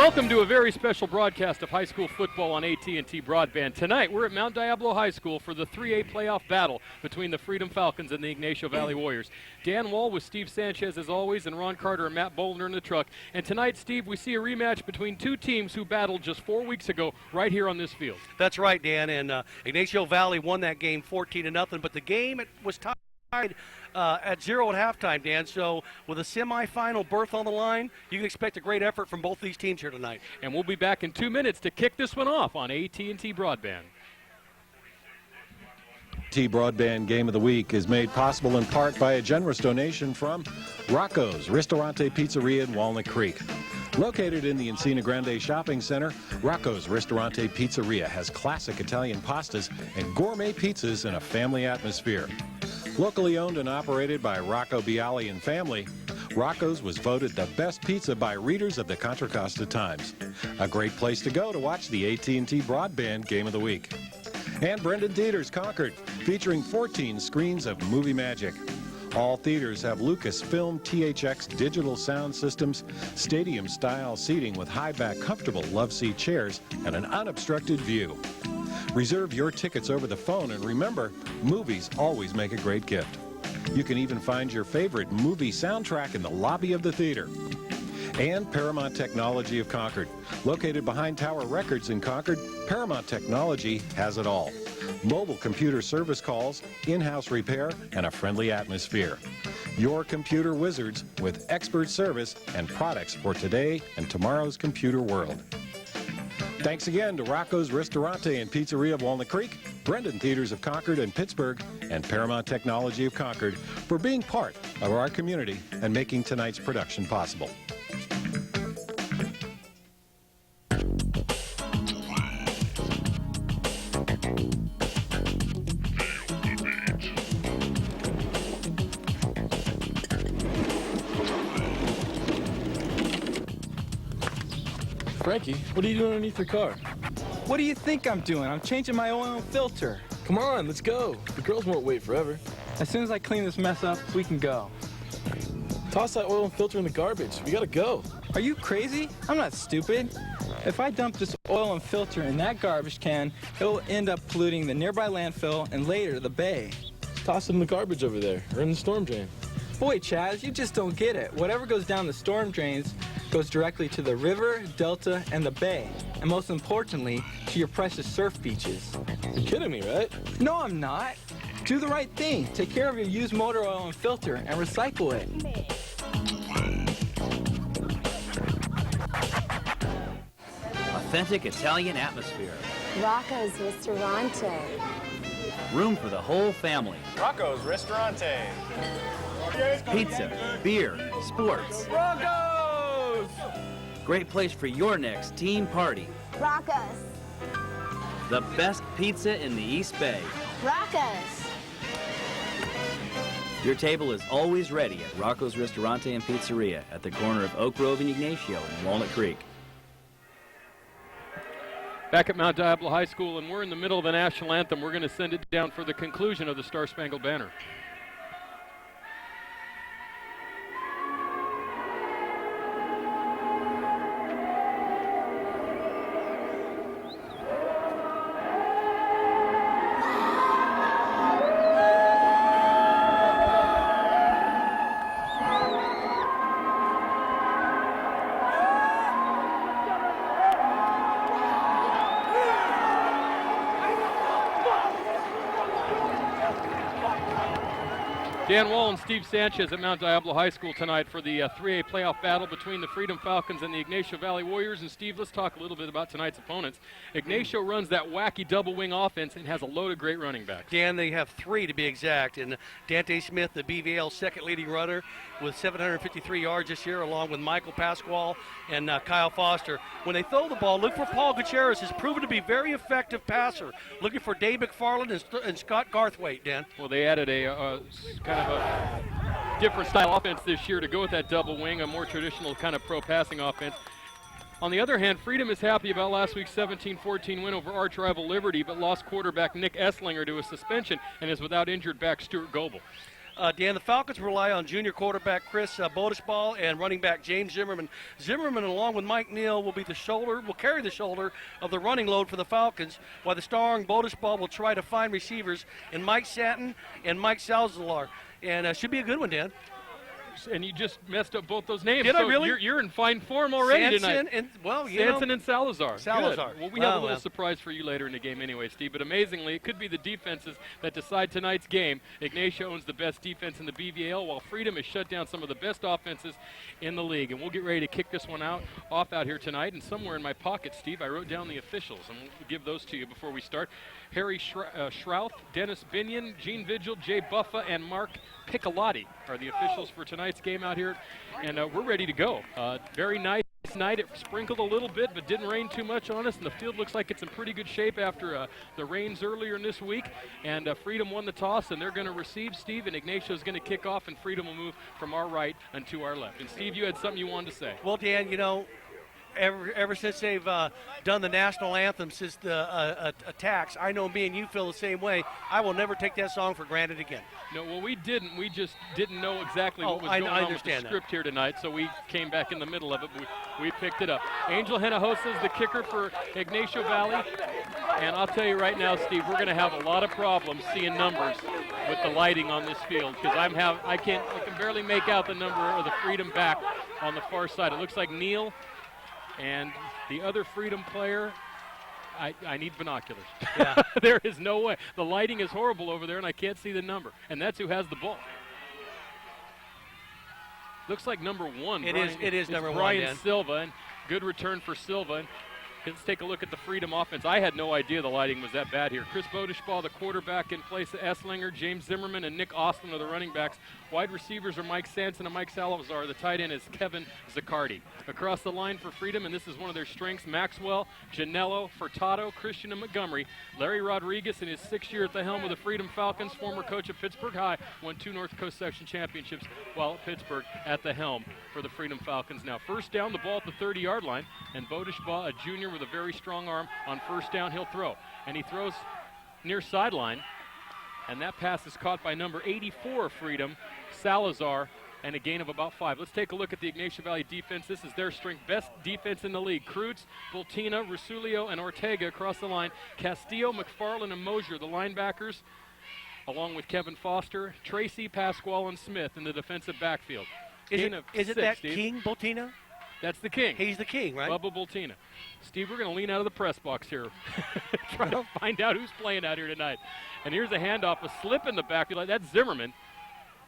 Welcome to a very special broadcast of high school football on AT&T Broadband. Tonight, we're at Mount Diablo High School for the 3A playoff battle between the Freedom Falcons and the Ygnacio Valley Warriors. Dan Wall with Steve Sanchez as always, and Ron Carter and Matt Boldner in the truck. And tonight, Steve, we see a rematch between two teams who battled just 4 weeks ago right here on this field. That's right, Dan, and Ygnacio Valley won that game 14-0, but the game was tied at 0 at halftime, Dan. So with a semifinal berth on the line, you can expect a great effort from both these teams here tonight. And we'll be back in 2 minutes to kick this one off on AT&T Broadband. T Broadband Game of the Week is made possible in part by a generous donation from Rocco's Ristorante Pizzeria in Walnut Creek. Located in the Encina Grande Shopping Center, Rocco's Ristorante Pizzeria has classic Italian pastas and gourmet pizzas in a family atmosphere. Locally owned and operated by Rocco Bialy and family, Rocco's was voted the best pizza by readers of the Contra Costa Times. A great place to go to watch the AT&T Broadband Game of the Week. And Brendan Theaters Concord, featuring 14 screens of movie magic. All theaters have Lucasfilm THX digital sound systems, stadium-style seating with high-back, comfortable love-seat chairs, and an unobstructed view. Reserve your tickets over the phone, and remember, movies always make a great gift. You can even find your favorite movie soundtrack in the lobby of the theater. And Paramount Technology of Concord. Located behind Tower Records in Concord, Paramount Technology has it all. Mobile computer service calls, in-house repair, and a friendly atmosphere. Your computer wizards with expert service and products for today and tomorrow's computer world. Thanks again to Rocco's Ristorante and Pizzeria of Walnut Creek, Brendan Theaters of Concord and Pittsburgh, and Paramount Technology of Concord for being part of our community and making tonight's production possible. Frankie, what are you doing underneath your car? What do you think I'm doing? I'm changing my oil and filter. Come on, let's go. The girls won't wait forever. As soon as I clean this mess up, we can go. Toss that oil and filter in the garbage. We gotta go. Are you crazy? I'm not stupid. If I dump this oil and filter in that garbage can, it will end up polluting the nearby landfill and later the bay. Toss it in the garbage over there, or in the storm drain. Boy, Chaz, you just don't get it. Whatever goes down the storm drains goes directly to the river, delta, and the bay. And most importantly, to your precious surf beaches. You're kidding me, right? No, I'm not. Do the right thing. Take care of your used motor oil and filter and recycle it. Authentic Italian atmosphere. Rocco's Ristorante. Room for the whole family. Rocco's Ristorante. Pizza, beer, sports. Rocco's! Great place for your next team party. Rocco's. The best pizza in the East Bay. Rocco's. Your table is always ready at Rocco's Ristorante and Pizzeria at the corner of Oak Grove and Ygnacio in Walnut Creek. Back at Mount Diablo High School, and we're in the middle of the national anthem. We're going to send it down for the conclusion of the Star-Spangled Banner. Dan Wall and Steve Sanchez at Mount Diablo High School tonight for the 3A playoff battle between the Freedom Falcons and the Ygnacio Valley Warriors. And Steve, let's talk a little bit about tonight's opponents. Ygnacio runs that wacky double wing offense and has a load of great running backs. Dan, they have three to be exact. And Dante Smith, the BVL second leading runner with 753 yards this year, along with Michael Pasquale and Kyle Foster. When they throw the ball, look for Paul Gutierrez, has proven to be a very effective passer. Looking for Dave McFarland and Scott Garthwaite, Dan. Well, they added a kind of a different style offense this year to go with that double wing, a more traditional kind of pro passing offense. On the other hand, Freedom is happy about last week's 17-14 win over arch rival Liberty, but lost quarterback Nick Esslinger to a suspension and is without injured back Stuart Goebel. Dan, the Falcons rely on junior quarterback Chris Bodishball and running back James Zimmerman. Zimmerman, along with Mike Neal, will carry the shoulder of the running load for the Falcons, while the starring Bodishball will try to find receivers in Mike Santon and Mike Salazar. And should be a good one, Dan. And you just messed up both those names. Did I really? You're in fine form already tonight. Sanson And Salazar. Salazar. Good. Well, we have a little surprise for you later in the game anyway, Steve. But amazingly, it could be the defenses that decide tonight's game. Ygnacio owns the best defense in the BVL, while Freedom has shut down some of the best offenses in the league. And we'll get ready to kick this one off out here tonight. And somewhere in my pocket, Steve, I wrote down the officials. And we'll give those to you before we start. Harry Schrouth, Dennis Binion, Gene Vigil, Jay Buffa, and Mark Piccolotti are the officials for tonight's game out here, and we're ready to go. Very nice night. It sprinkled a little bit, but didn't rain too much on us, and the field looks like it's in pretty good shape after the rains earlier in this week. And Freedom won the toss, and they're going to receive, Steve, and Ygnacio is going to kick off, and Freedom will move from our right and to our left. And Steve, you had something you wanted to say. Well, Dan, ever since they've done the national anthem since the attacks, I know me and you feel the same way. I will never take that song for granted again. No, well, we didn't. We just didn't know exactly what was going on with the script here tonight, so we came back in the middle of it. We picked it up. Angel Hinojosa is the kicker for Ygnacio Valley, and I'll tell you right now, Steve, we're going to have a lot of problems seeing numbers with the lighting on this field, because I can barely make out the number of the Freedom back on the far side. It looks like Neal and the other Freedom player. I need binoculars. Yeah. There is no way. The lighting is horrible over there, and I can't see the number. And that's who has the ball. Looks like number 1. It is number 1, Brian Dan. Silva, and good return for Silva. And let's take a look at the Freedom offense. I had no idea the lighting was that bad here. Chris Bodishball, the quarterback, in place of Esslinger. James Zimmerman and Nick Austin are the running backs. Wide receivers are Mike Sanson and Mike Salazar. The tight end is Kevin Zaccardi. Across the line for Freedom, and this is one of their strengths, Maxwell, Janello, Furtado, Christian, and Montgomery. Larry Rodriguez, in his 6th year at the helm of the Freedom Falcons, former coach of Pittsburgh High, won 2 North Coast Section championships while at Pittsburgh, at the helm for the Freedom Falcons. Now, first down, the ball at the 30-yard line, and Bodishball, a junior with a very strong arm, on first down, he'll throw. And he throws near sideline, and that pass is caught by number 84 of Freedom, Salazar, and a gain of about 5. Let's take a look at the Ygnacio Valley defense. This is their strength, best defense in the league. Kreutz, Bultina, Rusulio, and Ortega across the line. Castillo, McFarland, and Mosier, the linebackers, along with Kevin Foster, Tracy, Pasquale, and Smith in the defensive backfield. Is it that Steve. King Bultina? That's the king. He's the king, right? Bubba Bultina. Steve, we're going to lean out of the press box here. Try to find out who's playing out here tonight. And here's a handoff, a slip in the backfield. That's Zimmerman.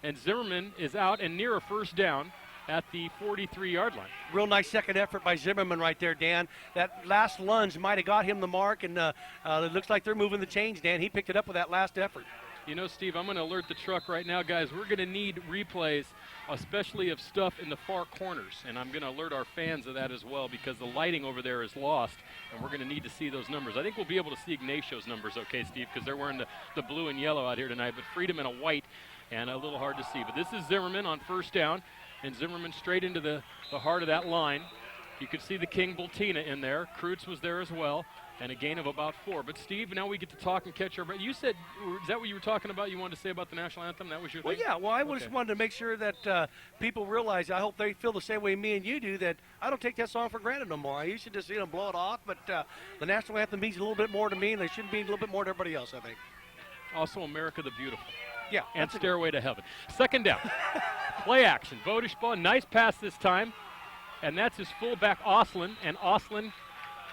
And Zimmerman is out and near a first down at the 43-yard line. Real nice second effort by Zimmerman right there, Dan. That last lunge might have got him the mark, and it looks like they're moving the chains, Dan. He picked it up with that last effort. You know, Steve, I'm going to alert the truck right now, guys. We're going to need replays, especially of stuff in the far corners, and I'm going to alert our fans of that as well, because the lighting over there is lost, and we're going to need to see those numbers. I think we'll be able to see Ignacio's numbers, okay, Steve, because they're wearing the blue and yellow out here tonight, but Freedom in a white, and a little hard to see. But this is Zimmerman on first down, and Zimmerman straight into the heart of that line. You could see the King Bultina in there. Kreutz was there as well, and a gain of about 4. But, Steve, now we get to talk and catch our breath. You said, is that what you were talking about, you wanted to say about the national anthem? That was your thing? Well, yeah. Well, I just wanted to make sure that people realize, I hope they feel the same way me and you do, that I don't take that song for granted no more. I used to just, blow it off, but the national anthem means a little bit more to me, and it should mean a little bit more to everybody else, I think. Also, America the Beautiful. Yeah. And Stairway to Heaven. Second down. Play action. Bodishball, nice pass this time. And that's his fullback, Oslin. And Oslin,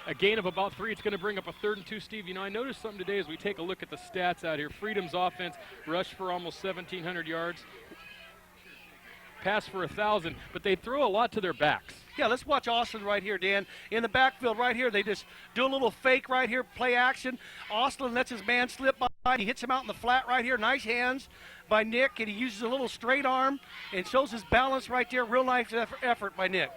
a gain of about 3. It's going to bring up a 3rd and 2, Steve. I noticed something today as we take a look at the stats out here. Freedom's offense rushed for almost 1,700 yards. Pass for 1,000, but they throw a lot to their backs. Yeah, let's watch Austin right here, Dan. In the backfield right here, they just do a little fake right here, play action. Austin lets his man slip by. He hits him out in the flat right here. Nice hands by Nick, and he uses a little straight arm and shows his balance right there. Real nice effort by Nick.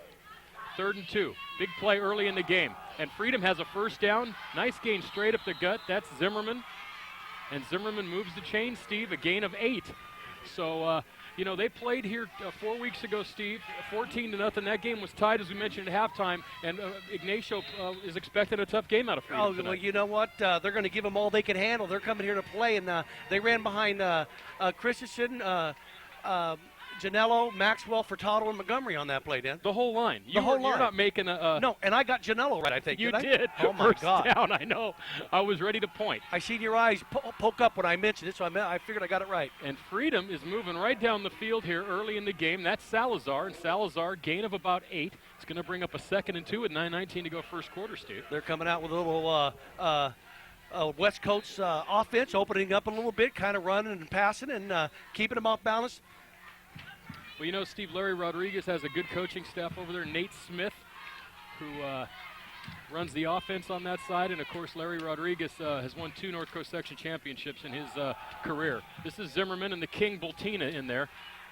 3rd and 2. Big play early in the game. And Freedom has a first down. Nice gain straight up the gut. That's Zimmerman. And Zimmerman moves the chain, Steve, a gain of 8. So, You know, they played here 4 weeks ago, Steve, 14-0. That game was tied, as we mentioned, at halftime, and Ygnacio is expecting a tough game out of Freedom tonight. Well, you know what? They're going to give them all they can handle. They're coming here to play, and they ran behind Christensen, Janello, Maxwell, Furtado, and Montgomery on that play, Dan. The whole line. The whole line. You're not making a... No, and I got Janello right, I think. You did. did. Oh, my First God. down, I know. I was ready to point. I seen your eyes poke up when I mentioned it, so I figured I got it right. And Freedom is moving right down the field here early in the game. That's Salazar, and Salazar, gain of about 8. It's going to bring up a 2nd and 2 with 9:19 to go first quarter, Steve. They're coming out with a little West Coast offense, opening up a little bit, kind of running and passing and keeping them off balance. Well, you know, Steve, Larry Rodriguez has a good coaching staff over there. Nate Smith, who runs the offense on that side. And, of course, Larry Rodriguez has won 2 North Coast Section championships in his career. This is Zimmerman and the King Bultina in there.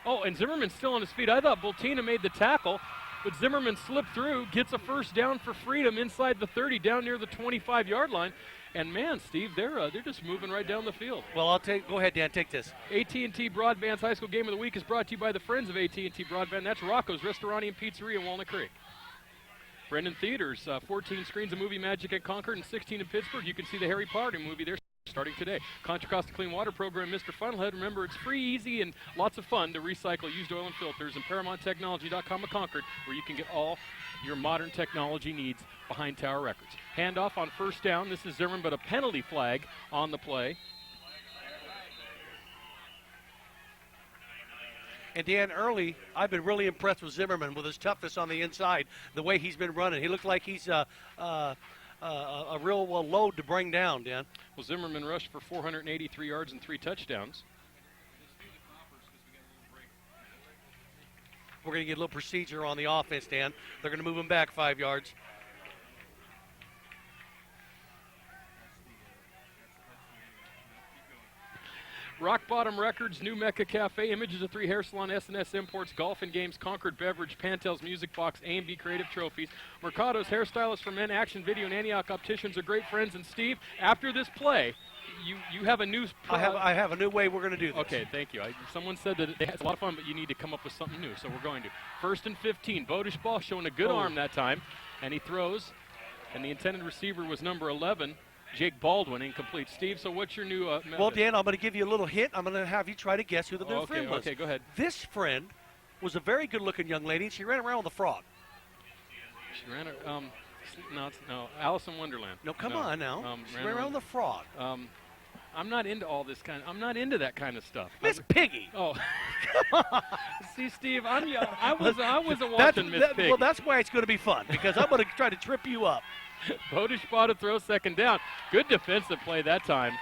Oh, and Zimmerman's still on his feet. I thought Bultina made the tackle, but Zimmerman slipped through, gets a first down for Freedom inside the 30, down near the 25-yard line. And, man, Steve, they're just moving right down the field. Well, go ahead, Dan, take this. AT&T Broadband's High School Game of the Week is brought to you by the friends of AT&T Broadband. That's Rocco's Restaurant and Pizzeria in Walnut Creek. Brendan Theaters, 14 screens of movie magic at Concord and 16 in Pittsburgh. You can see the Harry Potter movie there starting today. Contra Costa Clean Water Program, Mr. Funnelhead. Remember, it's free, easy, and lots of fun to recycle used oil and filters. And ParamountTechnology.com of Concord, where you can get all your modern technology needs behind Tower Records. Handoff on first down. This is Zimmerman, but a penalty flag on the play. And Dan, early, I've been really impressed with Zimmerman with his toughness on the inside, the way he's been running. He looks like he's a real load to bring down, Dan. Well, Zimmerman rushed for 483 yards and 3 touchdowns. We're going to get a little procedure on the offense, Dan. They're going to move him back 5 yards. Rock Bottom Records, New Mecca Cafe, Images of 3 Hair Salon, S&S Imports, Golf and Games, Concord Beverage, Pantel's Music Box, A&B Creative Trophies, Mercado's Hairstylists for Men, Action Video, and Antioch Opticians are great friends. And Steve, after this play, you have a new... I have a new way we're going to do this. Okay, thank you. Someone said that it's a lot of fun, but you need to come up with something new, so we're going to. 1st and 15, Bodish ball showing a good arm that time, and he throws, and the intended receiver was number 11, Jake Baldwin, incomplete. Steve, so what's your new method? Well, Dan, I'm going to give you a little hint. I'm going to have you try to guess who the new friend was. Okay, go ahead. This friend was a very good-looking young lady, and she ran around with a frog. She ran no, Alice in Wonderland. No, come on now. She ran around with a frog. I'm not into all this I'm not into that kind of stuff. Miss Piggy. Oh, come on. See, Steve, I wasn't watching Miss Piggy. Well, that's why it's going to be fun, because I'm going to try to trip you up. Bodish spot to throw, 2nd down. Good defensive play that time.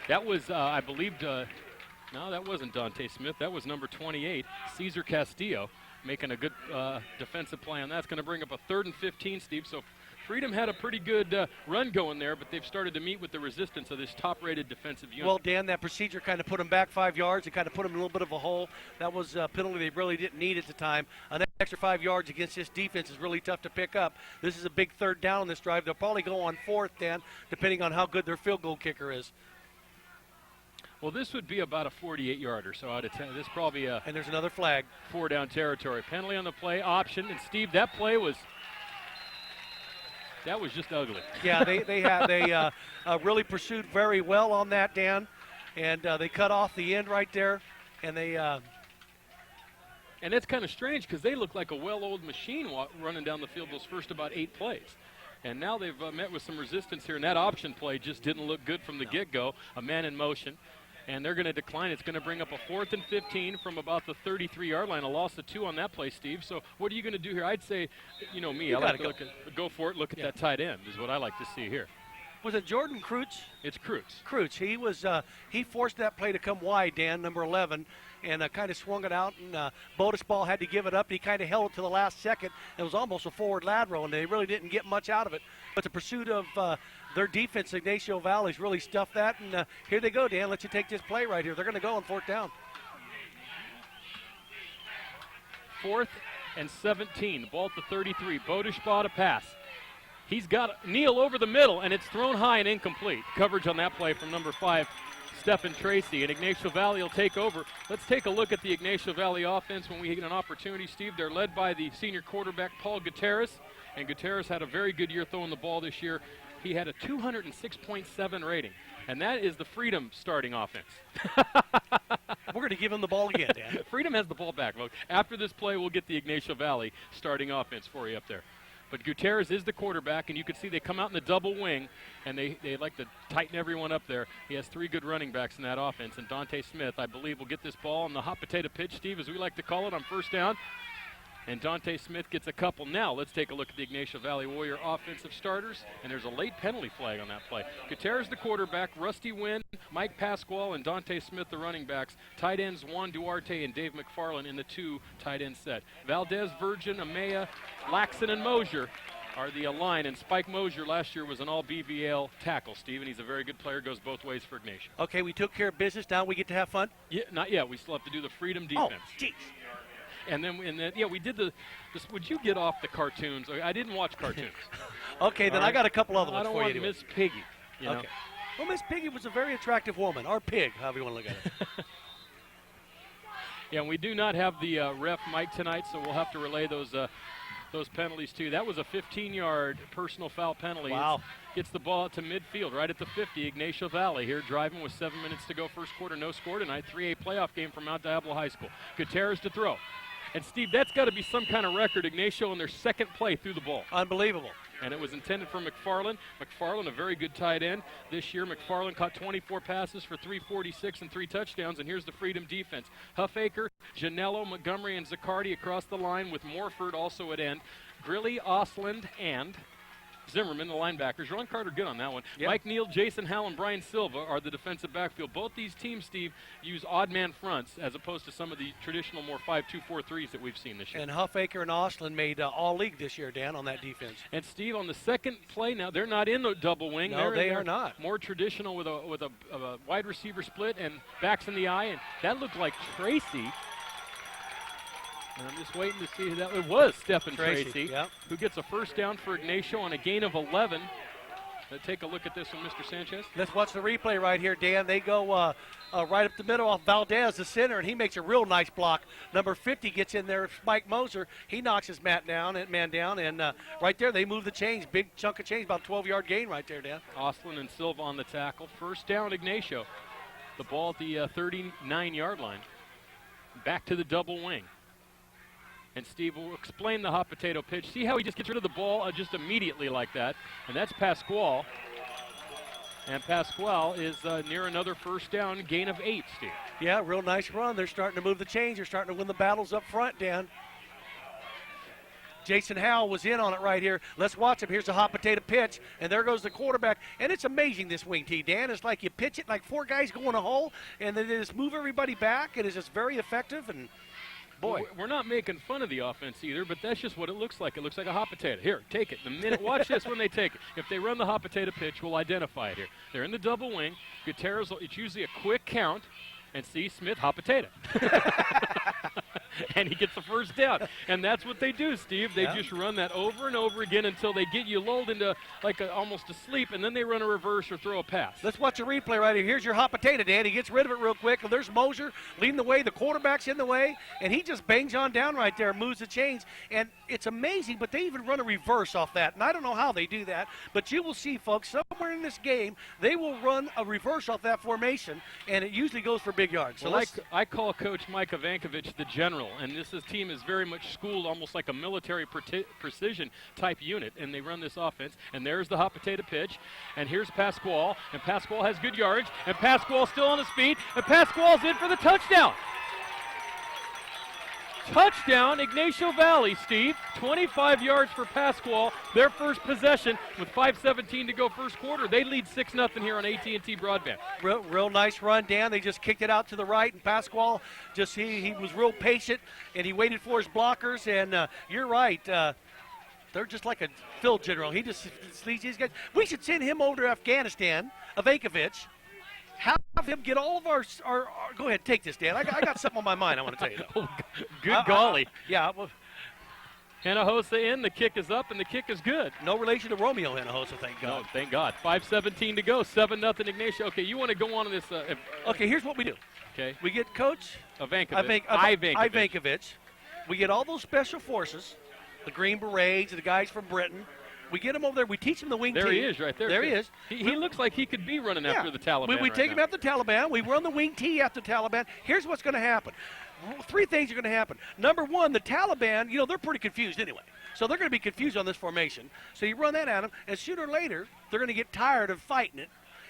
That was, I believe, no, that wasn't Dante Smith. That was number 28, Cesar Castillo, making a good defensive play on that. It's going to bring up a 3rd and 15, Steve. So Freedom had a pretty good run going there, but they've started to meet with the resistance of this top-rated defensive unit. Well, Dan, that procedure kind of put them back 5 yards. It kind of put them in a little bit of a hole. That was a penalty they really didn't need at the time. An extra 5 yards against this defense is really tough to pick up. This is a big 3rd down on this drive. They'll probably go on 4th, Dan, depending on how good their field goal kicker is. Well, this would be about a 48-yarder, so out of 10. This is probably a... And there's another flag. 4-down territory. Penalty on the play, option. And, Steve, that play was... That was just ugly. Yeah, they really pursued very well on that, Dan, and they cut off the end right there, and they. And that's kind of strange because they look like a well-oiled machine running down the field those first about 8 plays, and now they've met with some resistance here, and that option play just didn't look good from the get-go. A man in motion. And they're going to decline. It's going to bring up a 4th and 15 from about the 33-yard line. A loss of 2 on that play, Steve. So what are you going to do here? I'd say, you know me, I like to go for it, look at that tight end is what I like to see here. Was it Jordan Kreutz? It's Kreutz. Kreutz. He forced that play to come wide, Dan, number 11, and kind of swung it out, and Bodish ball had to give it up, and he kind of held it to the last second. It was almost a forward lateral, and they really didn't get much out of it. But the pursuit of their defense, Ignacio Valley's really stuffed that, and here they go, Dan. Let you take this play right here. They're going to go on 4th down. 4th and 17. The ball at the 33. Bodish ball to pass. He's got Neal over the middle, and it's thrown high and incomplete. Coverage on that play from number 5, Stephen Tracy, and Ignacio Valley will take over. Let's take a look at the Ignacio Valley offense when we get an opportunity, Steve. They're led by the senior quarterback, Paul Gutierrez, and Gutierrez had a very good year throwing the ball this year. He had a 206.7 rating, and that is the Freedom starting offense. We're going to give him the ball again, Dan. Freedom has the ball back, folks. After this play, we'll get the Ignacio Valley starting offense for you up there. But Gutierrez is the quarterback, and you can see they come out in the double wing, and they like to tighten everyone up there. He has 3 good running backs in that offense, and Dante Smith, I believe, will get this ball on the hot potato pitch, Steve, as we like to call it, on first down. And Dante Smith gets a couple. Now let's take a look at the Ignacio Valley Warrior offensive starters, and there's a late penalty flag on that play. Gutierrez the quarterback, Rusty Wynn, Mike Pasquale, and Dante Smith the running backs. Tight ends Juan Duarte and Dave McFarland in the 2 tight end set. Valdez, Virgin, Amaya, Laxon, and Mosier are the line, and Spike Mosier last year was an all-BVL tackle, Steve, and he's a very good player, goes both ways for Ignacio. Okay, we took care of business. Now we get to have fun? Yeah, not yet. We still have to do the Freedom defense. Oh, jeez. And then, we did would you get off the cartoons? I didn't watch cartoons. Okay, then I got a couple other ones I don't for you. want Anyway. Miss Piggy. You know? Okay. Well, Miss Piggy was a very attractive woman, or pig, however you want to look at it. Yeah, and we do not have the ref Mike tonight, so we'll have to relay those penalties too. That was a 15-yard personal foul penalty. Wow. Gets the ball out to midfield, right at the 50. Ignacio Valley here driving with 7 minutes to go. First quarter, no score tonight. 3A playoff game from Mount Diablo High School. Gutierrez to throw. And, Steve, that's got to be some kind of record. Ignacio in their second play through the ball. Unbelievable. And it was intended for McFarland. McFarland, a very good tight end. This year, McFarland caught 24 passes for 346 and 3 touchdowns. And here's the Freedom defense. Huffaker, Janello, Montgomery, and Zaccardi across the line with Morford also at end. Grilly, Osland, and Zimmerman, the linebackers. Ron Carter good on that one. Yep. Mike Neal, Jason Howell, and Brian Silva are the defensive backfield. Both these teams, Steve, use odd man fronts as opposed to some of the traditional more 5-2-4-3s that we've seen this year. And Huffaker and Osland made all-league this year, Dan, on that defense. And, Steve, on the second play now, they're not in the double wing. No, they are not. More traditional with a wide receiver split and backs in the eye. And that looked like Tracy. And I'm just waiting to see who that was. It was Stephen Tracy, yep. who gets a first down for Ignacio on a gain of 11. Let's take a look at this one, Mr. Sanchez. Let's watch the replay right here, Dan. They go right up the middle off Valdez, the center, and he makes a real nice block. Number 50 gets in there, Spike Moser. He knocks his man down, and right there they move the chains. Big chunk of change, about 12-yard gain right there, Dan. Osland and Silva on the tackle. First down, Ignacio. The ball at the 39-yard line. Back to the double wing. And Steve will explain the hot potato pitch. See how he just gets rid of the ball just immediately like that. And that's Pasquale. And Pasquale is near another first down, gain of 8, Steve. Yeah, real nice run. They're starting to move the chains. They're starting to win the battles up front, Dan. Jason Howell was in on it right here. Let's watch him. Here's a hot potato pitch, and there goes the quarterback. And it's amazing, this wing tee, Dan. It's like you pitch it like 4 guys go in a hole, and then they just move everybody back, and it's just very effective. And boy, we're not making fun of the offense either, but that's just what it looks like. It looks like a hot potato. Here, take it. The minute, watch this when they take it. If they run the hot potato pitch, we'll identify it here. They're in the double wing. Gutierrez, it's usually a quick count, and see Smith, hot potato. And he gets the first down. And that's what they do, Steve. They just run that over and over again until they get you lulled into like almost a sleep, and then they run a reverse or throw a pass. Let's watch a replay right here. Here's your hot potato, Dan. He gets rid of it real quick. And there's Moser leading the way. The quarterback's in the way, and he just bangs on down right there, moves the chains. And it's amazing, but they even run a reverse off that. And I don't know how they do that, but you will see, folks, somewhere in this game, they will run a reverse off that formation, and it usually goes for big yards. So well, I call Coach Mike Ivankovich the general, and this team is very much schooled almost like a military precision type unit, and they run this offense. And there's the hot potato pitch, and here's Pasquale, and Pasquale has good yardage, and Pasquale's still on his feet, and Pasquale's in for the touchdown. Touchdown, Ignacio Valley, Steve. 25 yards for Pasquale. Their first possession with 5:17 to go first quarter. They lead 6-0 here on AT&T Broadband. Real nice run, Dan. They just kicked it out to the right, and Pasquale just he was real patient, and he waited for his blockers. And you're right. They're just like a field general. He just leads these guys. We should send him over to Afghanistan, Ivankovich. Have him get all of our go ahead, take this, Dan. I got something on my mind I want to tell you. Good golly. Yeah. Well, Hinojosa in, the kick is up, and the kick is good. No relation to Romeo Hinojosa, thank God. No, thank God. 5:17 to go, 7-0 Ignacio. Okay, you want to go on to this. Okay, here's what we do. Okay. We get Coach Ivankovic. Ivankovic. We get all those special forces, the Green Berets, the guys from Britain. We get him over there. We teach him the wing There tee. he is right there. There he is. He looks like he could be running after the Taliban. We take him after the Taliban. We run the wing tee after the Taliban. Here's what's going to happen. 3 things are going to happen. Number one, the Taliban, they're pretty confused anyway. So they're going to be confused on this formation. So you run that at them, and sooner or later, they're going to get tired of fighting it.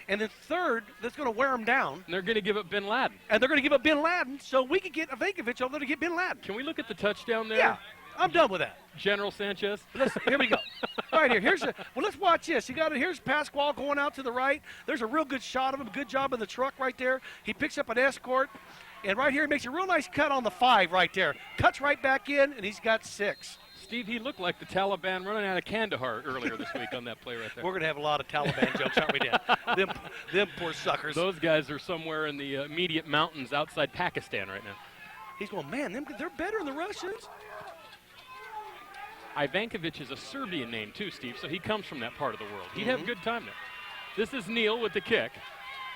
And then third, that's going to wear them down. And they're going to give up Bin Laden. And they're going to give up Bin Laden, so we can get Ivankovic over there to get Bin Laden. Can we look at the touchdown there? Yeah, I'm done with that. General Sanchez. Here we go. Right here. Let's watch this. Here's Pasquale going out to the right. There's a real good shot of him. Good job in the truck right there. He picks up an escort. And right here, he makes a real nice cut on the 5 right there. Cuts right back in, and he's got 6. Steve, he looked like the Taliban running out of Kandahar earlier this week on that play right there. We're going to have a lot of Taliban jokes, aren't we, Dan? Them poor suckers. Those guys are somewhere in the immediate mountains outside Pakistan right now. He's going, man, they're better than the Russians. Ivankovic is a Serbian name too, Steve, so he comes from that part of the world. He'd have a good time there. This is Neal with the kick.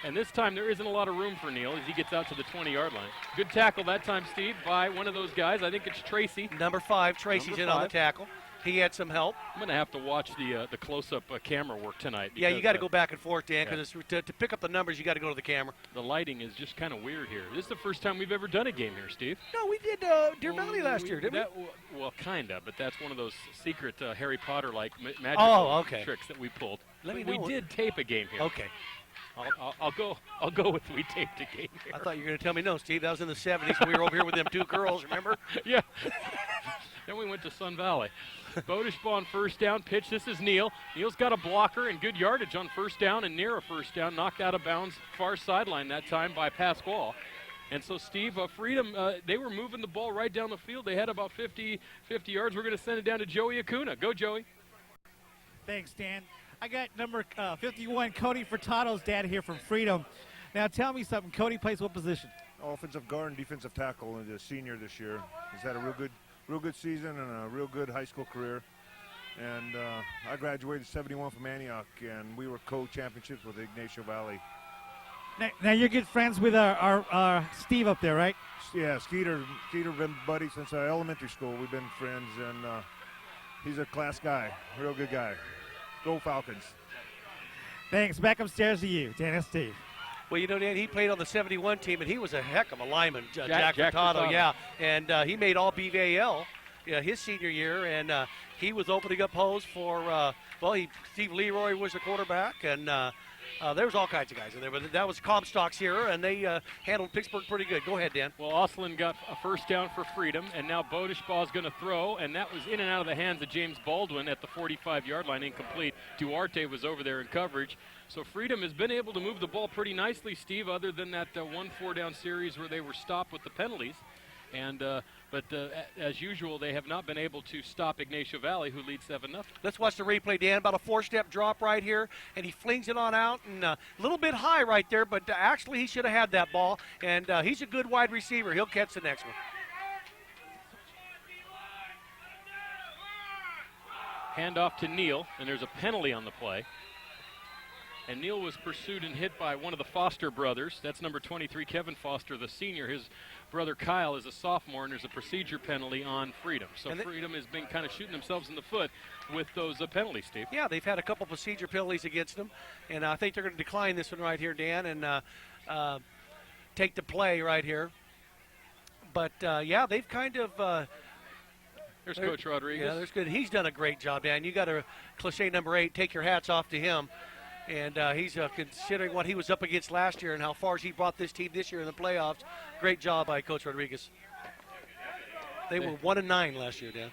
And this time there isn't a lot of room for Neal as he gets out to the 20-yard line. Good tackle that time, Steve, by one of those guys. I think it's Tracy. Number 5, Tracy's in on the tackle. He had some help. I'm going to have to watch the close-up camera work tonight. Yeah, you got to go back and forth, Dan, because to pick up the numbers, you got to go to the camera. The lighting is just kind of weird here. This is the first time we've ever done a game here, Steve. No, we did Deer Valley last year, didn't we? Well, kind of, but that's one of those secret Harry Potter-like magical tricks that we pulled. We did tape a game here. Okay. I'll go with we taped a game here. I thought you were going to tell me no, Steve. That was in the 70s when we were over here with them 2 girls, remember? Yeah. Then we went to Sun Valley. Bodishbaugh on first down pitch. This is Neal. Neal's got a blocker and good yardage on first down and near a first down. Knocked out of bounds far sideline that time by Pasquale. And so, Steve, Freedom, they were moving the ball right down the field. They had about 50 yards. We're going to send it down to Joey Acuna. Go, Joey. Thanks, Dan. I got number 51, Cody Furtado's dad here from Freedom. Now, tell me something. Cody plays what position? Offensive guard and defensive tackle, and a senior this year. He's had a real good season and a real good high school career. And I graduated 71 from Antioch, and we were co-championships with Ygnacio Valley. Now you're good friends with our Steve up there, right? Yeah, Skeeter been buddies since elementary school. We've been friends, and he's a class guy, real good guy. Go Falcons. Thanks. Back upstairs to you, Dan and Steve. Well, Dan, he played on the 71 team, and he was a heck of a lineman, Jack Furtado, yeah. And he made all BVAL his senior year, and he was opening up holes for, Steve Leroy was the quarterback, and there was all kinds of guys in there. But that was Comstock's here, and they handled Pittsburgh pretty good. Go ahead, Dan. Well, Oslin got a first down for Freedom, and now Bodishbaugh is going to throw, and that was in and out of the hands of James Baldwin at the 45-yard line, incomplete. Duarte was over there in coverage. So Freedom has been able to move the ball pretty nicely, Steve, other than that 1 4-down series where they were stopped with the penalties. And but as usual, they have not been able to stop Ignacio Valley, who leads 7-0. Let's watch the replay, Dan. About a 4-step drop right here, and he flings it on out, and a little bit high right there, but actually he should have had that ball. And he's a good wide receiver. He'll catch the next one. Hand off to Neal, and there's a penalty on the play. And Neal was pursued and hit by one of the Foster brothers. That's number 23, Kevin Foster, the senior. His brother Kyle is a sophomore, and there's a procedure penalty on Freedom. So Freedom has been kind of shooting themselves in the foot with those penalties, Steve. Yeah, they've had a couple procedure penalties against them, and I think they're going to decline this one right here, Dan, and take the play right here. But, they've kind of there's Coach Rodriguez. Yeah, there's good. He's done a great job, Dan. You got to, cliche number 8, take your hats off to him. And he's considering what he was up against last year and how far he brought this team this year in the playoffs. Great job by Coach Rodriguez. They were 1-9 last year, Dan.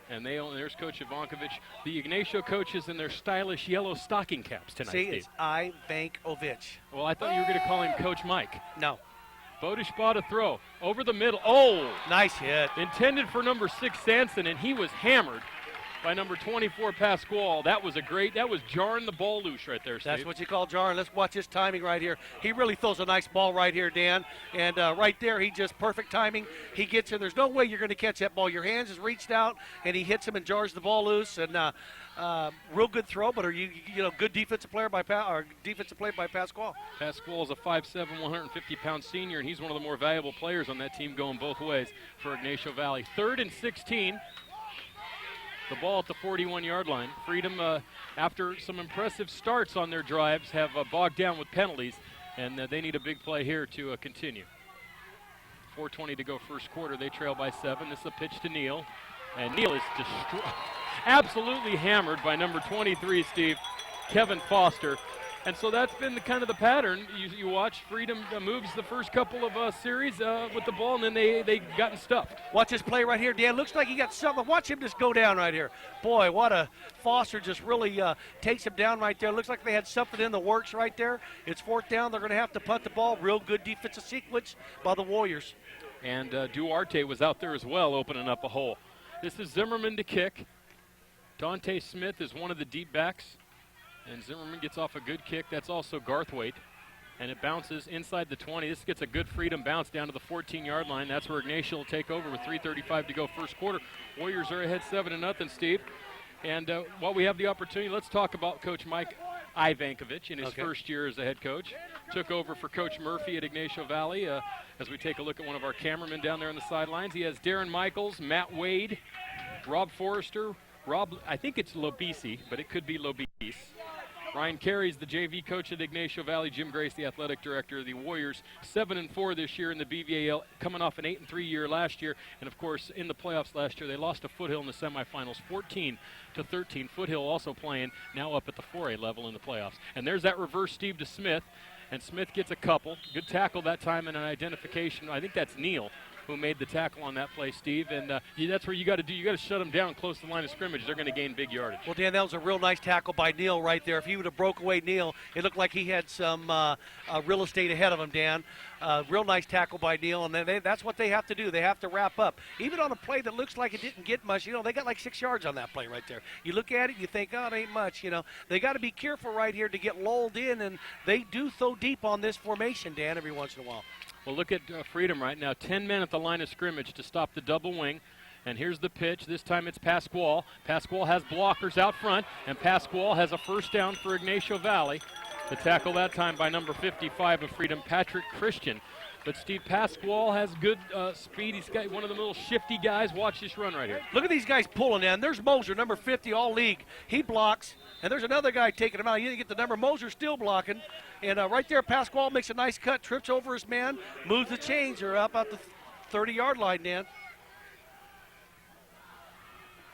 And there's Coach Ivankovic. The Ignacio coaches in their stylish yellow stocking caps tonight. See, it's Ivankovic. Well, I thought you were going to call him Coach Mike. No. Bodishbaugh to throw over the middle. Oh, nice hit. Intended for number 6 Sanson, and he was hammered. by number 24, Pasquale. That was jarring the ball loose right there, Steve. That's what you call jarring. Let's watch his timing right here. He really throws a nice ball right here, Dan. And right there, he just perfect timing. He gets in. There's no way you're going to catch that ball. Your hands is reached out, and he hits him and jars the ball loose. And real good throw, but good defensive play by Pasquale. Pasquale is a 5'7", 150-pound senior, and he's one of the more valuable players on that team going both ways for Ignacio Valley. 3rd and 16. The ball at the 41-yard line. Freedom, after some impressive starts on their drives, have bogged down with penalties, and they need a big play here to continue. 4:20 to go first quarter. They trail by 7. This is a pitch to Neal, and Neal is absolutely hammered by number 23, Steve, Kevin Foster. And so that's been the pattern. You watch Freedom moves the first couple of series with the ball, and then they gotten stuffed. Watch this play right here, Dan. Looks like he got something. Watch him just go down right here. Boy, what a Foster just really takes him down right there. Looks like they had something in the works right there. It's 4th down. They're going to have to punt the ball. Real good defensive sequence by the Warriors. And Duarte was out there as well, opening up a hole. This is Zimmerman to kick. Dante Smith is one of the deep backs. And Zimmerman gets off a good kick. That's also Garthwaite. And it bounces inside the 20. This gets a good Freedom bounce down to the 14-yard line. That's where Ygnacio will take over with 3:35 to go first quarter. Warriors are ahead 7-0, Steve. And while we have the opportunity, let's talk about Coach Mike Ivankovich in his first year as a head coach. Took over for Coach Murphy at Ignacio Valley. As we take a look at one of our cameramen down there on the sidelines, he has Darren Michaels, Matt Wade, Rob Forrester, I think it's Lobisi, but it could be Lobis. Ryan Carey's the JV coach at Ignacio Valley. Jim Grace, the athletic director of the Warriors. 7-4 this year in the BVAL, coming off an 8-3 year last year. And, of course, in the playoffs last year, they lost to Foothill in the semifinals, 14-13. Foothill also playing now up at the 4A level in the playoffs. And there's that reverse Steve to Smith. And Smith gets a couple. Good tackle that time and an identification. I think that's Neal who made the tackle on that play, Steve. And that's where you got to do. You got to shut them down close to the line of scrimmage. They're going to gain big yardage. Well, Dan, that was a real nice tackle by Neal right there. If he would have broke away Neal, it looked like he had some real estate ahead of him, Dan. Real nice tackle by Neal, and then that's what they have to do. They have to wrap up. Even on a play that looks like it didn't get much, they got like 6 yards on that play right there. You look at it, you think, oh, it ain't much. They got to be careful right here to get lulled in, and they do throw deep on this formation, Dan, every once in a while. Well, look at Freedom right now. 10 men at the line of scrimmage to stop the double wing. And here's the pitch. This time it's Pasquale. Pasquale has blockers out front, and Pasquale has a first down for Ignacio Valley. The tackle that time by number 55 of Freedom, Patrick Christian. But Steve, Pasquale has good speed. He's got one of the little shifty guys. Watch this run right here. Look at these guys pulling in. There's Moser, number 50, all league. He blocks, and there's another guy taking him out. You didn't get the number. Moser still blocking. And right there, Pasquale makes a nice cut, trips over his man, moves the chains. They're up at the 30-yard line, Dan.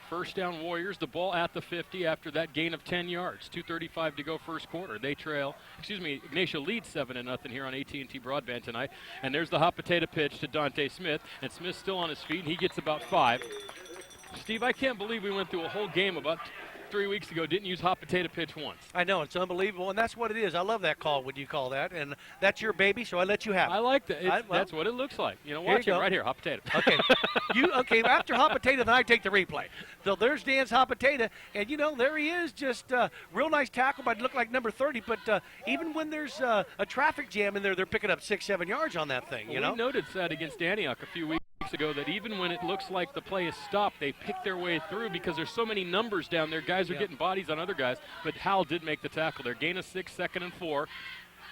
First down Warriors, the ball at the 50 after that gain of 10 yards. 2:35 to go first quarter. They trail, Ignacio leads 7-0 here on AT&T Broadband tonight. And there's the hot potato pitch to Dante Smith. And Smith's still on his feet, and he gets about 5. Steve, I can't believe we went through a whole game about 3 weeks ago, didn't use hot potato pitch once. I know, it's unbelievable, and that's what it is. I love that call when you call that, and that's your baby, so I let you have it. I like that. That's what it looks like. Watch it right here, hot potato. Okay, after hot potato, then I take the replay. So there's Dan's hot potato, and there he is, just real nice tackle by look like number 30, but even when there's a traffic jam in there, they're picking up 6-7 yards on that thing, We noted that against Antioch a few weeks ago that even when it looks like the play is stopped, they pick their way through because there's so many numbers down there. Guys are getting bodies on other guys, but Howell did make the tackle there. Gain of 6, 2nd and 4,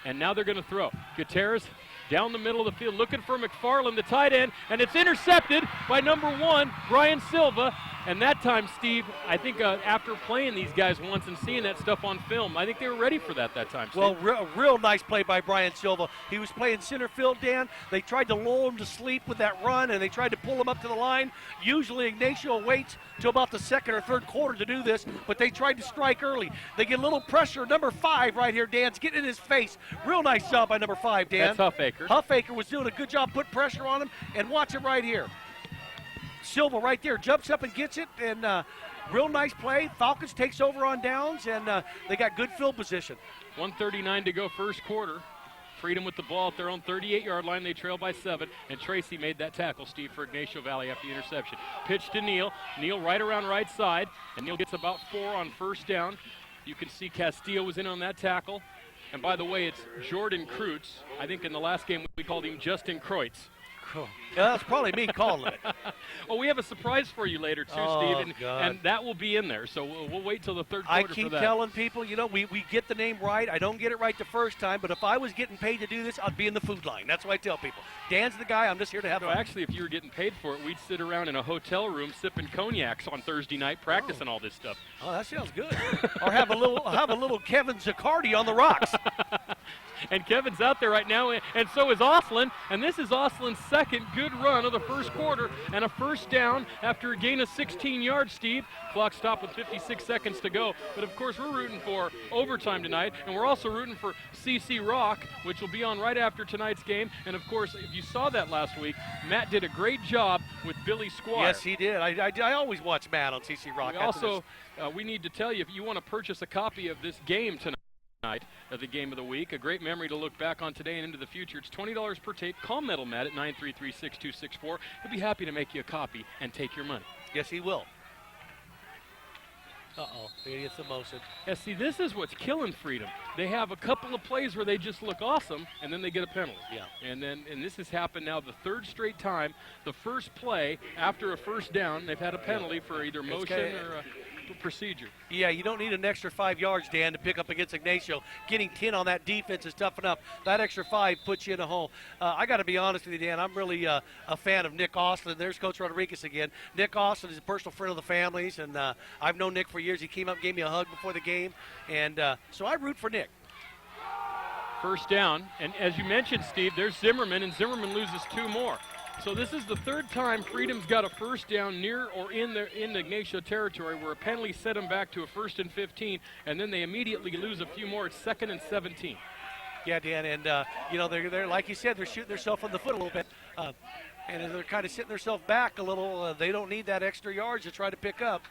and now they're going to throw. Gutierrez down the middle of the field looking for McFarland, the tight end, and it's intercepted by number 1, Brian Silva. And that time, Steve, I think after playing these guys once and seeing that stuff on film, I think they were ready for that time, Steve. Well, real nice play by Brian Silva. He was playing center field, Dan. They tried to lull him to sleep with that run, and they tried to pull him up to the line. Usually Ignacio waits till about the 2nd or 3rd quarter to do this, but they tried to strike early. They get a little pressure. Number 5 right here, Dan's getting in his face. Real nice job by number 5, Dan. That's Huffaker. Huffaker was doing a good job, put pressure on him, and watch it right here. Silva right there jumps up and gets it, and real nice play. Falcons takes over on downs, and they got good field position. 1:39 to go first quarter. Freedom with the ball at their own 38-yard line. They trail by 7, and Tracy made that tackle, Steve, for Ignacio Valley after the interception. Pitch to Neal. Neal right around right side, and Neal gets about 4 on first down. You can see Castillo was in on that tackle. And by the way, it's Jordan Kreutz. I think in the last game we called him Justin Kreutz. Cool. Yeah, that's probably me calling it. Oh, we have a surprise for you later, too, Steve, and that will be in there. So we'll wait till the third quarter for that. I keep telling people, you know, we get the name right. I don't get it right the first time, but if I was getting paid to do this, I'd be in the food line. That's what I tell people. Dan's the guy. I'm just here to have fun. Actually, if you were getting paid for it, we'd sit around in a hotel room sipping cognacs on Thursday night, practicing all this stuff. Oh, that sounds good. Or have a little Kevin Zaccardi on the rocks. And Kevin's out there right now, and so is Ostlin. And this is Ostlin's second good run of the first quarter, and a first down after a gain of 16 yards, Steve. Clock stopped with 56 seconds to go. But, of course, we're rooting for overtime tonight, and we're also rooting for CC Rock, which will be on right after tonight's game. And, of course, if you saw that last week, Matt did a great job with Billy Squire. Yes, he did. I always watch Matt on CC Rock. We need to tell you, if you want to purchase a copy of this game tonight, of the game of the week, a great memory to look back on today and into the future. It's $20 per tape. Call Metal Matt at 933-6264. He'll be happy to make you a copy and take your money. Yes, he will. Uh-oh, he gets the motion. Yeah, see, this is what's killing Freedom. They have a couple of plays where they just look awesome, and then they get a penalty. Yeah. And this has happened now the third straight time. The first play after a first down, they've had a penalty for either motion or procedure. Yeah, you don't need an extra 5 yards, Dan, to pick up against Ygnacio. Getting 10 on that defense is tough enough. That extra 5 puts you in a hole. I got to be honest with you, Dan. I'm really a fan of Nick Ostlin. There's Coach Rodriguez again. Nick Ostlin is a personal friend of the family's, and I've known Nick for years. He came up and gave me a hug before the game, and so I root for Nick. First down, and as you mentioned, Steve, there's Zimmerman, and Zimmerman loses 2 more. So this is the third time Freedom's got a first down near or in the Ygnacio territory where a penalty set them back to a 1st and 15, and then they immediately lose a few more. It's 2nd and 17. Yeah, Dan, and they're like you said, they're shooting themselves in the foot a little bit, and they're kind of sitting themselves back a little. They don't need that extra yards to try to pick up.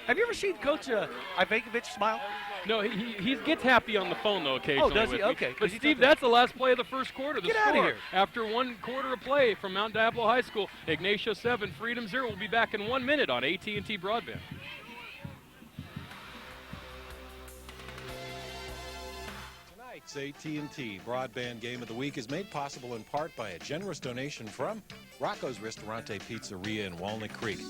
Have you ever seen Coach Ivanovic smile? No, he gets happy on the phone, though, occasionally. Oh, does he? Okay. But, Steve, that's the last play of the first quarter. Get out of here. After 1 quarter of play from Mount Diablo High School, Ygnacio 7, Freedom 0. We'll be back in 1 minute on AT&T Broadband. Tonight's AT&T Broadband Game of the Week is made possible in part by a generous donation from Rocco's Ristorante Pizzeria in Walnut Creek.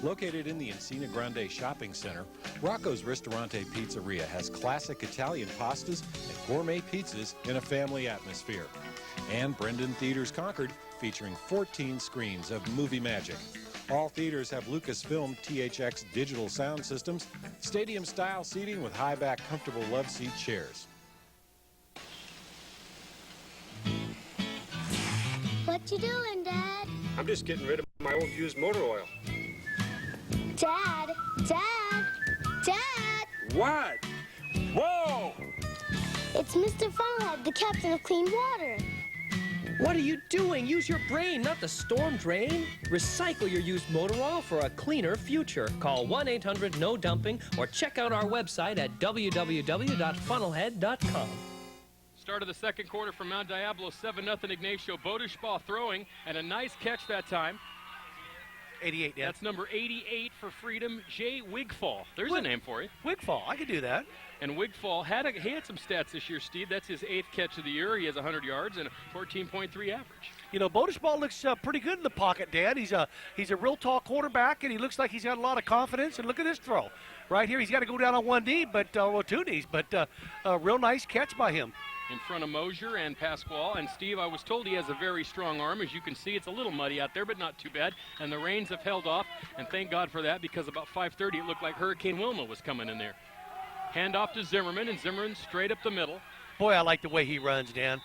Located in the Encina Grande Shopping Center, Rocco's Ristorante Pizzeria has classic Italian pastas and gourmet pizzas in a family atmosphere. And Brendan Theaters Concord, featuring 14 screens of movie magic. All theaters have Lucasfilm THX digital sound systems, stadium-style seating with high-back, comfortable love seat chairs. What you doing, Dad? I'm just getting rid of my old used motor oil. Dad! Dad! Dad! What? Whoa! It's Mr. Funnelhead, the captain of clean water. What are you doing? Use your brain, not the storm drain. Recycle your used motor oil for a cleaner future. Call 1-800-NO-DUMPING or check out our website at www.funnelhead.com. Start of the second quarter from Mount Diablo, 7-0 Ygnacio. Bodishbaugh throwing, and a nice catch that time. 88, yeah. That's number 88 for Freedom, Jay Wigfall. There's a name for you. Wigfall, I could do that. And Wigfall had some stats this year, Steve. That's his 8th catch of the year. He has 100 yards and a 14.3 average. You know, Bodishbaugh looks pretty good in the pocket, Dad. He's a real tall quarterback, and he looks like he's got a lot of confidence. And look at this throw. Right here, he's got to go down on one knee, or 2 knees, but a real nice catch by him. In front of Mosier and Pasquale. And, Steve, I was told he has a very strong arm. As you can see, it's a little muddy out there, but not too bad. And the rains have held off, and thank God for that, because about 5:30 it looked like Hurricane Wilma was coming in there. Handoff to Zimmerman, and Zimmerman straight up the middle. Boy, I like the way he runs, Dan.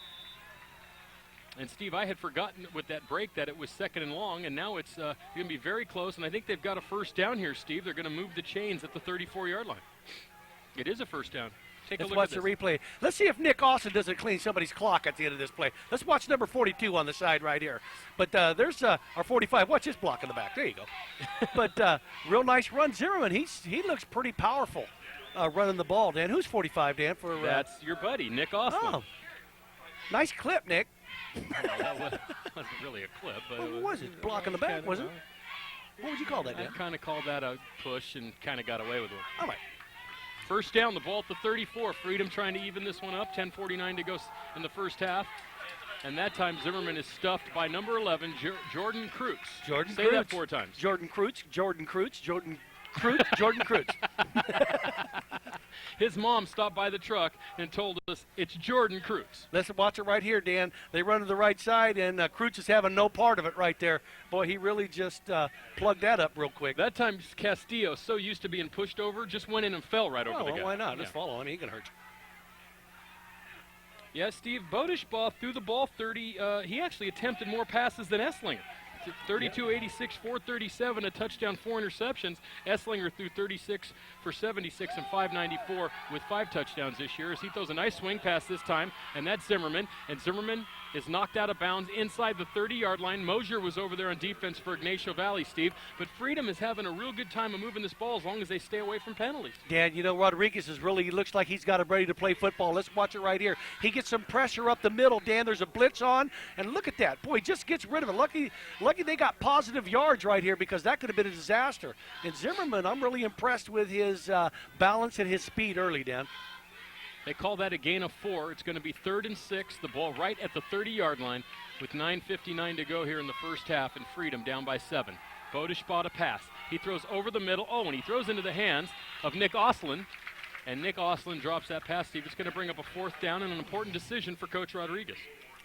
And, Steve, I had forgotten with that break that it was 2nd and long, and now it's going to be very close. And I think they've got a first down here, Steve. They're going to move the chains at the 34-yard line. It is a first down. Let's watch the replay. Let's see if Nick Austin doesn't clean somebody's clock at the end of this play. Let's watch number 42 on the side right here. But there's our 45. Watch his block in the back. There you go. But real nice run. Zimmerman, he looks pretty powerful running the ball, Dan. Who's 45, Dan? That's your buddy, Nick Austin. Oh, Nice clip, Nick. That wasn't really a clip. But What was it? Block in the back, was it? What would you call that, I Dan? kind of called that a push and kind of got away with it. All right. First down, the ball at the 34. Freedom trying to even this one up. 10:49 to go in the first half. And that time Zimmerman is stuffed by number 11, Jordan Kreutz. Say that 4 times. Jordan Kreutz, Jordan Kreutz, Jordan Kreutz, Jordan Kreutz. His mom stopped by the truck and told us it's Jordan Kreutz. Let's watch it right here, Dan. They run to the right side, and Kreutz is having no part of it right there. Boy, he really just plugged that up real quick. That time Castillo, so used to being pushed over, just went in and fell right over the guy. Why not? Yeah. Just follow him. He can hurt you. Yeah, Steve, Bodishbaugh threw the ball 30. He actually attempted more passes than Esslinger. 32, 86, 437, a touchdown, 4 interceptions. Esslinger threw 36 for 76 and 594 with 5 touchdowns this year as he throws a nice swing pass this time, and that's Zimmerman. And Zimmerman is knocked out of bounds inside the 30-yard line. Mosier was over there on defense for Ignacio Valley, Steve. But Freedom is having a real good time of moving this ball as long as they stay away from penalties. Dan, you know, Rodriguez is really, he looks like he's got it ready to play football. Let's watch it right here. He gets some pressure up the middle, Dan. There's a blitz on, and look at that. Boy, he just gets rid of it. Lucky they got positive yards right here because that could have been a disaster. And Zimmerman, I'm really impressed with his balance and his speed early, Dan. They call that a gain of 4. It's going to be 3rd and 6. The ball right at the 30-yard line with 9:59 to go here in the first half, and Freedom down by 7. Bodishbaugh a pass. He throws over the middle. Oh, and he throws into the hands of Nick Oslin. And Nick Oslin drops that pass, Steve. It's going to bring up a 4th down and an important decision for Coach Rodriguez.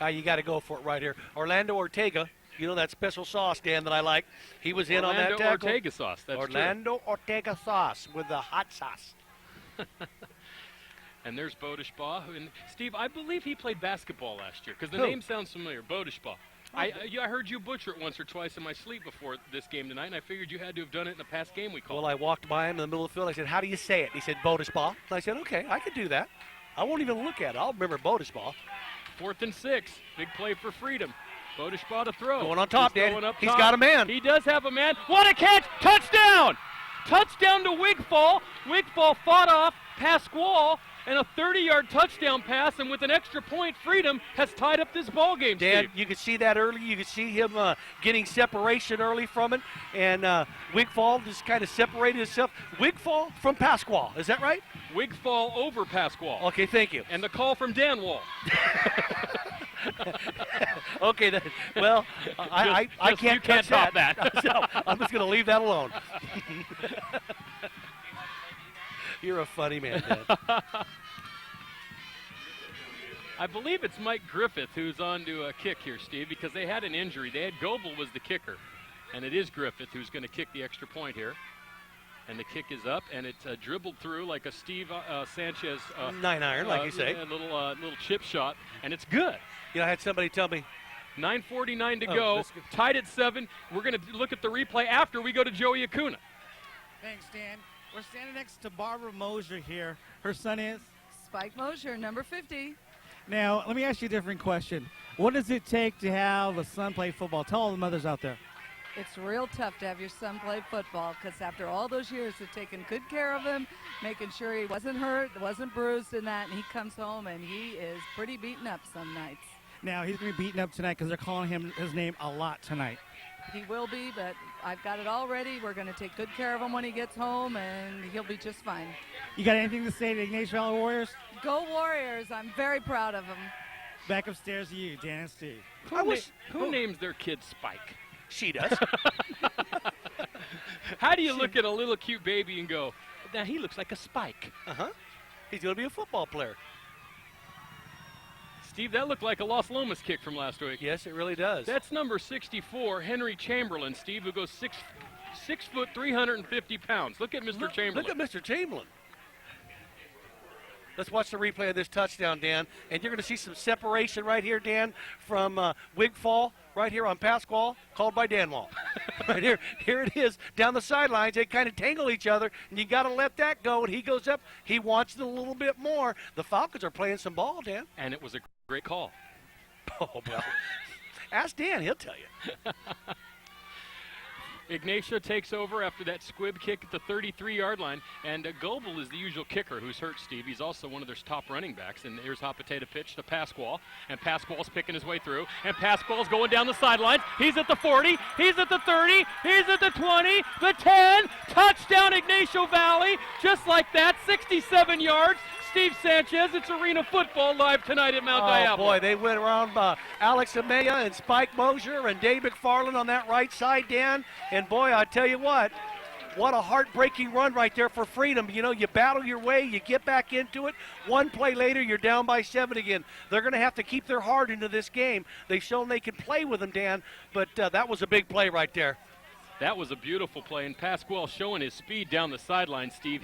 You got to go for it right here. Orlando Ortega, you know that special sauce, Dan, that I like. He was in on that tackle. Orlando Ortega sauce, that's Orlando Ortega sauce with the hot sauce. And there's Bodishbaugh. And Steve, I believe he played basketball last year because the Who? name sounds familiar, Bodishbaugh. I heard you butcher it once or twice in my sleep before this game tonight, and I figured you had to have done it in a past game we called. Well, I walked by him in the middle of the field. I said, how do you say it? He said, Bodishbaugh. And I said, okay, I could do that. I won't even look at it. I'll remember Bodishbaugh. 4th and 6. Big play for Freedom. Bodishbaugh to throw. Going on top, He's Dan. going up He's top. got a man. He does have a man. What a catch! Touchdown! Touchdown to Wigfall. Wigfall fought off Pasquale, and a 30-yard touchdown pass, and with an extra point, Freedom has tied up this ball game. Dan, Steve. you could see that early. You could see him getting separation early from it, and Wigfall just kind of separated himself. Wigfall from Pasquale, is that right? Wigfall over Pasquale. Okay, thank you. And the call from Dan Wall. Okay, well, I can't you can't top that. that. So I'm just going to leave that alone. You're a funny man, Dan. I believe it's Mike Griffith who's on to a kick here, Steve, because they had an injury. They had Goebel was the kicker, and it is Griffith who's going to kick the extra point here. And the kick is up, and it's dribbled through like a Steve Sanchez 9-iron, like you say. A little chip shot, and it's good. You know, I had somebody tell me. 9:49 to go, tied at 7. We're going to look at the replay after we go to Joey Acuna. Thanks, Dan. We're standing next to Barbara Mosier here. Her son is? Spike Mosier, number 50. Now, let me ask you a different question. What does it take to have a son play football? Tell all the mothers out there. It's real tough to have your son play football because after all those years of taking good care of him, making sure he wasn't hurt, wasn't bruised and that, and he comes home and he is pretty beaten up some nights. Now, he's going to be beaten up tonight because they're calling his name a lot tonight. He will be, but I've got it all ready. We're going to take good care of him when he gets home, and he'll be just fine. You got anything to say to the Ygnacio Valley Warriors? Go Warriors. I'm very proud of them. Back upstairs to you, Dan and Steve. Who names their kid Spike? She does. How do you look at a little cute baby and go, now he looks like a Spike? Uh-huh. He's going to be a football player. Steve, that looked like a Los Lomas kick from last week. Yes, it really does. That's number 64, Henry Chamberlain, Steve, who goes 6 foot, 350 pounds. Look at Mr. Chamberlain. Look at Mr. Chamberlain. Let's watch the replay of this touchdown, Dan. And you're going to see some separation right here, Dan, from Wigfall, right here on Pasquale, called by Dan Wall. Right here. Here it is, down the sidelines. They kind of tangle each other, and you got to let that go. And he goes up. He wants it a little bit more. The Falcons are playing some ball, Dan. And it was a great call. Oh, well. Ask Dan. He'll tell you. Ignacio takes over after that squib kick at the 33-yard line, and Goebel is the usual kicker who's hurt, Steve. He's also one of their top running backs, and here's hot potato pitch to Pasquale, and Pasquale's picking his way through, and Pasquale's going down the sidelines. He's at the 40, he's at the 30, he's at the 20, the 10, touchdown Ignacio Valley, just like that, 67 yards. Steve Sanchez, it's Arena Football live tonight at Mount Diablo. Oh, boy, they went around Alex Amaya and Spike Mosier and Dave McFarland on that right side, Dan. And, boy, I tell you what a heartbreaking run right there for Freedom. You know, you battle your way, you get back into it. One play later, you're down by 7 again. They're going to have to keep their heart into this game. They've shown they can play with them, Dan, but that was a big play right there. That was a beautiful play, and Pasquale showing his speed down the sideline, Steve.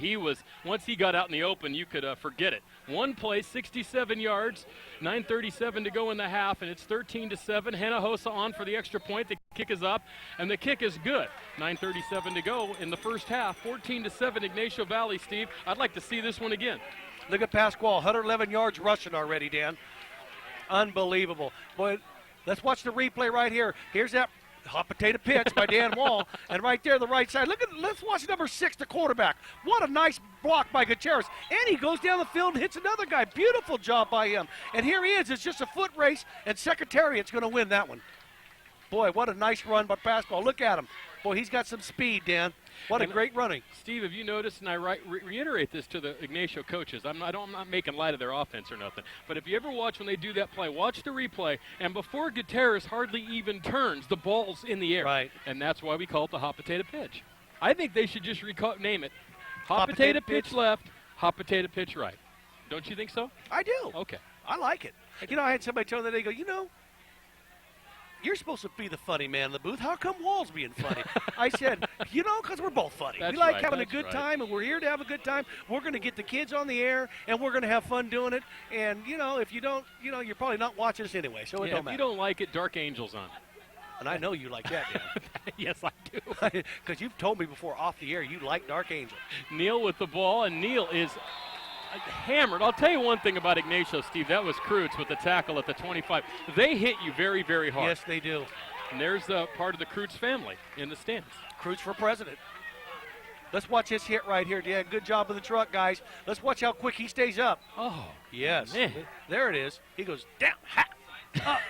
Once he got out in the open, you could forget it. One play, 67 yards, 9:37 to go in the half, and it's 13-7. Hinojosa on for the extra point. The kick is up, and the kick is good. 9:37 to go in the first half. 14-7 Ignacio Valley, Steve. I'd like to see this one again. Look at Pasquale, 111 yards rushing already, Dan. Unbelievable. Boy, let's watch the replay right here. Here's that hot potato pitch by Dan Wall, and right there, the right side. Let's watch number 6, the quarterback. What a nice block by Gutierrez. And he goes down the field and hits another guy. Beautiful job by him. And here he is. It's just a foot race, and Secretariat's going to win that one. Boy, what a nice run by Pasquale. Look at him. Boy, he's got some speed, Dan. What a great running. Steve, have you noticed, and I reiterate this to the Ignacio coaches, I'm not making light of their offense or nothing, but if you ever watch when they do that play, watch the replay, and before Gutierrez hardly even turns, the ball's in the air. Right. And that's why we call it the hot potato pitch. I think they should just name it hot potato pitch left, hot potato pitch right. Don't you think so? I do. Okay. I like it. You know, I had somebody tell me that they go, you know, you're supposed to be the funny man in the booth. How come Wall's being funny? I said, you know, because we're both funny. That's we like right, having a that's good right. time, and we're here to have a good time. We're going to get the kids on the air, and we're going to have fun doing it. And, you know, if you don't, you know, you're probably not watching us anyway, so it don't If matter. you don't like it, Dark Angel's on. And I know you like that, Dan. Yes, I do. Because you've told me before off the air you like Dark Angel. Neal with the ball, and Neal is hammered. I'll tell you one thing about Ignacio, Steve. That was Kreutz with the tackle at the 25. They hit you very, very hard. Yes, they do. And there's part of the Kreutz family in the stands. Kreutz for president. Let's watch this hit right here. Yeah, good job of the truck, guys. Let's watch how quick he stays up. Oh, yes. man. There it is. He goes down, up.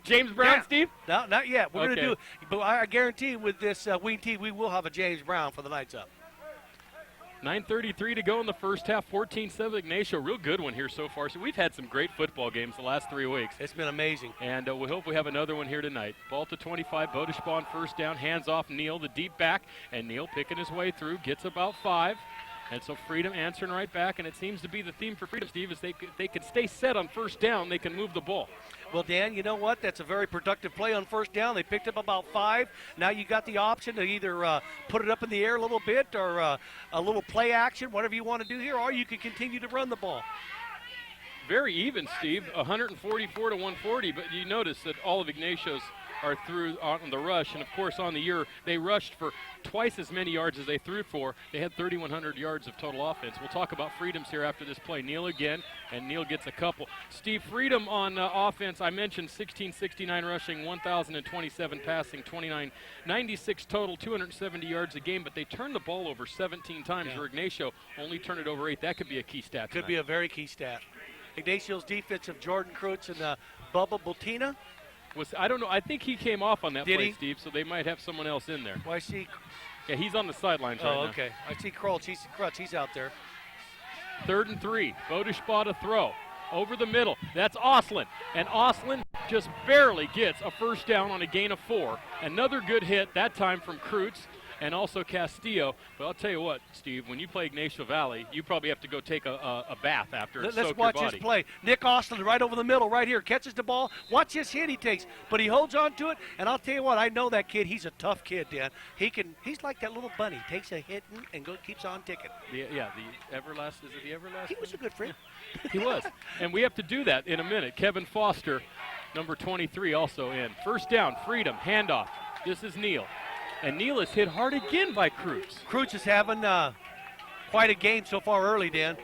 James Brown, Yeah. Steve? No, not yet. We're going to Okay. do it. But I guarantee with this wing tee, we will have a James Brown for the Knights up. 9:33 to go in the first half. 14-7 Ignacio. Real good one here so far. So we've had some great football games the last 3 weeks. It's been amazing. And we hope we have another one here tonight. Ball to 25. Bodishbaugh first down. Hands off Neal, the deep back. And Neal picking his way through. Gets about 5. And so Freedom answering right back. And it seems to be the theme for Freedom, Steve, is they can stay set on first down. They can move the ball. Well, Dan, you know what? That's a very productive play on first down. They picked up about 5. Now you got the option to either put it up in the air a little bit or a little play action, whatever you want to do here, or you can continue to run the ball. Very even, Steve. 144 to 140. But you notice that all of Ignacio's are through on the rush. And, of course, on the year, they rushed for twice as many yards as they threw for. They had 3,100 yards of total offense. We'll talk about Freedoms here after this play. Neal again, and Neal gets a couple. Steve, Freedom on offense, I mentioned 1669 rushing, 1,027 passing, 2996 total, 270 yards a game, but they turned the ball over 17 times. Yeah. Where Ignacio only turned it over 8. That could be a key stat Could tonight. be a very key stat. Ignacio's defense of Jordan Kreutz and Bubba Bultina. I don't know. I think he came off on that Did play, he? Steve, so they might have someone else in there. Well, I see. Yeah, he's on the sidelines right now. Oh, okay. I see Kreutz. He's out there. 3rd and 3. Bodishbaugh to throw. Over the middle. That's Oslin. And Oslin just barely gets a first down on a gain of 4. Another good hit, that time from Kreutz and also Castillo. But I'll tell you what, Steve, when you play Ignacio Valley, you probably have to go take a bath after and Let's soak watch your his body. play. Nick Oslin right over the middle right here. Catches the ball. Watch this hit he takes. But he holds on to it. And I'll tell you what, I know that kid. He's a tough kid, Dan. He's like that little bunny. Takes a hit and keeps on ticking. The Everlast. Is it the Everlast? He was a good friend. He was. And we have to do that in a minute. Kevin Foster, number 23, also in. First down, Freedom, handoff. This is Neal. And Neal is hit hard again by Kreutz. Kreutz is having quite a game so far early, Dan.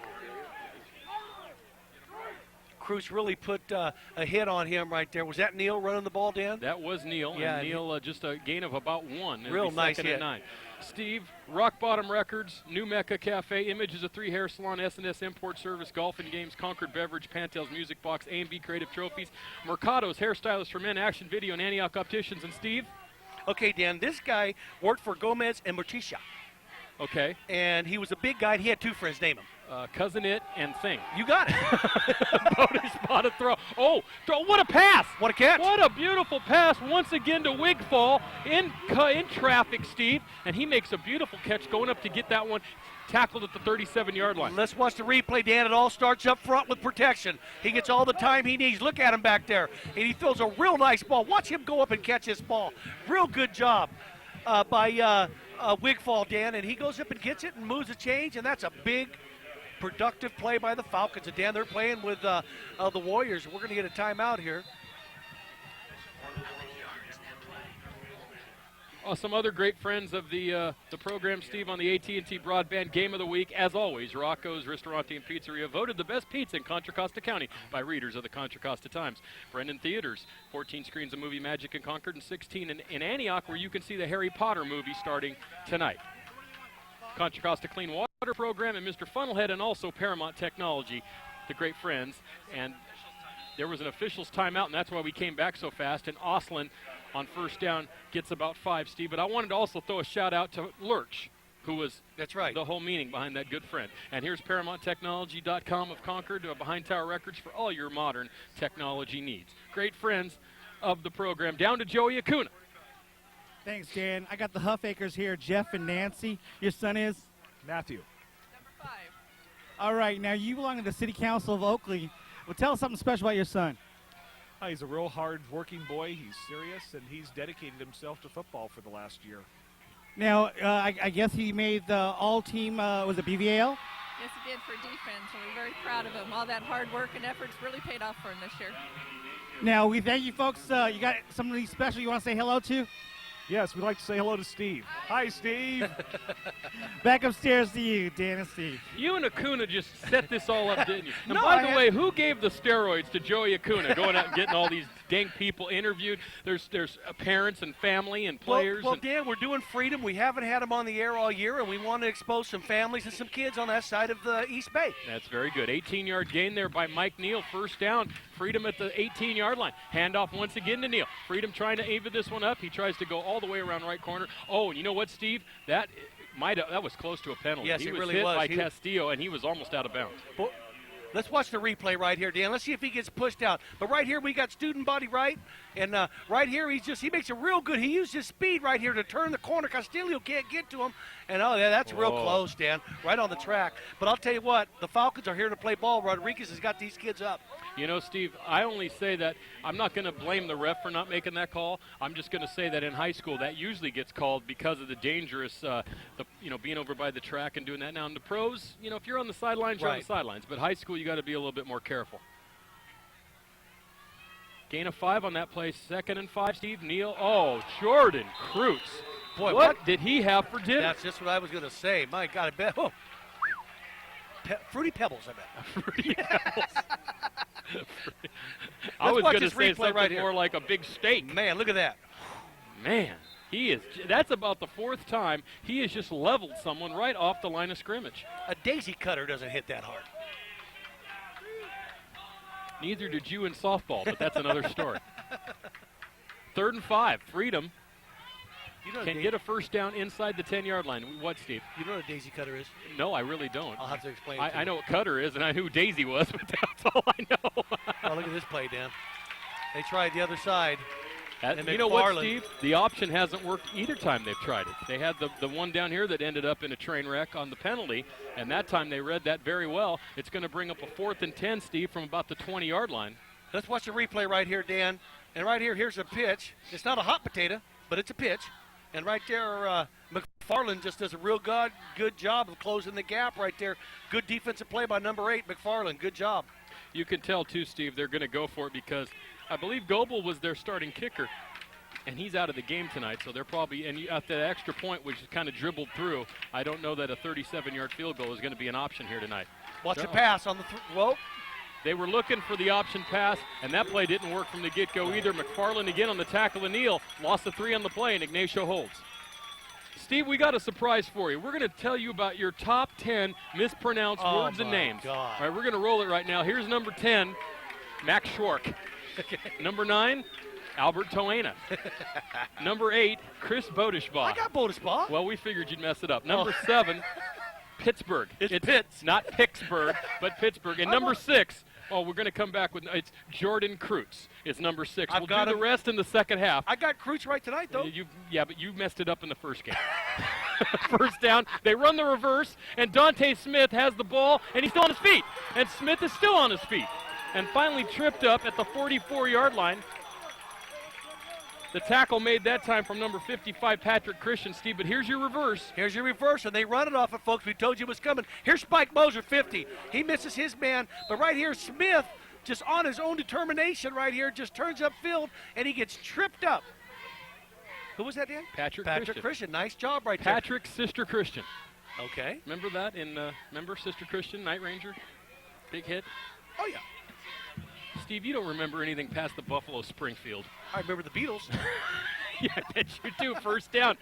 Cruz really put a hit on him right there. Was that Neal running the ball, Dan? That was Neal. Yeah, and Neal just a gain of about 1. It'll real be nice second hit. and 9. Steve, Rock Bottom Records, New Mecca Cafe, Images of 3 Hair Salon, S&S Import Service, Golf and Games, Concord Beverage, Pantel's Music Box, A&B Creative Trophies, Mercado's Hairstylist for Men, Action Video, and Antioch Opticians. And Steve? Okay, Dan, this guy worked for Gomez and Morticia. Okay. And he was a big guy. He had 2 friends. Name him. Cousin It and Thing. You got it. Bonus spot to throw. Oh, what a pass. What a catch. What a beautiful pass once again to Wigfall in traffic, Steve. And he makes a beautiful catch going up to get that one tackled at the 37-yard line. Let's watch the replay, Dan. It all starts up front with protection. He gets all the time he needs. Look at him back there. And he throws a real nice ball. Watch him go up and catch this ball. Real good job by Wigfall, Dan. And he goes up and gets it and moves the change. And that's a big, productive play by the Falcons. And Dan, they're playing with the Warriors. We're going to get a timeout here. Some other great friends of the program, Steve, on the AT&T Broadband Game of the Week. As always, Rocco's Ristorante and Pizzeria voted the best pizza in Contra Costa County by readers of the Contra Costa Times. Brendan Theaters, 14 screens of movie magic in Concord and 16 in Antioch, where you can see the Harry Potter movie starting tonight. Contra Costa Clean Water Program and Mr. Funnelhead, and also Paramount Technology, the great friends. And there was an official's timeout, and that's why we came back so fast. And Oslin on first down gets about 5, Steve. But I wanted to also throw a shout-out to Lurch, who was the whole meaning behind that good friend. And here's ParamountTechnology.com of Concord, behind Tower Records for all your modern technology needs. Great friends of the program. Down to Joey Acuna. Thanks, Dan. I got the Huffacres here, Jeff and Nancy. Your son is? Matthew. Number 5. All right, now you belong to the City Council of Oakley. Well, tell us something special about your son. He's a real hard-working boy. He's serious, and he's dedicated himself to football for the last year. Now, I guess he made the all-team, was it BVAL? Yes, he did for defense, and we're very proud of him. All that hard work and efforts really paid off for him this year. Now, we thank you, folks. You got somebody special you want to say hello to? Yes, we'd like to say hello to Steve. Hi, Steve. Back upstairs to you, Dan and Steve. You and Acuna just set this all up, didn't you? And No, by the way, who gave the steroids to Joey Acuna, going out and getting all these dang people interviewed? There's parents and family and players. Well, Dan, we're doing Freedom. We haven't had them on the air all year, and we want to expose some families and some kids on that side of the East Bay. That's very good. 18-yard gain there by Mike Neal. First down. Freedom at the 18-yard line. Handoff once again to Neal. Freedom trying to even this one up. He tries to go all the way around right corner. Oh, and you know what, Steve? That was close to a penalty. Yes, he it was really hit was. by Castillo, and he was almost out of bounds. Well, let's watch the replay right here, Dan. Let's see if he gets pushed out. But right here, we got student body right. And right here, he makes a real good. He used his speed right here to turn the corner. Castillo can't get to him. And, oh, yeah, that's real close, Dan. Right on the track. But I'll tell you what, the Falcons are here to play ball. Rodriguez has got these kids up. You know, Steve, I only say that I'm not going to blame the ref for not making that call. I'm just going to say that in high school that usually gets called because of the dangerous, being over by the track and doing that. Now in the pros, if you're on the sidelines, you're on the sidelines. But high school, you got to be a little bit more careful. Gain of 5 on that play. 2nd and 5, Steve. Neal. Oh, Jordan Cruz. Boy, what did he have for dinner? That's just what I was going to say. My God, I bet. Oh. Fruity Pebbles, I bet. Fruity Pebbles. I Let's was watch going to this say replay something right here. more like a big steak. Man, look at that. Man, that's about the 4th time he has just leveled someone right off the line of scrimmage. A daisy cutter doesn't hit that hard. Neither did you in softball, but that's another story. 3rd and 5, Freedom can get a first down inside the 10-yard line. What, Steve? You know what a daisy cutter is? No, I really don't. I'll have to explain it to I you. know what cutter is, and I knew who Daisy was, but that's all I know. Oh, look at this play, Dan. They tried the other side. You know what, Steve? The option hasn't worked either time they've tried it. They had the one down here that ended up in a train wreck on the penalty, and that time they read that very well. It's going to bring up a 4th and 10, Steve, from about the 20-yard line. Let's watch the replay right here, Dan. And right here, here's a pitch. It's not a hot potato, but it's a pitch. And right there, McFarland just does a real good job of closing the gap right there. Good defensive play by number 8, McFarland. Good job. You can tell, too, Steve, they're going to go for it because I believe Goebel was their starting kicker, and he's out of the game tonight. So they're probably – and at that extra point, which is kind of dribbled through, I don't know that a 37-yard field goal is going to be an option here tonight. Watch the pass on the whoa. They were looking for the option pass, and that play didn't work from the get-go either. McFarland again on the tackle and kneel. Lost the 3 on the play, and Ygnacio holds. Steve, we got a surprise for you. We're going to tell you about your top 10 mispronounced words and names. God. All right, we're going to roll it right now. Here's number 10, Max Schwark. Number 9, Albert Toena. Number 8, Chris Bodishbaugh. I got Bodishbaugh. Well, we figured you'd mess it up. Number 7, Pittsburgh. It's Pitts. Not Pittsburgh, but Pittsburgh. And number 6, we're going to come back with, it's Jordan Kreutz. It's number 6. We'll do the rest in the second half. I got Kreutz right tonight, though. Yeah, but you messed it up in the first game. First down. They run the reverse, and Dante Smith has the ball, and he's still on his feet. And Smith is still on his feet. And finally tripped up at the 44-yard line. The tackle made that time from number 55, Patrick Christian, Steve, but here's your reverse. Here's your reverse, and they run it off it, folks. We told you it was coming. Here's Spike Moser, 50. He misses his man, but right here, Smith, just on his own determination right here, just turns upfield, and he gets tripped up. Who was that, Dan? Patrick Christian. Nice job right Patrick's sister Christian. Okay. Remember that remember Sister Christian, Night Ranger? Big hit? Oh, yeah. Steve, you don't remember anything past the Buffalo Springfield. I remember the Beatles. Yeah, I bet you do. First down.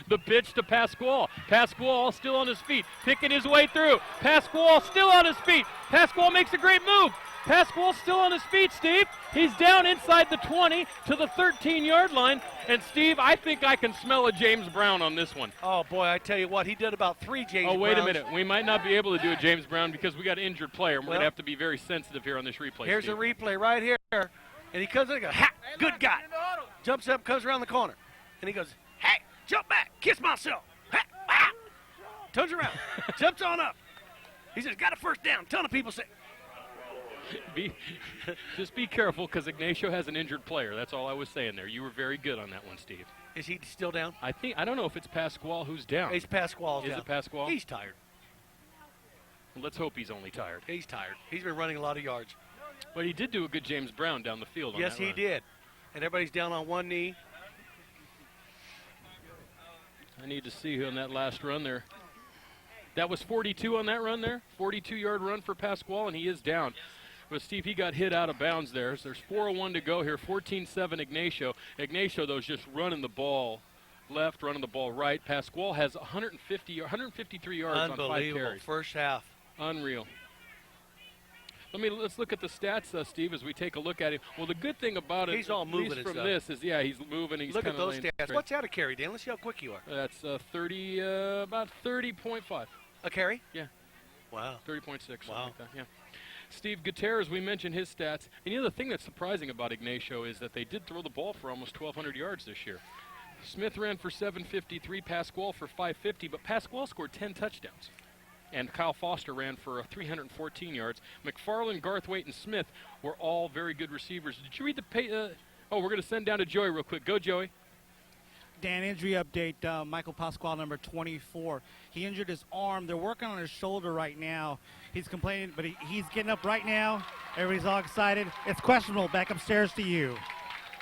The pitch to Pasquale. Pasquale still on his feet, picking his way through. Pasquale still on his feet. Pasquale makes a great move. Pasquale still on his feet, Steve. He's down inside the 20 to the 13-yard line. And, Steve, I think I can smell a James Brown on this one. Oh, boy, I tell you what, he did about 3 James Browns. Oh, wait a minute. We might not be able to do a James Brown because we got an injured player. We're going to have to be very sensitive here on this replay, Here's Steve. a replay right here. And he comes in and goes, ha, good guy. Jumps up, comes around the corner. And he goes, hey, jump back, kiss myself. Ha, ah. Turns around, jumps on up. He says, got a first down. Ton of people say. Just be careful because Ygnacio has an injured player. That's all I was saying there. You were very good on that one, Steve. Is he still down? I don't know if it's Pasquale who's down. It's Pasquale's down. Is it Pasquale? He's tired. Well, let's hope he's only tired. He's tired. He's been running a lot of yards. But he did do a good James Brown down the field on Yes, that he run. did. And everybody's down on one knee. I need to see who on that last run there. That was 42 on that run there. 42-yard run for Pasquale, and he is down. But, Steve, he got hit out of bounds there. So there's 4:01 to go here. 14-7 Ygnacio. Ygnacio, though, is just running the ball left, running the ball right. Pasquale has 153 yards on 5 carries. Unbelievable first half. Unreal. Let's look at the stats, Steve, as we take a look at him. Well, the good thing about it, he's all moving at least from stuff. this, is he's moving. He's look at those stats. Straight. What's that a carry, Dan? Let's see how quick you are. That's about 30.5. A carry? Yeah. Wow. 30.6. Wow. Like that, yeah. Steve Gutierrez, we mentioned his stats. And the thing that's surprising about Ygnacio is that they did throw the ball for almost 1,200 yards this year. Smith ran for 753, Pasquale for 550, but Pasquale scored 10 touchdowns. And Kyle Foster ran for 314 yards. McFarland, Garthwaite, and Smith were all very good receivers. Did you read the we're going to send down to Joey real quick. Go, Joey. Dan, injury update, Michael Pasquale, number 24. He injured his arm. They're working on his shoulder right now. He's complaining, but he's getting up right now. Everybody's all excited. It's questionable. Back upstairs to you.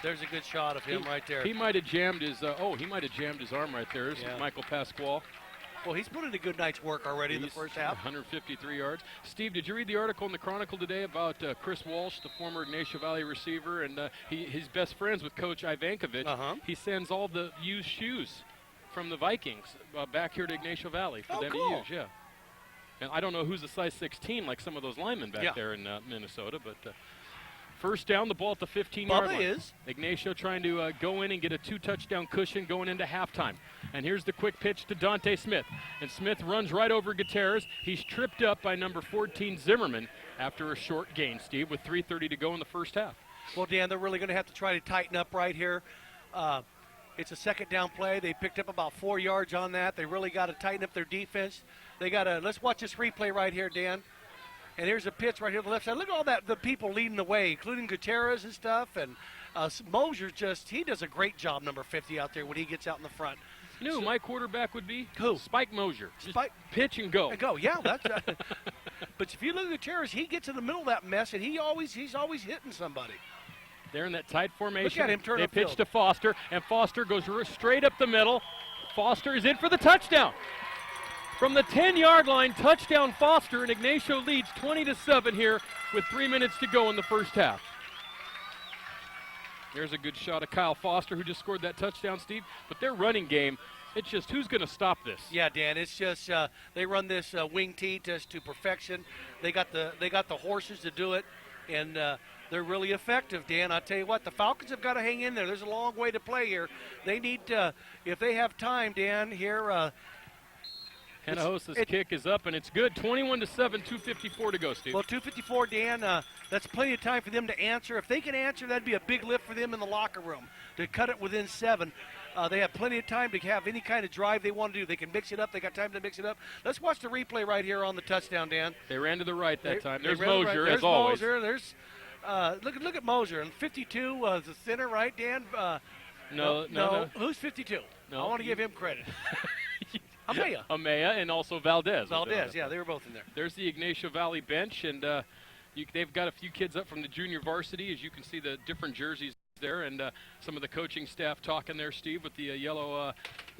There's a good shot of him right there. He might have jammed his arm right there. Yeah. Michael Pasquale. Well, he's put in a good night's work already in the first half. 153 yards. Steve, did you read the article in the Chronicle today about Chris Walsh, the former Ignacio Valley receiver, and he's best friends with Coach Ivankovic. He sends all the used shoes from the Vikings back here to Ignacio Valley for them to use. Yeah. And I don't know who's a size 16 like some of those linemen back there in Minnesota, but first down, the ball at the 15-yard line. Is. Ygnacio trying to go in and get a 2-touchdown cushion going into halftime. And here's the quick pitch to Dante Smith. And Smith runs right over Gutierrez. He's tripped up by number 14, Zimmerman, after a short gain, Steve, with 3:30 to go in the first half. Well, Dan, they're really going to have to try to tighten up right here. It's a second down play. They picked up about 4 yards on that. They really got to tighten up their defense. They got to, let's watch this replay right here, Dan. And here's a pitch right here on the left side. Look at all the people leading the way, including Gutierrez and stuff. And Mosier he does a great job, number 50, out there when he gets out in the front. You know who my quarterback would be? Who? Spike Mosier. Just pitch and go. And go, yeah. That's. But if you look at Gutierrez, he gets in the middle of that mess, and he's always hitting somebody. They're in that tight formation. Look at him turn They upfield. pitch to Foster, and Foster goes straight up the middle. Foster is in for the touchdown. From the 10-yard line, touchdown Foster, and Ygnacio leads 20-7 here with 3 minutes to go in the first half. There's a good shot of Kyle Foster, who just scored that touchdown, Steve. But their running game, it's just who's going to stop this? Yeah, Dan. It's just they run this wing tee just to perfection. They got the horses to do it, and they're really effective, Dan. I tell you what, the Falcons have got to hang in there. There's a long way to play here. They need if they have time, Dan. Here. Hinojos' kick is up, and it's good. 21-7, 2:54 to go, Steve. Well, 2:54, Dan. That's plenty of time for them to answer. If they can answer, that'd be a big lift for them in the locker room to cut it within 7. They have plenty of time to have any kind of drive they want to do. They can mix it up. They got time to mix it up. Let's watch the replay right here on the touchdown, Dan. They ran to the right that time. There's Mosier, as always. Mosier. There's look at Mosier. And 52 the center, right, Dan? No. Who's 52? No. I want to give him credit. Amaya. Amaya and also Valdez. Yeah, they were both in there. There's the Ignacio Valley bench, and they've got a few kids up from the junior varsity. As you can see, the different jerseys there, and some of the coaching staff talking there, Steve, with the yellow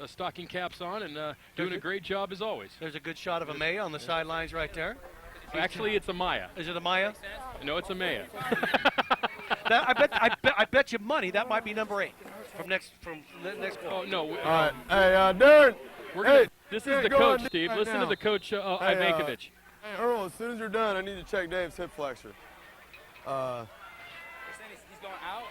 stocking caps on, and doing a great job as always. There's a good shot of Amaya on the sidelines right there. Actually, it's Amaya. Is it Amaya? No, it's Amaya. I bet you money that might be number 8 from next. Oh no. All right. Hey, Darren. This is the coach, Steve. Listen to the coach, Ivankovic. Hey, Earl, as soon as you're done, I need to check Dave's hip flexor. He's going out.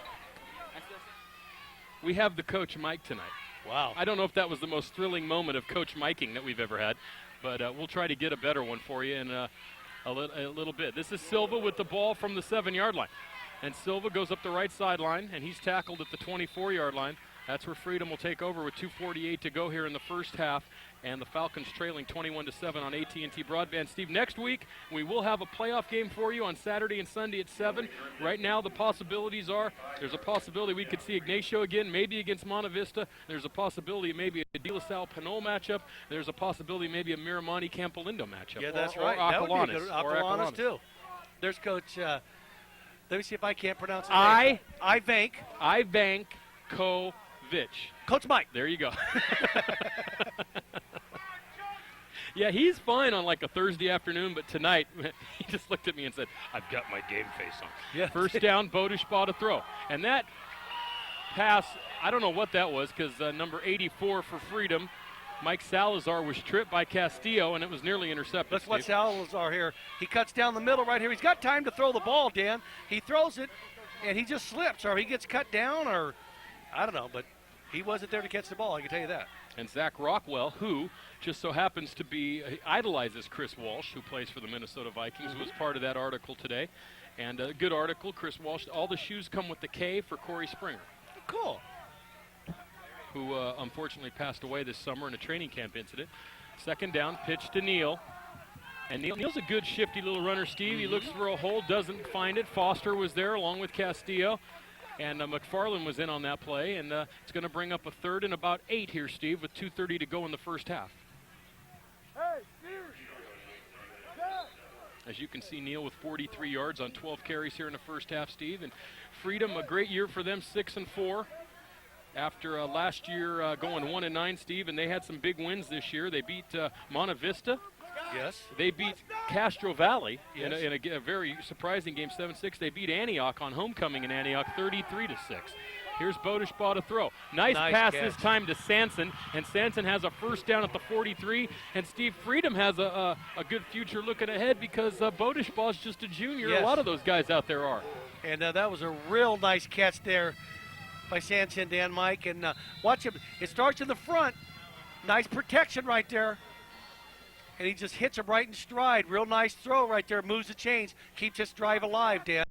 We have the coach Mike tonight. Wow. I don't know if that was the most thrilling moment of coach miking that we've ever had, but we'll try to get a better one for you in a little bit. This is Silva with the ball from the 7-yard line. And Silva goes up the right sideline, and he's tackled at the 24-yard line. That's where Freedom will take over with 2:48 to go here in the first half, and the Falcons trailing 21-7 on AT&T Broadband. Steve, next week we will have a playoff game for you on Saturday and Sunday at 7. Right now the possibilities are there's a possibility we could see Ygnacio again, maybe against Monte Vista. There's a possibility maybe a De La Salle Pinole matchup. There's a possibility maybe a Miramani Campolindo matchup. Yeah, that's or right. That would be good. Or Acalanes too. There's Coach. Let me see if I can't pronounce his name. Ivankovic. Coach Mike. There you go. Yeah, he's fine on like a Thursday afternoon, but tonight he just looked at me and said, I've got my game face on. Yeah. First down, Bodishbaugh to throw. And that pass, I don't know what that was, because number 84 for Freedom, Mike Salazar, was tripped by Castillo, and it was nearly intercepted. Let's watch Salazar here. He cuts down the middle right here. He's got time to throw the ball, Dan. He throws it, and he just slips, or he gets cut down, or I don't know, but he wasn't there to catch the ball, I can tell you that. And Zach Rockwell, who just so happens to be, idolizes Chris Walsh, who plays for the Minnesota Vikings, was part of that article today. And a good article, Chris Walsh. All the shoes come with the K for Corey Springer. Cool. Who unfortunately passed away this summer in a training camp incident. Second down, pitch to Neal. And Neal's a good shifty little runner, Steve. He looks for a hole, doesn't find it. Foster was there along with Castillo. And McFarland was in on that play, and it's going to bring up a 3rd and about 8 here, Steve, with 2:30 to go in the first half. As you can see, Neal with 43 yards on 12 carries here in the first half, Steve. And Freedom, a great year for them, 6-4. After last year going 1-9, Steve, and they had some big wins this year. They beat Monte Vista. Yes. They beat Castro Valley yes. in a very surprising game, 7-6. They beat Antioch on homecoming in Antioch, 33-6. Here's Bodishbaugh to throw. Nice pass catch. this time to Sanson, and Sanson has a first down at the 43. And Steve, Freedom has a good future looking ahead because Bodishbaugh's just a junior. Yes. A lot of those guys out there are. And that was a real nice catch there by Sanson, Dan, Mike. And watch him. It starts in the front. Nice protection right there. And he just hits him right in stride. Real nice throw right there. Moves the chains. Keeps this drive alive, Dan.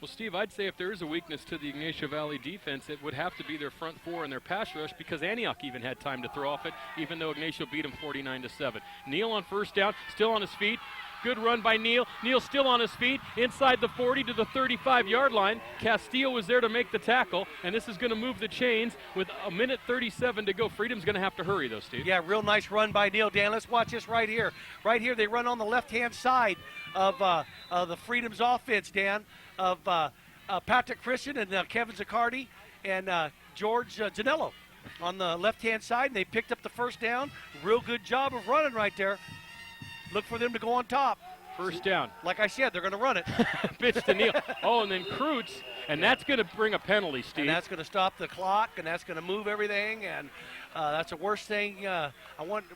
Well, Steve, I'd say if there is a weakness to the Ignacio Valley defense, it would have to be their front 4 and their pass rush, because Antioch even had time to throw off it, even though Ignacio beat him 49-7. Neal on first down, still on his feet. Good run by Neal. Neal still on his feet, inside the 40 to the 35-yard line. Castillo was there to make the tackle, and this is going to move the chains with 1:37 to go. Freedom's going to have to hurry, though, Steve. Yeah, real nice run by Neal, Dan. Let's watch this right here. Right here, they run on the left-hand side of the Freedom's offense, Dan, of Patrick Christian and Kevin Zaccardi and George Janello. on the left-hand side, and they picked up the first down. Real good job of running right there. Look for them to go on top. First down. Like I said, they're going to run it. Pitch to Neal. Oh, and then Kreutz, and that's going to bring a penalty, Steve. And that's going to stop the clock, and that's going to move everything, and that's the worst thing.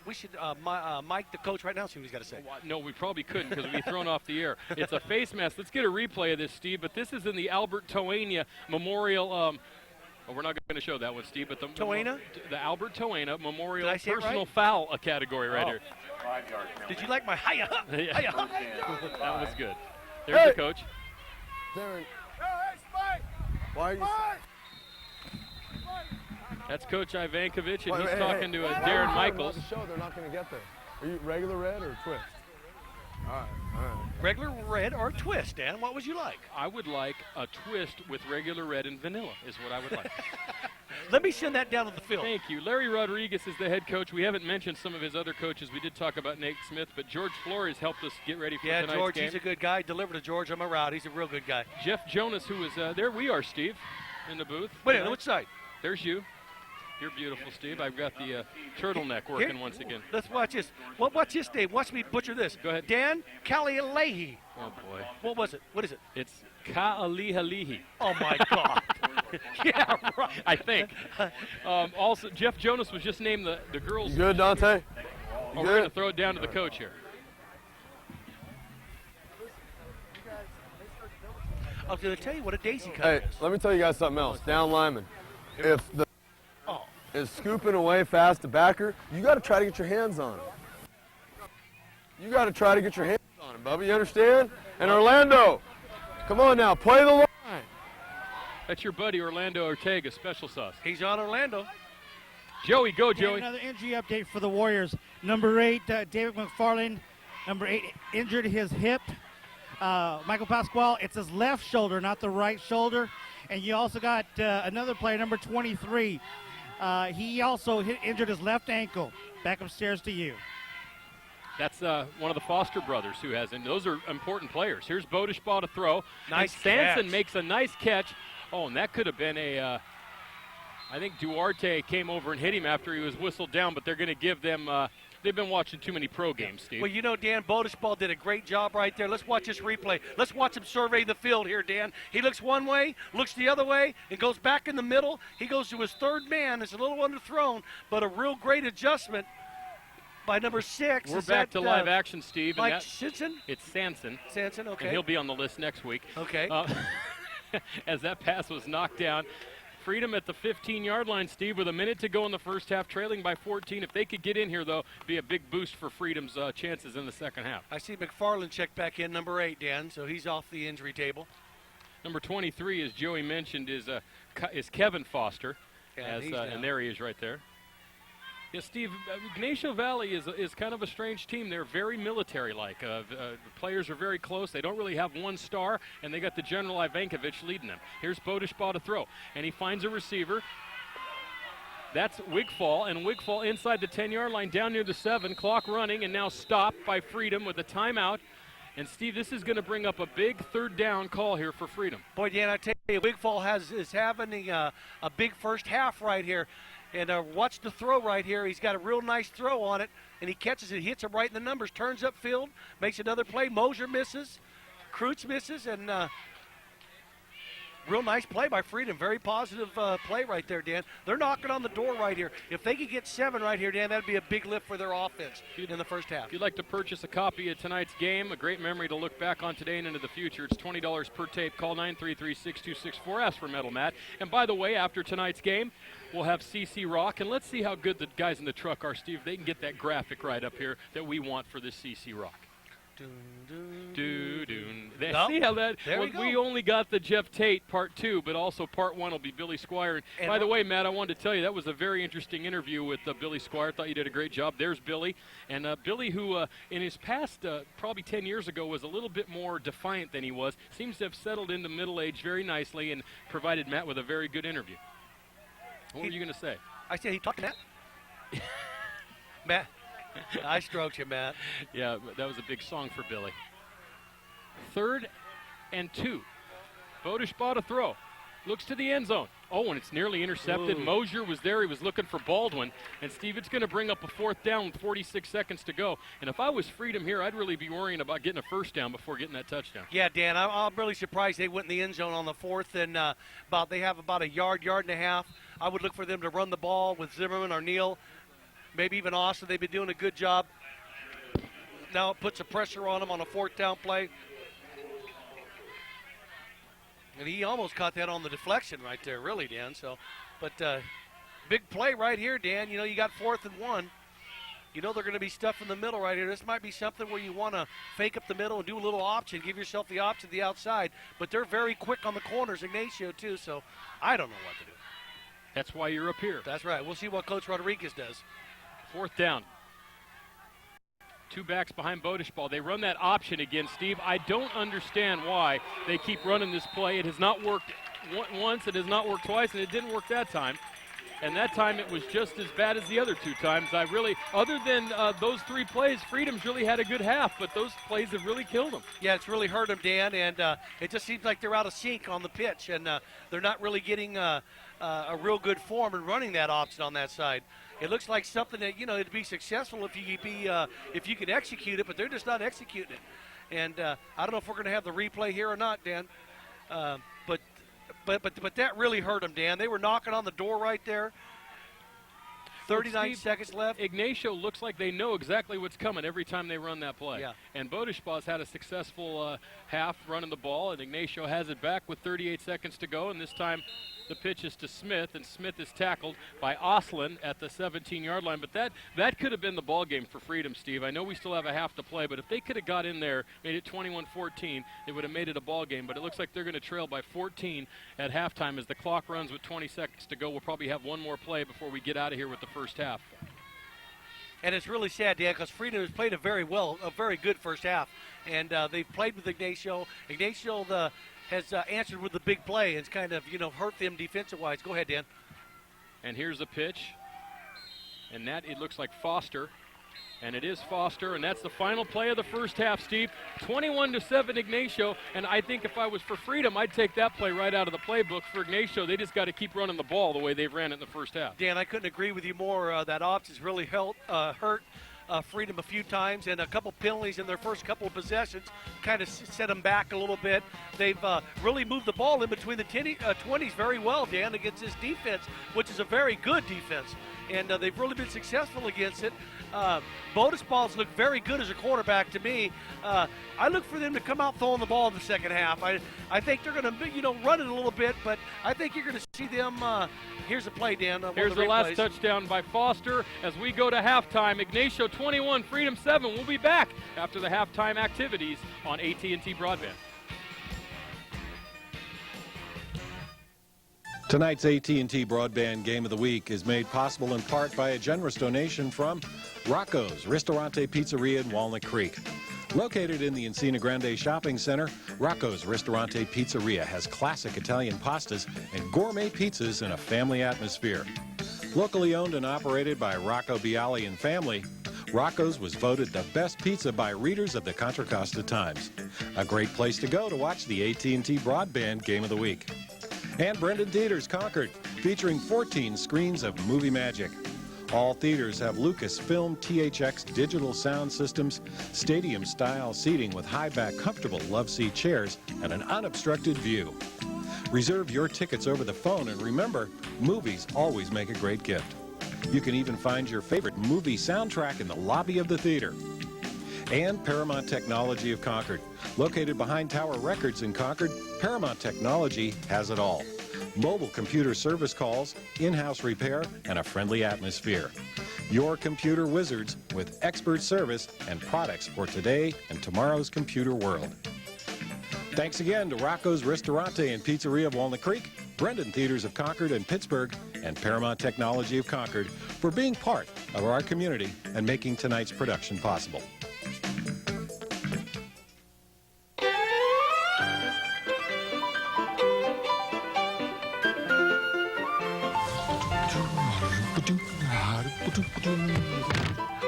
We should Mike, the coach, right now, see what he's got to say. No, we probably couldn't because we'd be thrown off the air. It's a face mask. Let's get a replay of this, Steve, but this is in the Albert Toena Memorial. We're not going to show that one, Steve, but the Albert Toena Memorial Personal Foul category right here. 5 yards. Did you like my hiya? Hiya. That was good. There's the coach. Darren. Why are you? That's Coach Ivankovic, and he's talking to Darren Michaels. The show, they're not going to get there. Are you regular red or twist? All right. Regular red or twist, Dan? What would you like? I would like a twist with regular red and vanilla is what I would like. Let me send that down to the field. Thank you. Larry Rodriguez is the head coach. We haven't mentioned some of his other coaches. We did talk about Nate Smith, but George Flores helped us get ready for tonight's game. Yeah, George, he's a good guy. Deliver to George on my route. He's a real good guy. Jeff Jonas, who is there we are, Steve, in the booth. Wait, on which side? There's you. You're beautiful, Steve. I've got the turtleneck working once again. Let's watch this. Well, watch this, Dave. Watch me butcher this. Go ahead. Dan Kalialehi. Oh, boy. What was it? What is it? It's Ka'alihalihi. Oh, my God. Yeah, right. I think. Also, Jeff Jonas was just named the girls. You good, Dante? We're going to throw it down to the coach here. I was going to tell you what a daisy cut Hey, is. let me tell you guys something else. Down lineman. If the is scooping away fast to backer, you got to try to get your hands on him. You got to try to get your hands on him, Bubba. You understand? And Orlando, come on now, play the line. That's your buddy Orlando Ortega, special sauce. He's on Orlando. Joey, go, Joey. Another injury update for the Warriors. Number 8, David McFarland. Number 8 injured his hip. Michael Pasquale, it's his left shoulder, not the right shoulder. And you also got another player, number 23. He also injured his left ankle. Back upstairs to you. That's one of the Foster brothers who has, and those are important players. Here's Bodishbaugh to throw. Nice and Sanson catch. makes a nice catch. Oh, and that could have been I think Duarte came over and hit him after he was whistled down, but they're going to give them, they've been watching too many pro games, Steve. Well, you know, Dan, Bodishbaugh did a great job right there. Let's watch this replay. Let's watch him survey the field here, Dan. He looks one way, looks the other way, and goes back in the middle. He goes to his third man. It's a little underthrown, but a real great adjustment by number 6. We're back to live action, Steve. Mike Simpson? It's Sanson. Sanson, okay. And he'll be on the list next week. Okay. As that pass was knocked down. Freedom at the 15-yard line, Steve, with a minute to go in the first half, trailing by 14. If they could get in here, though, be a big boost for Freedom's chances in the second half. I see McFarland checked back in, number 8, Dan, so he's off the injury table. Number 23, as Joey mentioned, is Kevin Foster, Yeah, and there he is right there. Yeah, Steve, Ygnacio Valley is kind of a strange team. They're very military-like. The players are very close. They don't really have one star, and they got the General Ivankovic leading them. Here's Bodishbaugh to throw, and he finds a receiver. That's Wigfall, and Wigfall inside the 10-yard line, down near the 7, clock running, and now stopped by Freedom with a timeout. And, Steve, this is going to bring up a big third down call here for Freedom. Boy, Dan, I tell you, Wigfall is having a big first half right here. And watch the throw right here. He's got a real nice throw on it, and he catches it, hits it right in the numbers, turns upfield, makes another play. Mosier misses, Kreutz misses, and real nice play by Freedom. Very positive play right there, Dan. They're knocking on the door right here. If they could get 7 right here, Dan, that'd be a big lift for their offense in the first half. If you'd like to purchase a copy of tonight's game, a great memory to look back on today and into the future, it's $20 per tape. Call 933-6264. Ask for Metal Matt. And by the way, after tonight's game, we'll have CC Rock, and let's see how good the guys in the truck are, Steve. They can get that graphic right up here that we want for this CC Rock. See how that? We only got the Jeff Tate part 2, but also part 1 will be Billy Squire. And by the way, Matt, I wanted to tell you that was a very interesting interview with Billy Squire. Thought you did a great job. There's Billy, and Billy, who in his past probably 10 years ago was a little bit more defiant than he was, seems to have settled into middle age very nicely and provided Matt with a very good interview. What were you going to say? I said he talked to Matt. Matt. I stroked you, Matt. Yeah, that was a big song for Billy. 3rd and 2. Bodishbaugh to throw. looks to the end zone. Oh, and it's nearly intercepted. Ooh. Mosier was there. He was looking for Baldwin. And, Steve, it's going to bring up a 4th down with 46 seconds to go. And if I was Freedom here, I'd really be worrying about getting a first down before getting that touchdown. Yeah, Dan, I'm really surprised they went in the end zone on the 4th, and they have about a yard and a half. I would look for them to run the ball with Zimmerman or Neal, maybe even Austin. They've been doing a good job. Now it puts a pressure on them on a 4th down play. And he almost caught that on the deflection right there, really, Dan. So, but big play right here, Dan. You know, you got 4th and 1. You know they're going to be stuff in the middle right here. This might be something where you want to fake up the middle and do a little option, give yourself the option to the outside. But they're very quick on the corners, Ygnacio too, so I don't know what to do. That's why you're up here. That's right. We'll see what Coach Rodriguez does. 4th down. 2 backs behind Bodishball. They run that option again, Steve. I don't understand why they keep running this play. It has not worked once, it has not worked twice, and it didn't work that time. And that time it was just as bad as the other 2 times. Other than those 3 plays, Freedom's really had a good half, but those plays have really killed them. Yeah, it's really hurt them, Dan, and it just seems like they're out of sync on the pitch, and they're not really getting a real good form in running that option on that side. It looks like something that, you know, it'd be successful if you could execute it, but they're just not executing it. And I don't know if we're going to have the replay here or not, Dan. But that really hurt them, Dan. They were knocking on the door right there. 39 seconds left. Ygnacio looks like they know exactly what's coming every time they run that play. Yeah. And Bodishball's had a successful half running the ball, and Ygnacio has it back with 38 seconds to go, and this time the pitch is to Smith, and Smith is tackled by Oslin at the 17-yard line. But that could have been the ball game for Freedom, Steve. I know we still have a half to play, but if they could have got in there, made it 21-14, it would have made it a ball game. But it looks like they're going to trail by 14 at halftime as the clock runs with 20 seconds to go. We'll probably have one more play before we get out of here with the first half. And it's really sad, Dan, because Freedom has played a very good first half. And they've played with Ygnacio. Ygnacio has answered with the big play. It's kind of, hurt them defensive-wise. Go ahead, Dan. And here's a pitch. And that, it looks like Foster. And it is Foster, and that's the final play of the first half, Steve. 21-7 Ygnacio, and I think if I was for Freedom, I'd take that play right out of the playbook. For Ygnacio, they just got to keep running the ball the way they've ran it in the first half. Dan, I couldn't agree with you more. That option's really hurt Freedom a few times, and a couple penalties in their first couple of possessions kind of set them back a little bit. They've really moved the ball in between the 20s very well, Dan, against this defense, which is a very good defense. And they've really been successful against it. Bodishball's look very good as a quarterback to me. I look for them to come out throwing the ball in the second half. I think they're going to, run it a little bit, but I think you're going to see them. Here's the play, Dan. Here's the last touchdown by Foster as we go to halftime. Ygnacio 21, Freedom 7. We'll be back after the halftime activities on AT&T Broadband. Tonight's AT&T Broadband Game of the Week is made possible in part by a generous donation from Rocco's Ristorante Pizzeria in Walnut Creek. Located in the Encina Grande Shopping Center, Rocco's Ristorante Pizzeria has classic Italian pastas and gourmet pizzas in a family atmosphere. Locally owned and operated by Rocco Bialy and family, Rocco's was voted the best pizza by readers of the Contra Costa Times. A great place to go to watch the AT&T Broadband Game of the Week. And Brendan Theaters Concord, featuring 14 screens of movie magic. All theaters have Lucasfilm THX digital sound systems, stadium-style seating with high-back, comfortable love-seat chairs, and an unobstructed view. Reserve your tickets over the phone, and remember, movies always make a great gift. You can even find your favorite movie soundtrack in the lobby of the theater. And Paramount Technology of Concord. Located behind Tower Records in Concord, Paramount Technology has it all. Mobile computer service calls, in-house repair, and a friendly atmosphere. Your computer wizards with expert service and products for today and tomorrow's computer world. Thanks again to Rocco's Ristorante and Pizzeria of Walnut Creek, Brendan Theaters of Concord and Pittsburgh, and Paramount Technology of Concord for being part of our community and making tonight's production possible.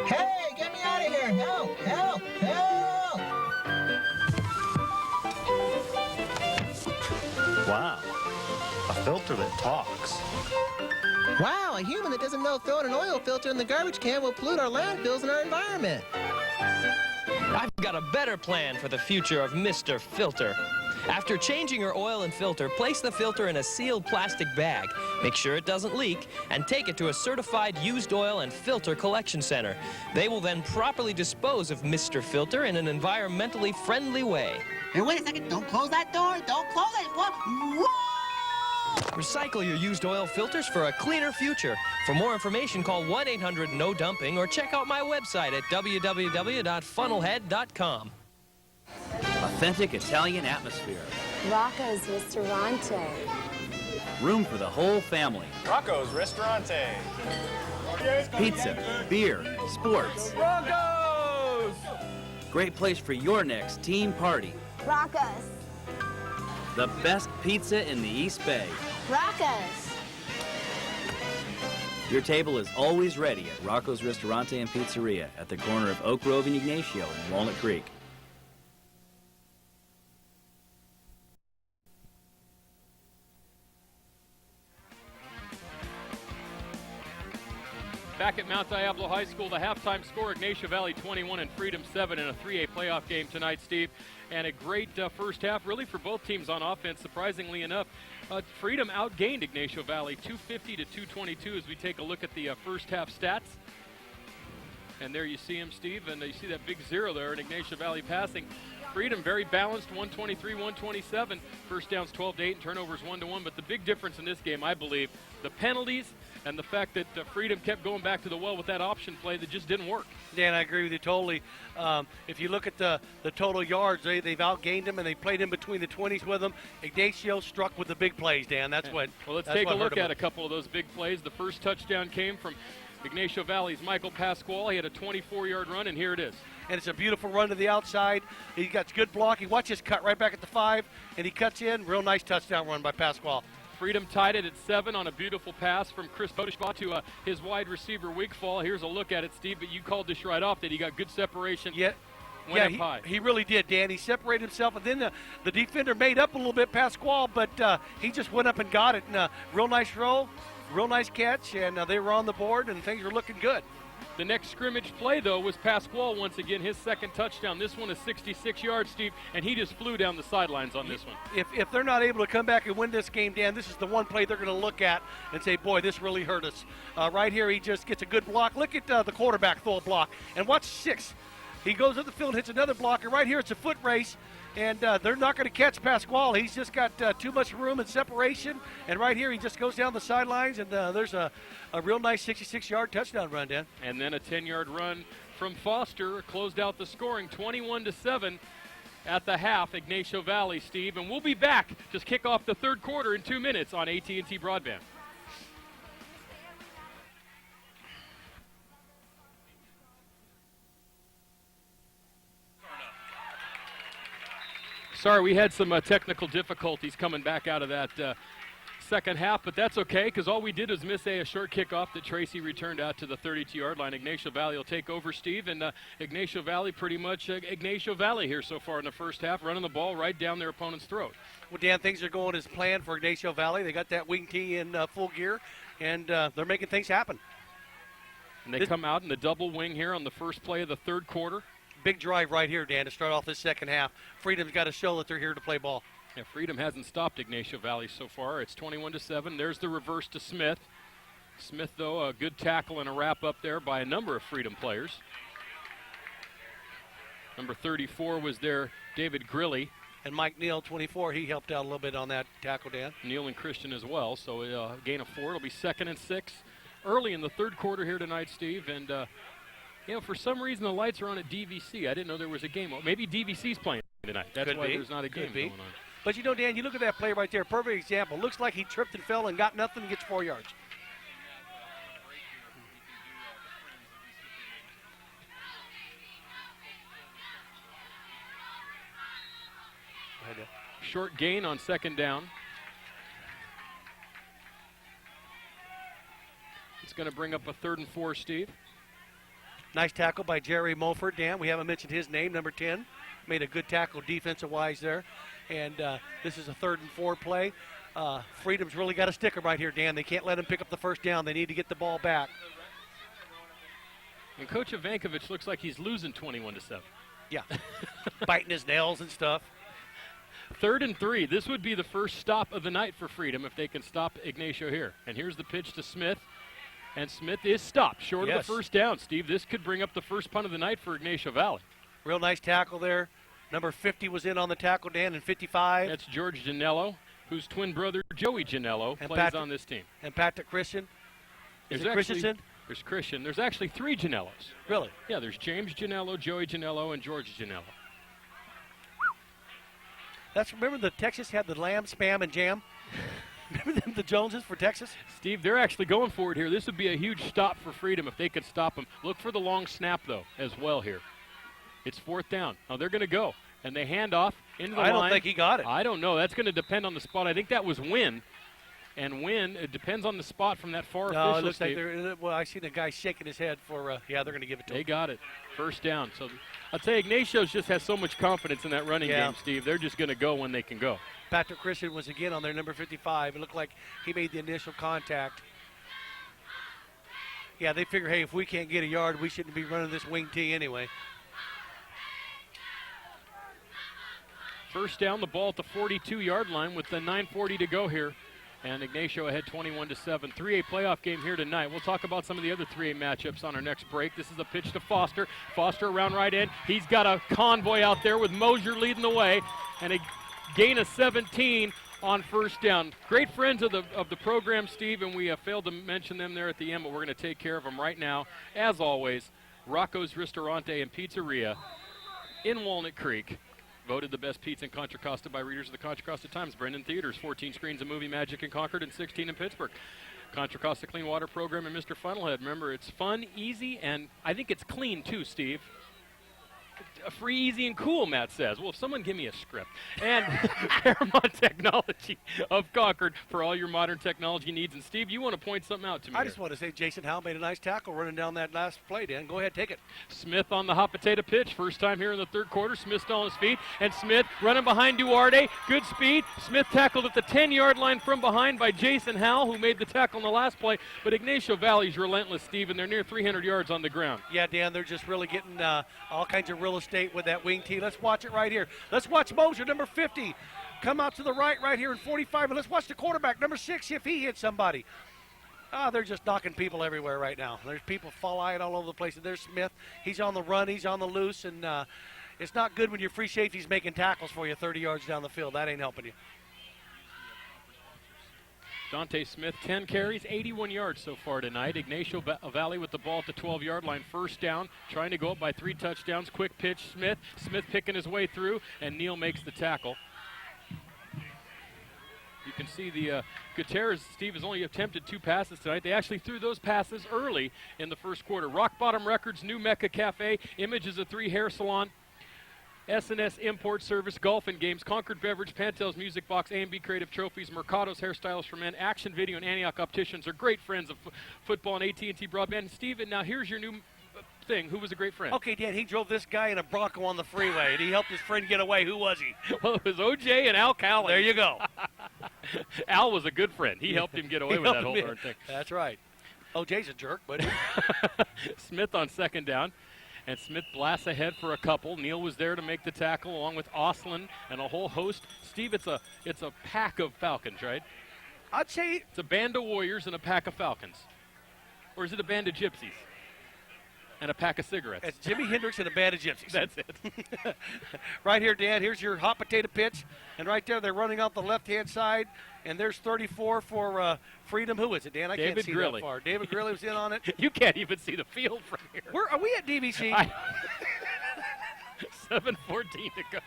Hey, get me out of here! Help! Help! Help! Wow. filter that talks. Wow, a human that doesn't know throwing an oil filter in the garbage can will pollute our landfills and our environment. I've got a better plan for the future of Mr. Filter. After changing your oil and filter, place the filter in a sealed plastic bag. Make sure it doesn't leak, and take it to a certified used oil and filter collection center. They will then properly dispose of Mr. Filter in an environmentally friendly way. Hey, wait a second. Don't close that door. Don't close it. Whoa! Recycle your used oil filters for a cleaner future. For more information, call 1-800-NO-DUMPING or check out my website at www.funnelhead.com. Authentic Italian atmosphere. Rocco's Ristorante. Room for the whole family. Rocco's Ristorante. Pizza, beer, sports. Rocco's! Great place for your next team party. Rocco's. The best pizza in the East Bay. Rocco's. Your table is always ready at Rocco's Ristorante and Pizzeria at the corner of Oak Grove and Ygnacio in Walnut Creek. Back at Mount Diablo High School, the halftime score, Ignacio Valley 21 and Freedom 7 in a 3A playoff game tonight, Steve. And a great first half, really, for both teams on offense, surprisingly enough. Freedom outgained Ignacio Valley 250 to 222 as we take a look at the first half stats. And there you see him, Steve, and you see that big zero there in Ignacio Valley passing. Freedom very balanced, 123, 127. First downs 12 to 8 and turnovers 1 to 1. But the big difference in this game, I believe, the penalties and the fact that Freedom kept going back to the well with that option play that just didn't work. Dan, I agree with you totally. If you look at the total yards, they've outgained them and they played in between the 20s with them. Ignacio struck with the big plays, Dan. That's what. Well, let's take a look at a couple of those big plays. The first touchdown came from Ignacio Valley's Michael Pasquale. He had a 24-yard run, and here it is. And it's a beautiful run to the outside. He got good blocking. Watch his cut right back at the 5, and he cuts in. Real nice touchdown run by Pasquale. Freedom tied it at 7 on a beautiful pass from Chris Bodishbaugh to his wide receiver Wigfall. Here's a look at it, Steve, but you called this right off that he got good separation. Yeah, he really did, Dan. He separated himself, and then the defender made up a little bit, Pasquale, but he just went up and got it. And real nice throw, real nice catch, and they were on the board, and things were looking good. The next scrimmage play, though, was Pasquale once again, his second touchdown. This one is 66 yards, Steve, and he just flew down the sidelines on this one. If they're not able to come back and win this game, Dan, this is the one play they're going to look at and say, boy, this really hurt us. Right here, he just gets a good block. Look at the quarterback throw a block. And watch 6. He goes up the field, hits another blocker. Right here, it's a foot race. And they're not going to catch Pasquale. He's just got too much room and separation. And right here, he just goes down the sidelines, and there's a real nice 66-yard touchdown run, Dan. And then a 10-yard run from Foster closed out the scoring, 21-7 at the half, Ignacio Valley, Steve. And we'll be back to kick off the third quarter in 2 minutes on AT&T Broadband. Sorry, we had some technical difficulties coming back out of that second half, but that's okay because all we did was miss a short kickoff that Tracy returned out to the 32-yard line. Ignacio Valley will take over, Steve, and Ignacio Valley pretty much Ignacio Valley here so far in the first half, running the ball right down their opponent's throat. Well, Dan, things are going as planned for Ignacio Valley. They got that wing tee in full gear, and they're making things happen. And they come out in the double wing here on the first play of the third quarter. Big drive right here, Dan, to start off this second half. Freedom's got to show that they're here to play ball. Yeah, Freedom hasn't stopped Ignacio Valley so far. It's 21-7. There's the reverse to Smith. Smith, though, a good tackle and a wrap up there by a number of Freedom players. Number 34 was there, David Grilly. And Mike Neal, 24, he helped out a little bit on that tackle, Dan. Neal and Christian as well, so a gain of 4. It'll be 2nd and 6 early in the third quarter here tonight, Steve, and you know, for some reason the lights are on at DVC. I didn't know there was a game. Well, maybe DVC's playing tonight. That's why there's not a game going on. But you know, Dan, you look at that play right there. Perfect example. Looks like he tripped and fell and got nothing and gets 4 yards. Short gain on second down. It's going to bring up a 3rd and 4, Steve. Nice tackle by Jerry Mulford, Dan. We haven't mentioned his name, number 10. Made a good tackle defensive-wise there. And this is a 3rd and 4 play. Freedom's really got a stick 'em right here, Dan. They can't let him pick up the first down. They need to get the ball back. And Coach Ivankovich looks like he's losing 21-7. Yeah, biting his nails and stuff. 3rd and 3. This would be the first stop of the night for Freedom if they can stop Ygnacio here. And here's the pitch to Smith. And Smith is stopped short of the first down, Steve. This could bring up the first punt of the night for Ygnacio Valley. Real nice tackle there. Number 50 was in on the tackle, Dan, and 55. That's George Janello, whose twin brother Joey Janello plays on this team. And Patrick Christian. Is it There's Christensen? There's Christian. There's actually 3 Janellos. Really? Yeah, there's James Janello, Joey Janello, and George Janello. Remember the Texas had the lamb, spam, and jam? Remember them, the Joneses for Texas? Steve, they're actually going for it here. This would be a huge stop for Freedom if they could stop them. Look for the long snap, though, as well here. It's 4th down. Now they're going to go. And they hand off into the line. I don't think he got it. I don't know. That's going to depend on the spot. I think that was Wynn. And Wynn, it depends on the spot from that far official. No, it looks like I seen a guy shaking his head for, they're going to give it to him. They got it. First down. So I'll tell you, Ignacio just has so much confidence in that running game, Steve. They're just going to go when they can go. Patrick Christian was again on their number 55. It looked like he made the initial contact. Yeah, they figure, hey, if we can't get a yard, we shouldn't be running this wing tee anyway. First down, the ball at the 42-yard line with the 9:40 to go here. And Ygnacio ahead 21-7. 3A playoff game here tonight. We'll talk about some of the other 3A matchups on our next break. This is a pitch to Foster. Foster around right end. He's got a convoy out there with Mosier leading the way. And a gain of 17 on first down. Great friends of the program, Steve, and we failed to mention them there at the end, but we're going to take care of them right now. As always, Rocco's Ristorante and Pizzeria in Walnut Creek. Voted the best pizza in Contra Costa by readers of the Contra Costa Times. Brendan Theaters, 14 screens of movie magic in Concord and 16 in Pittsburgh. Contra Costa Clean Water Program and Mr. Funnelhead. Remember, it's fun, easy, and I think it's clean too, Steve. Free, easy, and cool, Matt says. Well, if someone give me a script. And Paramount Technology of Concord for all your modern technology needs. And, Steve, you want to point something out to me I just want to say Jason Howell made a nice tackle running down that last play, Dan. Go ahead, take it. Smith on the hot potato pitch. First time here in the third quarter. Smith still on his feet. And Smith running behind Duarte. Good speed. Smith tackled at the 10-yard line from behind by Jason Howell, who made the tackle in the last play. But Ygnacio Valley's relentless, Steve, and they're near 300 yards on the ground. Yeah, Dan, they're just really getting all kinds of real estate with that wing tee. Let's watch it right here. Let's watch Mosier, number 50, come out to the right here in 45. And let's watch the quarterback, number 6, if he hits somebody. They're just knocking people everywhere right now. There's people flying all over the place. And there's Smith. He's on the run. He's on the loose. And it's not good when your free safety's making tackles for you 30 yards down the field. That ain't helping you. Dante Smith, 10 carries, 81 yards so far tonight. Ygnacio Valley with the ball at the 12-yard line. First down, trying to go up by 3 touchdowns. Quick pitch, Smith. Smith picking his way through, and Neal makes the tackle. You can see the Gutierrez, Steve, has only attempted 2 passes tonight. They actually threw those passes early in the first quarter. Rock Bottom Records, New Mecca Cafe, Images of 3 Hair Salon, S&S Import Service, Golf and Games, Concord Beverage, Pantel's Music Box, A&B Creative Trophies, Mercado's Hairstyles for Men, Action Video, and Antioch Opticians are great friends of football and AT&T Broadband. And Steven, now here's your new thing. Who was a great friend? Okay, Dan, he drove this guy in a Bronco on the freeway, and he helped his friend get away. Who was he? Well, it was O.J. and Al Callan. There you go. Al was a good friend. He helped him get away with that whole darn thing. That's right. O.J.'s a jerk, but Smith on second down. And Smith blasts ahead for a couple. Neal was there to make the tackle along with Oslin and a whole host. Steve, it's a pack of Falcons, right? I'd say it's a band of Warriors and a pack of Falcons. Or is it a band of Gypsies and a pack of cigarettes? It's Jimi Hendrix and a band of Gypsies. That's it. Right here, Dan, here's your hot potato pitch. And right there, they're running out the left-hand side. And there's 34 for Freedom. Who is it, Dan? I can't see that far. David Grilly was in on it. You can't even see the field from here. Where are we at DVC? 7:14 to go.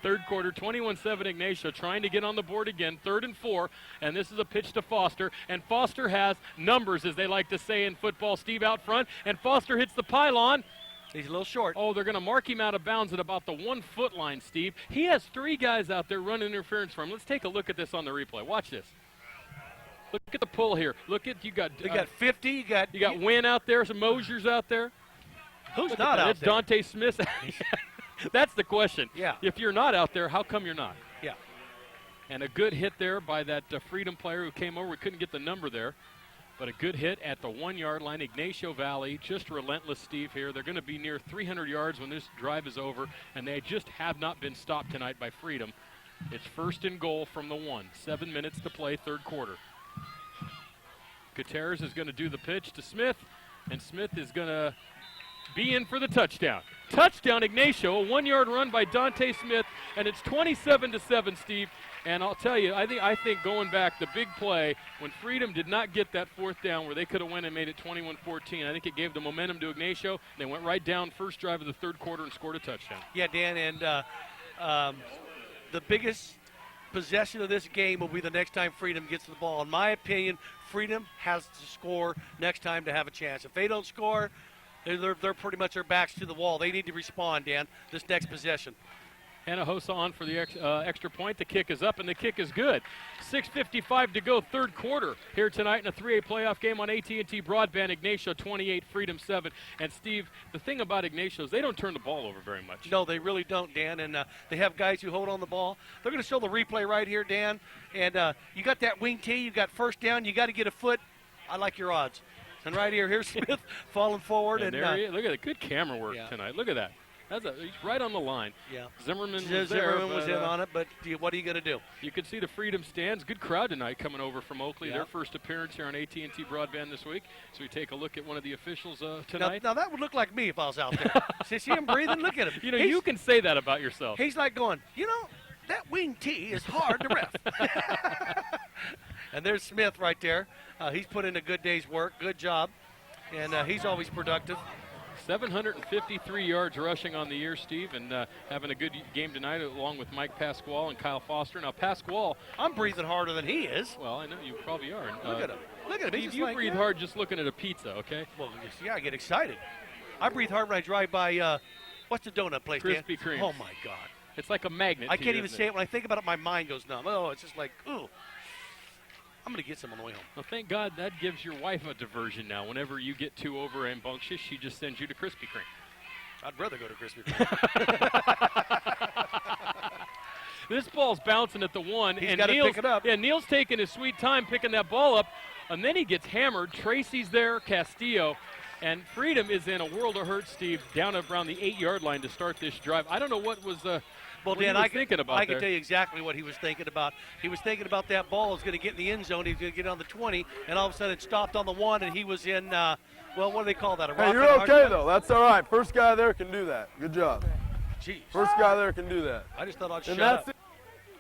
Third quarter, 21-7 Ygnacio trying to get on the board again. 3rd and 4, and this is a pitch to Foster. And Foster has numbers, as they like to say in football. Steve out front, and Foster hits the pylon. He's a little short. Oh, they're going to mark him out of bounds at about the 1-foot line, Steve. He has 3 guys out there running interference for him. Let's take a look at this on the replay. Watch this. Look at the pull here. Look at you got 50. You got Wynn out there. Some Mosier's out there. Who's not out there? Dante Smith. That's the question. Yeah. If you're not out there, how come you're not? Yeah. And a good hit there by that Freedom player who came over. We couldn't get the number there. But a good hit at the 1-yard line. Ignacio Valley, just relentless, Steve, here. They're going to be near 300 yards when this drive is over, and they just have not been stopped tonight by Freedom. It's 1st and goal from the 1. 7 minutes to play, 3rd quarter. Gutierrez is going to do the pitch to Smith, and Smith is going to be in for the touchdown. Touchdown, Ignacio, a 1-yard run by Dante Smith, and it's 27-7, Steve. And I'll tell you, I think going back, the big play, when Freedom did not get that 4th down where they could have went and made it 21-14, I think it gave the momentum to Ignacio. They went right down first drive of the 3rd quarter and scored a touchdown. Yeah, Dan, and the biggest possession of this game will be the next time Freedom gets the ball. In my opinion, Freedom has to score next time to have a chance. If they don't score, they're pretty much their backs to the wall. They need to respond, Dan, this next possession. Hinojosa on for the extra point. The kick is up, and the kick is good. 6:55 to go, 3rd quarter here tonight in a 3A playoff game on AT&T Broadband. Ignacio 28, Freedom 7. And, Steve, the thing about Ignacio is they don't turn the ball over very much. No, they really don't, Dan. And they have guys who hold on the ball. They're going to show the replay right here, Dan. And you got that wing tee. You got 1st down. You got to get a foot. I like your odds. And right here, here's Smith falling forward. And there he is. Look at it. Good camera work tonight. Look at that. He's right on the line. Yeah. Zimmerman was Zimmerman there, was in on it, but what are you going to do? You could see the Freedom stands. Good crowd tonight coming over from Oakley. Yeah. Their first appearance here on AT&T Broadband this week. So we take a look at one of the officials tonight. Now that would look like me if I was out there. See him breathing? Look at him. You know, you can say that about yourself. He's like going, that wing tee is hard to ref. And there's Smith right there. He's put in a good day's work. Good job. And he's always productive. 753 yards rushing on the year, Steve, and having a good game tonight along with Mike Pasquale and Kyle Foster. Now, Pasquale. I'm breathing harder than he is. Well, I know you probably are. Look at him. Look at him. You breathe hard just looking at a pizza, okay? Well, yeah, I get excited. I breathe hard when I drive by, what's the donut place, Krispy Dan? Kreme. Oh, my God. It's like a magnet. I can't even say it. When I think about it, my mind goes numb. Oh, it's just like, ooh. I'm going to get some on the way home. Well, thank God that gives your wife a diversion now. Whenever you get too over rambunctious, she just sends you to Krispy Kreme. I'd rather go to Krispy Kreme. This ball's bouncing at the 1. He's got to pick it up. Yeah, Neil's taking his sweet time picking that ball up, and then he gets hammered. Tracy's there, Castillo, and Freedom is in a world of hurt, Steve, down around the 8-yard line to start this drive. I don't know what was well, what Dan, he was thinking about I can tell you exactly what he was thinking about. He was thinking about that ball was going to get in the end zone. He was going to get on the 20, and all of a sudden it stopped on the 1, and he was in, well, what do they call that? Hey, you're okay, though. That's all right. First guy there can do that. Good job. Jeez. First guy there can do that. I just thought I'd shut that's up. it.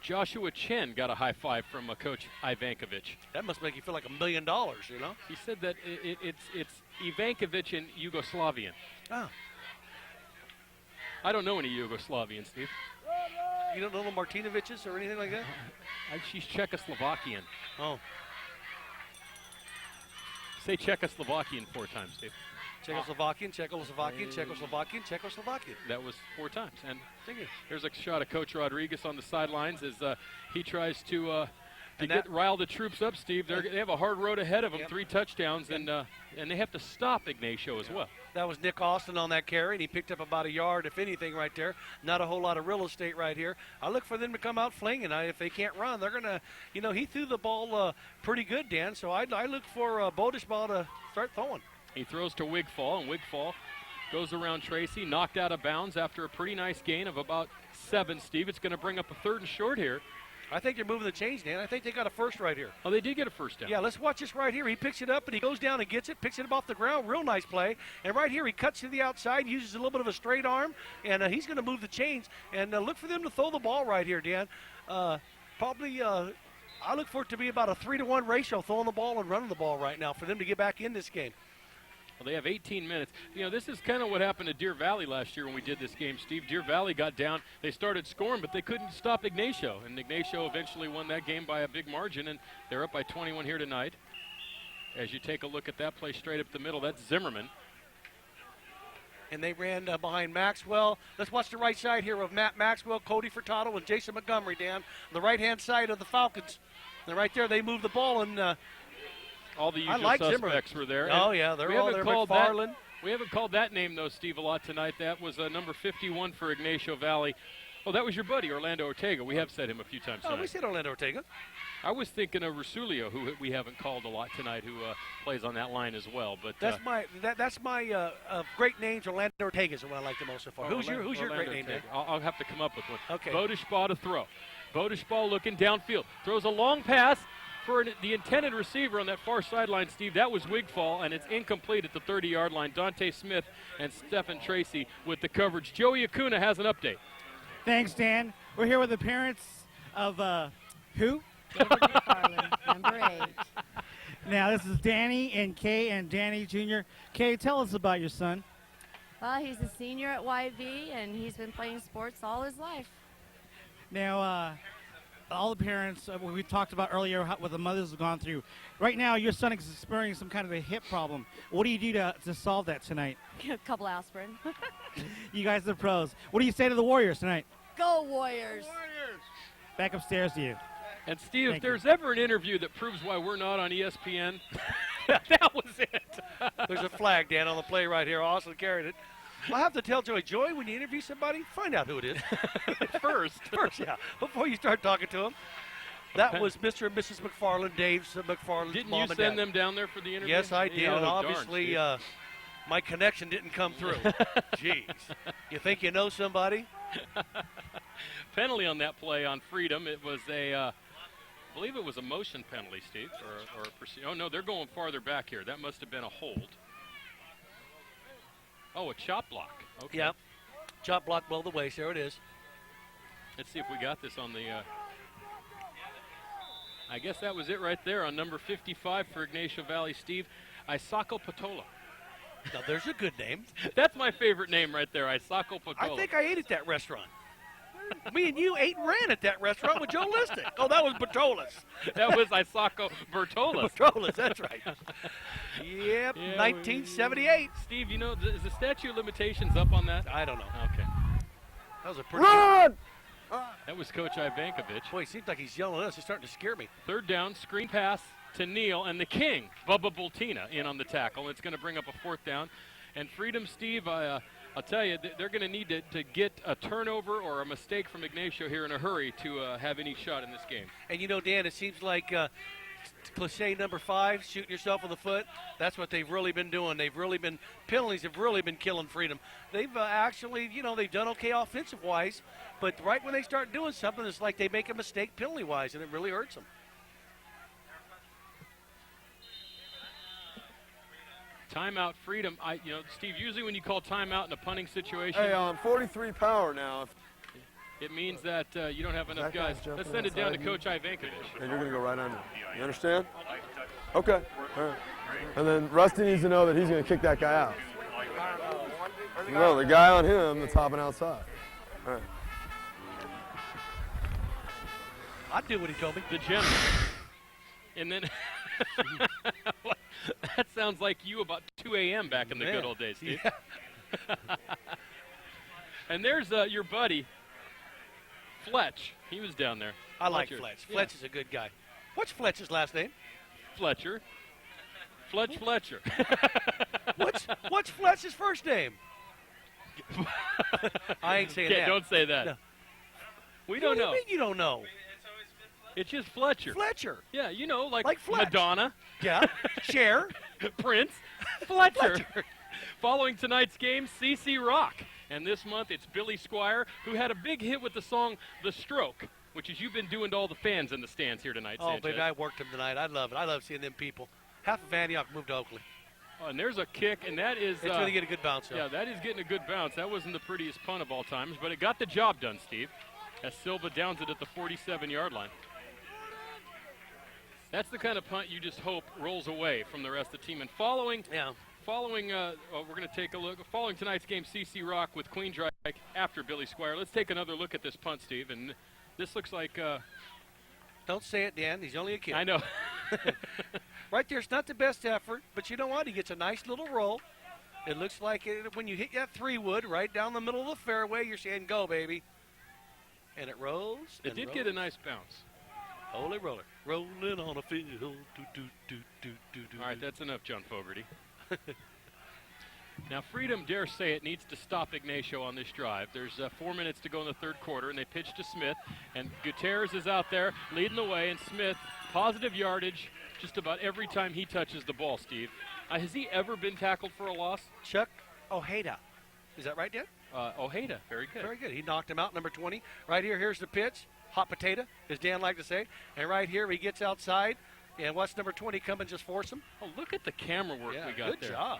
Joshua Chen got a high five from Coach Ivankovic. That must make you feel like $1 million, you know? He said that it's Ivankovic in Yugoslavian. Oh. I don't know any Yugoslavian, Steve. You don't know the Martinoviches or anything like that? She's Czechoslovakian. Oh. Say Czechoslovakian 4 times, Steve. Czechoslovakian, Czechoslovakian, Czechoslovakian, Czechoslovakian. That was 4 times. And Thank you. here's a shot of Coach Rodriguez on the sidelines as he tries to rile the troops up, Steve. They have a hard road ahead of them, 3 touchdowns, and they have to stop Ignacio as well. That was Nick Austin on that carry, and he picked up about a yard, if anything, right there. Not a whole lot of real estate right here. I look for them to come out flinging. If they can't run, they're going to, he threw the ball pretty good, Dan, so I look for Bodishball to start throwing. He throws to Wigfall, and Wigfall goes around Tracy, knocked out of bounds after a pretty nice gain of about 7, Steve. It's going to bring up a 3rd and short here. I think they're moving the chains, Dan. I think they got a first right here. Oh, they did get a first down. Yeah, let's watch this right here. He picks it up, and he goes down and gets it, picks it up off the ground. Real nice play. And right here, he cuts to the outside, uses a little bit of a straight arm, and he's going to move the chains. And look for them to throw the ball right here, Dan. Probably, I look for it to be about a 3-to-1 ratio, throwing the ball and running the ball right now for them to get back in this game. Well, they have 18 minutes. This is kind of what happened to Deer Valley last year when we did this game, Steve. Deer Valley got down. They started scoring, but they couldn't stop Ignacio. And Ignacio eventually won that game by a big margin, and they're up by 21 here tonight. As you take a look at that play straight up the middle, that's Zimmerman. And they ran behind Maxwell. Let's watch the right side here of Matt Maxwell, Cody Furtado, and Jason Montgomery, Dan. On the right-hand side of the Falcons. And right there, they moved the ball, and all the usual suspects were there. Oh, yeah, they're all there. McFarland. We haven't called that name, though, Steve, a lot tonight. That was number 51 for Ignacio Valley, Oh, that was your buddy, Orlando Ortega. We have said him a few times Oh, tonight. we said Orlando Ortega. I was thinking of Rusulio, who we haven't called a lot tonight, who plays on that line as well. But That's my great names. Orlando Ortega is the one I like the most so far. Who's your great name, Dan? I'll have to come up with one. Okay. Bodishbaugh to throw. Bodishbaugh looking downfield. Throws a long pass for the intended receiver on that far sideline, Steve. That was Wigfall, and it's incomplete at the 30-yard line. Dante Smith and Stephen Tracy with the coverage. Joey Acuna has an update. Thanks, Dan. We're here with the parents of who? Number 8. Now, this is Danny and Kay and Danny Jr. Kay, tell us about your son. Well, he's a senior at YV, and he's been playing sports all his life. Now, all the parents, we talked about earlier what the mothers have gone through. Right now, your son is experiencing some kind of a hip problem. What do you do to solve that tonight? A couple aspirin. You guys are pros. What do you say to the Warriors tonight? Go Warriors! Back upstairs to you. And, Steve, Thank if there's ever an interview that proves why we're not on ESPN, that was it. There's a flag, Dan, on the play right here. Austin carried it. I have to tell Joey, when you interview somebody, find out who it is. First, yeah, before you start talking to them. That was Mr. and Mrs. McFarland, Dave's McFarland's Didn't mom you and send dad. them down there for the interview? Yes, I did, Yeah, and oh, darn, obviously Steve. my connection didn't come through. Jeez. You think you know somebody? Penalty on that play on Freedom. It was I believe it was a motion penalty, Steve. Oh, no, they're going farther back here. That must have been a hold. Oh, a chop block. Okay. Yep. Chop block below the waist. There it is. Let's see if we got this on the I guess that was it right there on number 55 for Ignacio Valley, Steve. Isako Patola. Now, there's a good name. That's my favorite name right there, Isako Patola. I think I ate at that restaurant. Me and you ate and ran at that restaurant with Joe Listic. Oh, that was Bertolas. That was Isako Bertolas. Bertolas, that's right. Yep, Yeah, 1978. Steve, you know, is the statute of limitations up on that? I don't know. Okay. That was a pretty Run! That was Coach Ivankovich. Boy, he seems like he's yelling at us. He's starting to scare me. Third down, screen pass to Neal, and the king, Bubba Bultina, in on the tackle. It's going to bring up a fourth down. And Freedom, Steve, I'll tell you, they're going to need to get a turnover or a mistake from Ignacio here in a hurry to have any shot in this game. And you know, Dan, it seems like cliche number 5, shooting yourself in the foot. That's what they've really been doing. Penalties have really been killing Freedom. They've actually, they've done okay offensive-wise, but right when they start doing something, it's like they make a mistake penalty-wise, and it really hurts them. Timeout, Freedom. Steve, usually when you call timeout in a punting situation, Hey, I'm 43 power now. it means that you don't have enough That guy's guys. jumping Let's send it down to outside. Coach Ivankovich. And you're going to go right under. You understand? Okay. All right. And then Rusty needs to know that he's going to kick that guy out. No, the guy on him that's hopping outside. All right. I'd do what he told me. The general. And then that sounds like you about 2 a.m. back in the good old days, Steve. Yeah. And there's your buddy, Fletch. He was down there. I like Fletcher. Fletch. Yeah. Fletch is a good guy. What's Fletch's last name? Fletcher. Fletcher. What's Fletch's first name? I ain't saying that. Don't say that. No. We don't know. What do you mean you don't know? It's just Fletcher. Fletcher. Yeah, like Fletch. Madonna. Yeah. Cher. Prince. Fletcher. Following tonight's game, CC Rock. And this month it's Billy Squire, who had a big hit with the song The Stroke, which is you've been doing to all the fans in the stands here tonight, Oh, Sanchez. baby, I worked him tonight. I love it. I love seeing them people. Half of Antioch moved to Oakley. Oh, and there's a kick, and that is... It's going to get a good bounce, though. Yeah, that is getting a good bounce. That wasn't the prettiest punt of all times, but it got the job done, Steve, as Silva downs it at the 47-yard line. That's the kind of punt you just hope rolls away from the rest of the team. And following, we're going to take a look. Following tonight's game, CC Rock with Queen Drake after Billy Squire. Let's take another look at this punt, Steve. And this looks like... Don't say it, Dan. He's only a kid. I know. Right there, it's not the best effort, but you know what? He gets a nice little roll. It looks like when you hit that 3-wood right down the middle of the fairway, you're saying, go, baby. And it rolls. It did get a nice bounce. Holy roller. Rolling on a field. Do, do, do, do, do, do. All right, that's enough, John Fogerty. Now, Freedom, dare say it, needs to stop Ygnacio on this drive. There's 4 minutes to go in the third quarter, and they pitch to Smith. And Gutierrez is out there leading the way, and Smith, positive yardage just about every time he touches the ball, Steve. Has he ever been tackled for a loss? Chuck Ojeda. Is that right, Dan? Ojeda, very good. Very good. He knocked him out, number 20. Right here, here's the pitch. Hot potato, as Dan liked to say. And right here, he gets outside. And what's number 20 come and just force him? Oh, look at the camera work we got there. Good job.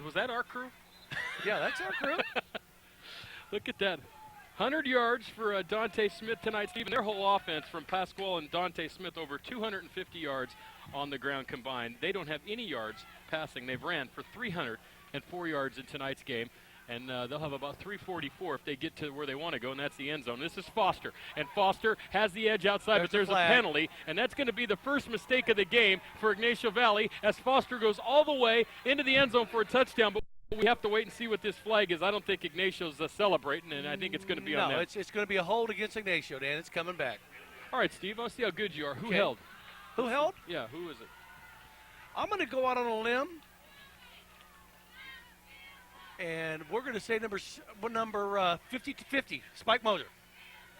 Was that our crew? Yeah, that's our crew. Look at that. 100 yards for Dante Smith tonight, Stephen. Their whole offense from Pasquale and Dante Smith over 250 yards on the ground combined. They don't have any yards passing. They've ran for 304 yards in tonight's game. And they'll have about 344 if they get to where they want to go, and that's the end zone. This is Foster, and Foster has the edge outside, but there's a penalty, and that's going to be the first mistake of the game for Ignacio Valley as Foster goes all the way into the end zone for a touchdown. But we have to wait and see what this flag is. I don't think Ignacio's celebrating, and I think it's going to be on them. No, it's going to be a hold against Ignacio, Dan. It's coming back. All right, Steve, I'll see how good you are. Who held? Who held? Yeah, who is it? I'm going to go out on a limb. And we're going to say number 50 to 50, Spike Moser.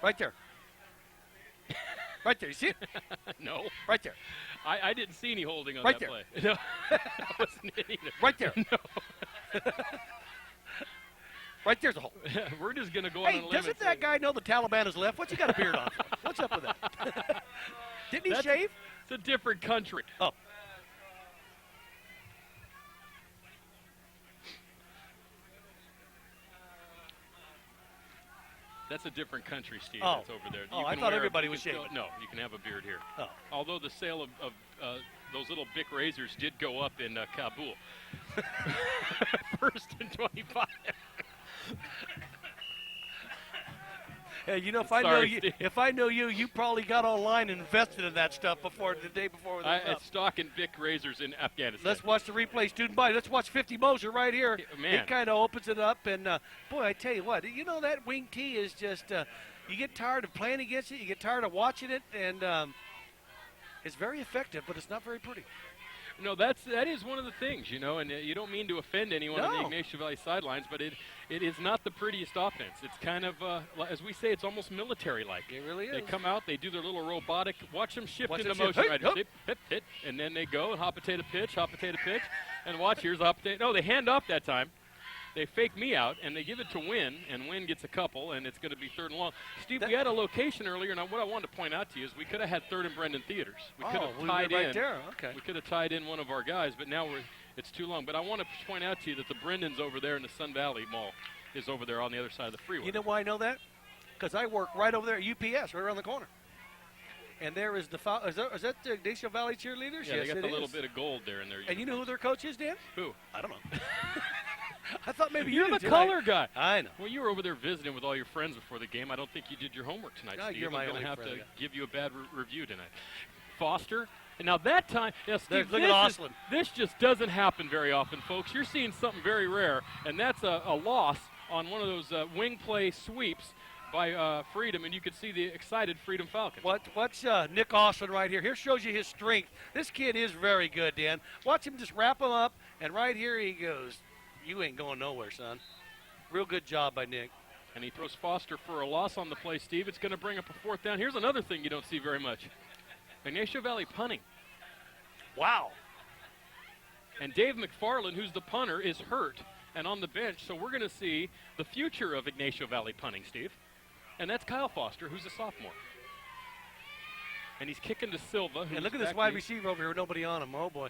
Right there. Right there. You see it? No. Right there. I didn't see any holding on right that there. play. No, that wasn't it either. Right there. No. Right there's a hole. We're just going to go on a limb. Doesn't that guy know the Taliban is left? What's he got a beard on for? What's up with that? Didn't he shave? It's a different country. Oh. That's a different country, Steve. Oh. That's over there. I thought everybody was shaving. No, you can have a beard here. Oh. Although the sale of those little Bic razors did go up in Kabul. First and 25. Hey, you know, if I know you, you probably got online and invested in that stuff before the day before. It's stocking Bic razors in Afghanistan. Let's watch the replay, student body. Let's watch 50 Moser right here. Man. He kind of opens it up, and boy, I tell you what, you know that wing tee is just. You get tired of playing against it. You get tired of watching it, and it's very effective, but it's not very pretty. No, that is one of the things, you know, and you don't mean to offend anyone on the Ignacio Valley sidelines, but it is not the prettiest offense. It's kind of, as we say, it's almost military-like. It really is. They come out, they do their little robotic, watch them shift into them motion shift. right here, hit, hit, and then they go and hot potato pitch, and watch, here's a hot potato. No, they hand off that time. They fake me out, and they give it to Wynn, and Wynn gets a couple, and it's going to be third and long. Steve, we had a location earlier, and what I wanted to point out to you is we could have had third and Brendan Theaters. We could have tied right in. There. Okay. We could have tied in one of our guys, but now it's too long. But I want to point out to you that the Brendan's over there in the Sun Valley Mall is over there on the other side of the freeway. You know why I know that? Because I work right over there at UPS, right around the corner. And there is is that the Ignacio Valley cheerleaders? Yeah, yes, they got it the is. little bit of gold there in their And you know who their coach is, Dan? Who? I don't know. I thought maybe you're you the color guy. I know. Well, you were over there visiting with all your friends before the game. I don't think you did your homework tonight, No, Steve. you're my I'm going to only have friend, to give you a bad review tonight. Foster. And now that time, Steve, look at Oslin. This just doesn't happen very often, folks. You're seeing something very rare, and that's a loss on one of those wing play sweeps by Freedom, and you can see the excited Freedom Falcons. What's Nick Oslin right here? Here shows you his strength. This kid is very good, Dan. Watch him just wrap him up, and right here he goes. You ain't going nowhere, son. Real good job by Nick. And he throws Foster for a loss on the play, Steve. It's going to bring up a fourth down. Here's another thing you don't see very much. Ignacio Valley punting. Wow. And Dave McFarland, who's the punter, is hurt and on the bench, so we're going to see the future of Ignacio Valley punting, Steve. And that's Kyle Foster, who's a sophomore. And he's kicking to Silva. And look at this wide receiver over here with nobody on him. Oh, boy.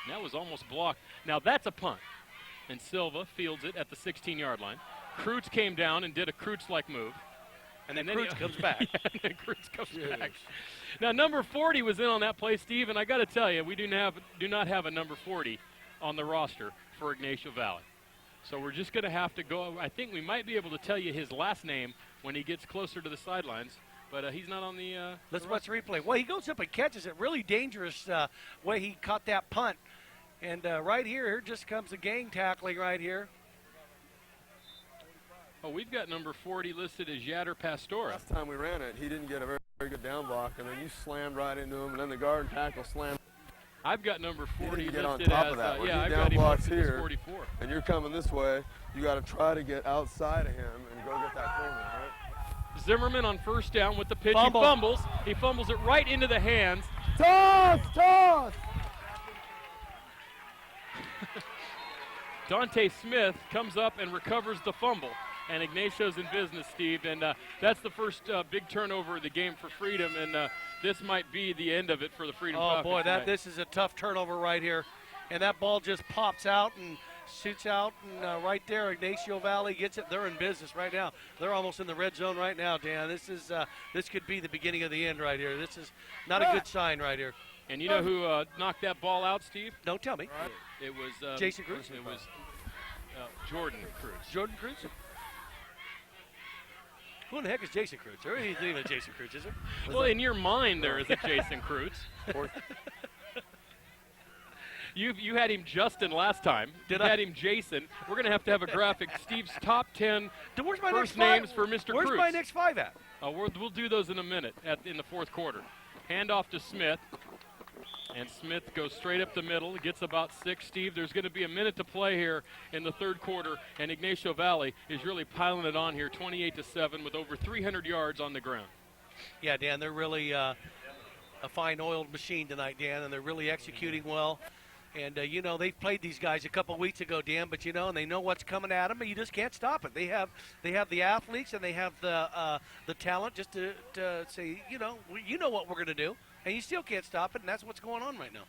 That was almost blocked. Now that's a punt. And Silva fields it at the 16-yard line. Kreutz came down and did a Kreutz-like move. And then Kreutz comes back. And then Kreutz comes back. Now, number 40 was in on that play, Steve, and I got to tell you, we do not have a number 40 on the roster for Ignacio Valley. So we're just going to have to go. I think we might be able to tell you his last name when he gets closer to the sidelines. But he's not on the Let's watch the replay. Well, he goes up and catches it. Really dangerous way he caught that punt. And right here just comes the gang tackling right here. Oh, we've got number 40 listed as Yader Pastora. Last time we ran it, he didn't get a very, very good down block, and then you slammed right into him, and then the guard tackle slammed. I've got number 40 You get on listed top as, of that. When yeah, I've he's got down him blocks listed as here, 44. and you're coming this way, you got to try to get outside of him and go get that corner, right? Zimmerman on first down with the pitch. Fumble. He fumbles. He fumbles it right into the hands. Toss! Toss! Dante Smith comes up and recovers the fumble. And Ignacio's in business, Steve. And that's the first big turnover of the game for Freedom. And this might be the end of it for the Freedom Oh, Falcons boy, tonight. this is a tough turnover right here. And that ball just pops out and shoots out. And right there, Ignacio Valley gets it. They're in business right now. They're almost in the red zone right now, Dan. This could be the beginning of the end right here. This is not a good sign right here. And you know who knocked that ball out, Steve? Don't tell me. It was Jason Cruz? It was Jordan Cruz. Jordan Cruz? Who in the heck is Jason Cruz? There isn't even a Jason Cruz, is there? Well, in your mind, there is a Jason Cruz. You had him Justin last time. Did you I? had him Jason. We're going to have a graphic. Steve's top 10 Where's my first next names for Mr. Where's Cruz. my next 5 at? We'll do those in a minute in the fourth quarter. Handoff to Smith. And Smith goes straight up the middle, gets about 6. Steve, there's going to be a minute to play here in the third quarter, and Ignacio Valley is really piling it on here, 28-7, with over 300 yards on the ground. Yeah, Dan, they're really a fine oiled machine tonight, Dan, and they're really executing well. And, they've played these guys a couple weeks ago, Dan, but, and they know what's coming at them, and you just can't stop it. They have the athletes, and they have the talent just to say, you know what we're going to do. And you still can't stop it, and that's what's going on right now.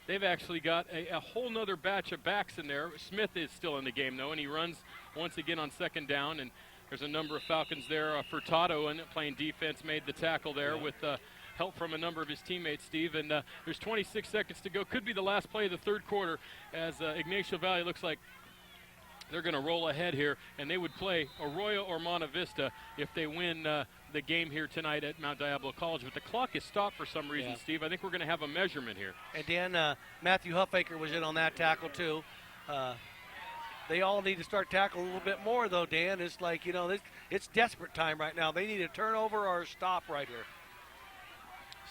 They've actually got a whole nother batch of backs in there. Smith is still in the game, though, and he runs once again on second down. And there's a number of Falcons there. Furtado playing defense made the tackle there with help from a number of his teammates, Steve. And there's 26 seconds to go. Could be the last play of the third quarter as Ignacio Valley looks like they're going to roll ahead here, and they would play Arroyo or Monte Vista if they win the game here tonight at Mount Diablo College. But the clock is stopped for some reason, Steve. I think we're going to have a measurement here. And Dan, Matthew Huffaker was in on that tackle too. They all need to start tackling a little bit more, though, Dan. It's like, it's desperate time right now. They need a turnover or a stop right here.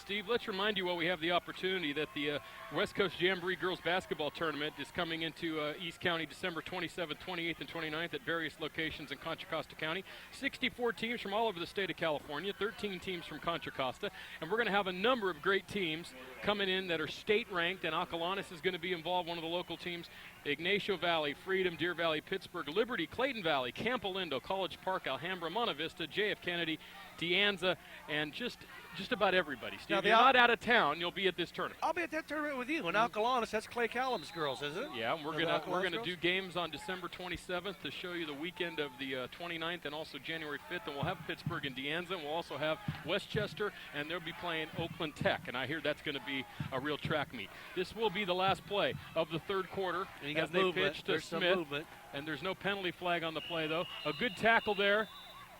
Steve, let's remind you while we have the opportunity that the West Coast Jamboree Girls Basketball Tournament is coming into East County December 27th, 28th, and 29th at various locations in Contra Costa County. 64 teams from all over the state of California, 13 teams from Contra Costa, and we're going to have a number of great teams coming in that are state-ranked, and Acalanes is going to be involved, one of the local teams. Ignacio Valley, Freedom, Deer Valley, Pittsburgh, Liberty, Clayton Valley, Campo Lindo, College Park, Alhambra, Monte Vista, J.F. Kennedy, De Anza, and just about everybody. Steve, if you're not out of town, you'll be at this tournament. I'll be at that tournament with you. In Alcalanes, that's Clay Callum's girls, isn't it? Yeah, and we're gonna do games on December 27th to show you the weekend of the 29th and also January 5th. And we'll have Pittsburgh and De Anza, and we'll also have Westchester, and they'll be playing Oakland Tech. And I hear that's going to be a real track meet. This will be the last play of the third quarter as they pitch to Smith. And there's no penalty flag on the play, though. A good tackle there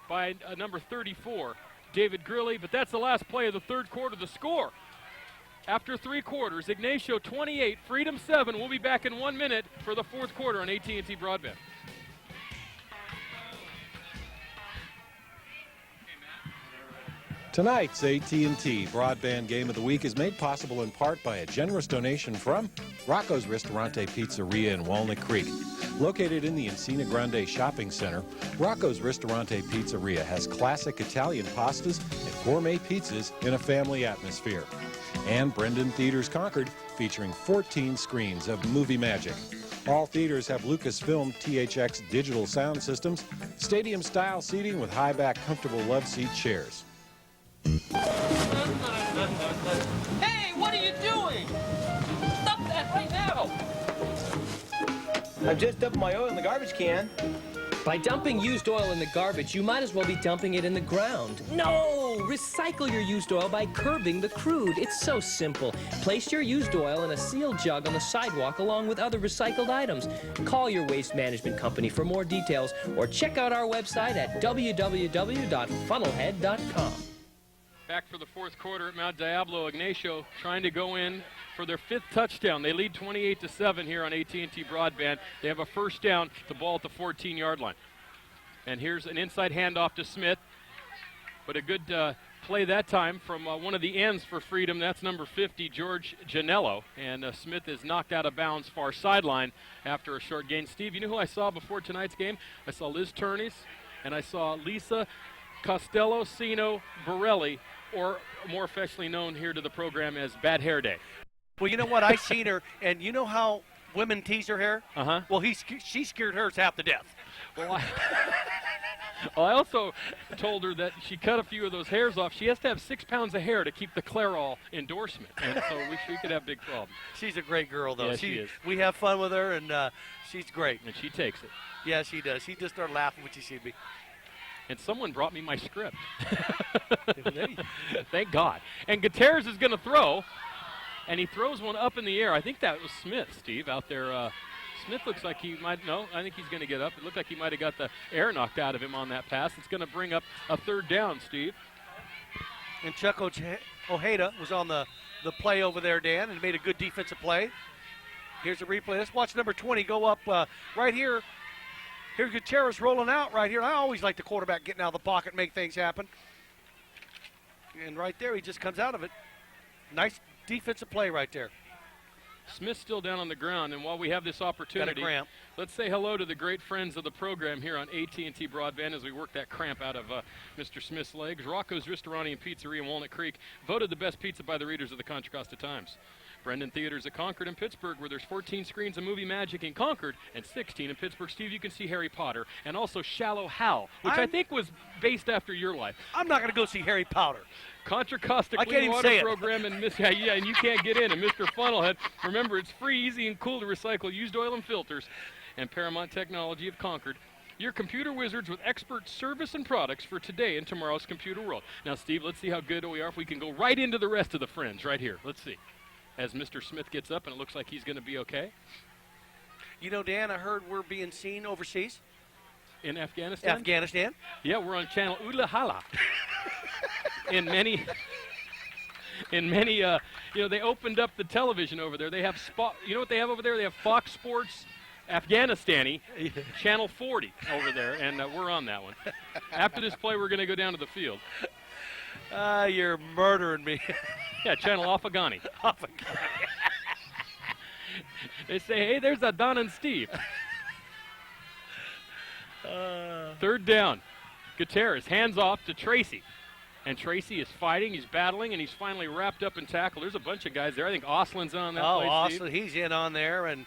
by number 34. David Grilly, but that's the last play of the third quarter. The score after 3 quarters, Ignacio 28, Freedom 7. We'll be back in 1 minute for the fourth quarter on AT&T Broadband. Tonight's AT&T Broadband Game of the Week is made possible in part by a generous donation from Rocco's Ristorante Pizzeria in Walnut Creek. Located in the Encina Grande Shopping Center, Rocco's Ristorante Pizzeria has classic Italian pastas and gourmet pizzas in a family atmosphere. And Brendan Theaters Concord, featuring 14 screens of movie magic. All theaters have Lucasfilm THX digital sound systems, stadium-style seating with high-back, comfortable love-seat chairs. Hey, what are you doing? Stop that right now! I'm just dumping my oil in the garbage can. By dumping used oil in the garbage, you might as well be dumping it in the ground. No! Recycle your used oil by curbing the crude. It's so simple. Place your used oil in a sealed jug on the sidewalk along with other recycled items. Call your waste management company for more details or check out our website at www.funnelhead.com. Back for the fourth quarter at Mount Diablo. Ignacio trying to go in for their 5th touchdown. They lead 28-7 here on AT&T Broadband. They have a first down, the ball at the 14-yard line. And here's an inside handoff to Smith, but a good play that time from one of the ends for Freedom. That's number 50, George Janello. And Smith is knocked out of bounds far sideline after a short gain. Steve, you know who I saw before tonight's game? I saw Liz Turney's, and I saw Lisa Costello-Sino Borelli, or more affectionately known here to the program as Bad Hair Day. Well, you know what? I seen her, and you know how women tease her hair? Uh-huh. Well, she scared hers half to death. Well, I also told her that she cut a few of those hairs off. She has to have 6 pounds of hair to keep the Clairol endorsement, and so she could have big problems. She's a great girl, though. Yeah, she is. We have fun with her, and she's great. And she takes it. Yeah, she does. She just started laughing when she seen me. And someone brought me my script. Thank God. And Gutierrez is going to throw, and he throws one up in the air. I think that was Smith, Steve, out there. Smith looks like he might, no, I think he's going to get up. It looked like he might have got the air knocked out of him on that pass. It's going to bring up a 3rd down, Steve. And Chuck Ojeda was on the play over there, Dan, and made a good defensive play. Here's a replay. Let's watch number 20 go up right here. Here's Gutierrez rolling out right here. I always like the quarterback getting out of the pocket and make things happen. And right there, he just comes out of it. Nice defensive play right there. Smith's still down on the ground, and while we have this opportunity, let's say hello to the great friends of the program here on AT&T Broadband as we work that cramp out of Mr. Smith's legs. Rocco's Ristorante and Pizzeria in Walnut Creek, voted the best pizza by the readers of the Contra Costa Times. Brendan Theaters at Concord and Pittsburgh, where there's 14 screens of movie magic in Concord and 16 in Pittsburgh. Steve, you can see Harry Potter, and also Shallow Hal, which I think was based after your life. I'm not going to go see Harry Potter. Contra Costa I Clean can't even Water say it. Program, and and you can't get in. And Mr. Funnelhead, remember, it's free, easy, and cool to recycle used oil and filters. And Paramount Technology of Concord, your computer wizards with expert service and products for today and tomorrow's computer world. Now, Steve, let's see how good we are if we can go right into the rest of the friends right here. Let's see. As Mr. Smith gets up, and it looks like he's going to be okay. You know, Dan, I heard we're being seen overseas. In Afghanistan? Afghanistan. Yeah, we're on channel Ula Hala. in many, you know, they opened up the television over there. They have you know what they have over there? They have Fox Sports Afghanistani, channel 40 over there, and we're on that one. After this play, we're going to go down to the field. You're murdering me. Yeah, channel Afghani. They say, hey, there's Don and Steve. 3rd down. Gutierrez hands off to Tracy. And Tracy is fighting, he's battling, and he's finally wrapped up and tackled. There's a bunch of guys there. I think Oslin's on that play, Oslin, he's in on there. And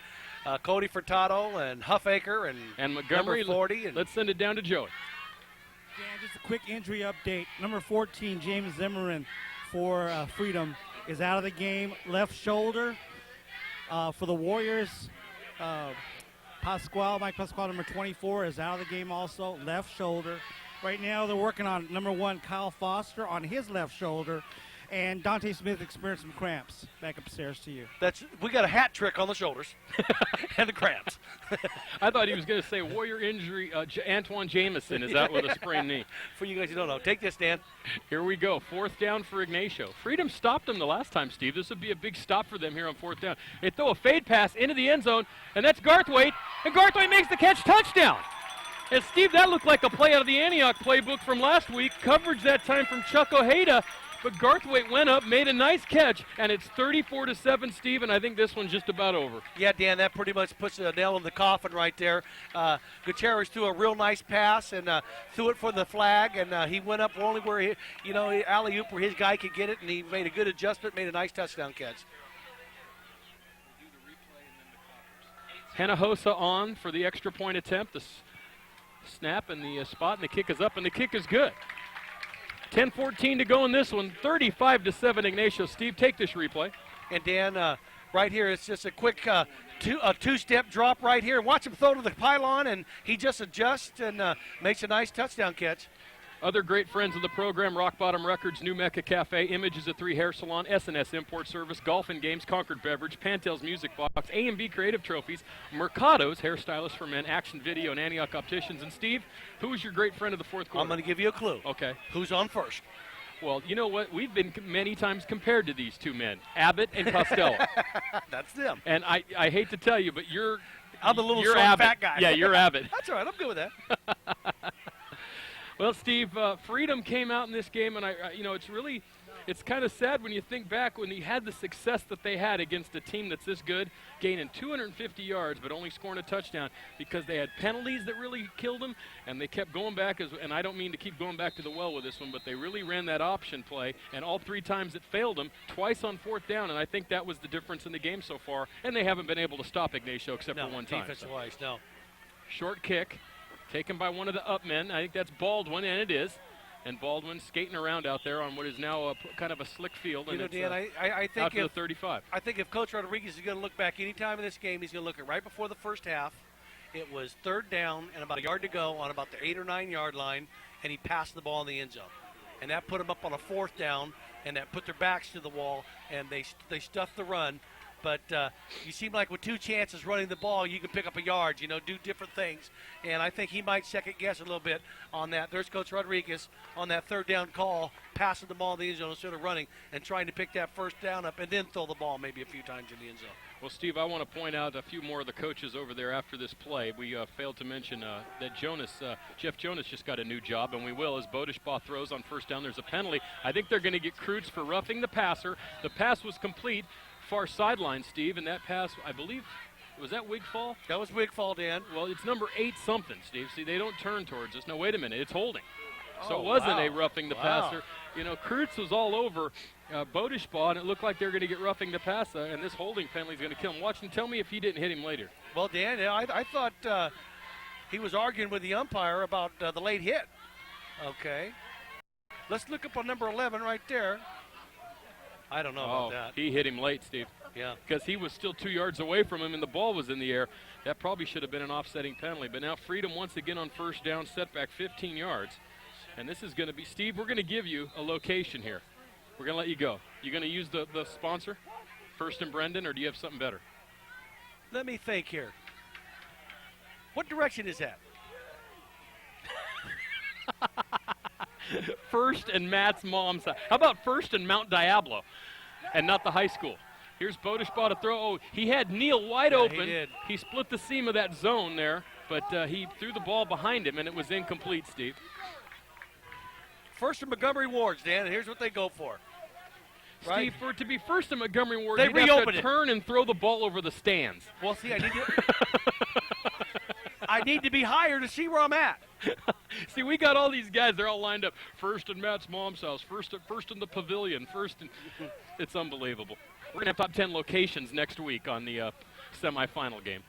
Cody Furtado and Huffaker and Montgomery. Number 40. Let's send it down to Joey. Dan, just a quick injury update. Number 14, James Zimmerman for Freedom, is out of the game. Left shoulder for the Warriors. Mike Pasquale, number 24, is out of the game also. Left shoulder. Right now they're working on number 1, Kyle Foster, on his left shoulder. And Dante Smith experienced some cramps. Back upstairs to you. We got a hat trick on the shoulders and the cramps. I thought he was going to say Warrior injury. Antoine Jameson is out with a sprained knee. For you guys who don't know, take this, Dan. Here we go. 4th down for Ygnacio. Freedom stopped them the last time, Steve. This would be a big stop for them here on 4th down. They throw a fade pass into the end zone, and that's Garthwaite. And Garthwaite makes the catch, touchdown. And Steve, that looked like a play out of the Antioch playbook from last week. Coverage that time from Chuck Ojeda. But Garthwaite went up, made a nice catch, and it's 34-7, Steve, and I think this one's just about over. Yeah, Dan, that pretty much puts a nail in the coffin right there. Gutierrez threw a real nice pass and threw it for the flag, and he went up only where he, alley-oop where his guy could get it, and he made a good adjustment, made a nice touchdown catch. Hinojosa on for the extra point attempt. The snap and the spot, and the kick is up, and the kick is good. 10-14 to go in this one. 35-7 Ygnacio. Steve, take this replay. And Dan, right here, it's just a quick two-step drop right here. Watch him throw to the pylon, and he just adjusts and makes a nice touchdown catch. Other great friends of the program: Rock Bottom Records, New Mecca Cafe, Images of 3 Hair Salon, S&S Import Service, Golf and Games, Concord Beverage, Pantel's Music Box, A&B Creative Trophies, Mercado's Hairstylist for Men, Action Video, and Antioch Opticians. And Steve, who is your great friend of the 4th quarter? I'm going to give you a clue. Okay. Who's on first? Well, you know what? We've been many times compared to these two men, Abbott and Costello. That's them. And I hate to tell you, but I'm the little you're short, Abbott. fat guy. Yeah, you're Abbott. That's all right. I'm good with that. Well, Steve, Freedom came out in this game, and it's kind of sad when you think back when he had the success that they had against a team that's this good, gaining 250 yards but only scoring a touchdown because they had penalties that really killed them, and they kept going back. And I don't mean to keep going back to the well with this one, but they really ran that option play, and all 3 times it failed them, twice on 4th down, and I think that was the difference in the game so far, and they haven't been able to stop Ygnacio except for one time. Defensive-wise, no. Short kick, taken by one of the up men. I think that's Baldwin, and it is. And Baldwin skating around out there on what is now kind of a slick field. And Dan, I think out to the 35. I think if Coach Rodriguez is going to look back any time in this game, he's going to look at right before the first half. It was 3rd down and about a yard to go on about the 8 or 9 yard line, and he passed the ball in the end zone. And that put them up on a 4th down, and that put their backs to the wall, and they stuffed the run. But you seem like with 2 chances running the ball, you can pick up a yard, do different things. And I think he might second guess a little bit on that. There's Coach Rodriguez on that 3rd down call, passing the ball in the end zone instead of running and trying to pick that first down up and then throw the ball maybe a few times in the end zone. Well, Steve, I want to point out a few more of the coaches over there after this play. We failed to mention that Jeff Jonas just got a new job, and we will, as Bodishbaugh throws on 1st down. There's a penalty. I think they're going to get Kreutz for roughing the passer. The pass was complete. Far sideline, Steve, and that pass, I believe, was that Wigfall? That was Wigfall, Dan. Well, it's number 8 something, Steve. See, they don't turn towards us. No, wait a minute, it's holding. So it wasn't a roughing the passer. Kreutz was all over Bodishbaugh, and it looked like they were going to get roughing the passer, and this holding penalty is going to kill him. Watch and tell me if he didn't hit him later. Well, Dan, I thought he was arguing with the umpire about the late hit. Okay. Let's look up on number 11 right there. I don't know about that. He hit him late, Steve. Yeah. Because he was still 2 yards away from him and the ball was in the air. That probably should have been an offsetting penalty. But now Freedom once again on 1st down, setback 15 yards. And this is going to be, Steve, we're going to give you a location here. We're going to let you go. You going to use the sponsor, First and Brendan, or do you have something better? Let me think here. What direction is that? First and Matt's mom's house. How about First and Mount Diablo and not the high school? Here's Bodishbaugh to throw. Oh, he had Neal wide open. He did. He split the seam of that zone there, but he threw the ball behind him, and it was incomplete, Steve. First and Montgomery Wards, Dan, and here's what they go for. Right? Steve, for it to be First and Montgomery Wards, they he'd have to it. turn and throw the ball over the stands. Well, see, I need to be higher to see where I'm at. See, we got all these guys. They're all lined up. First in Matt's mom's house. First in the pavilion. It's unbelievable. We're going to have top 10 locations next week on the semifinal game.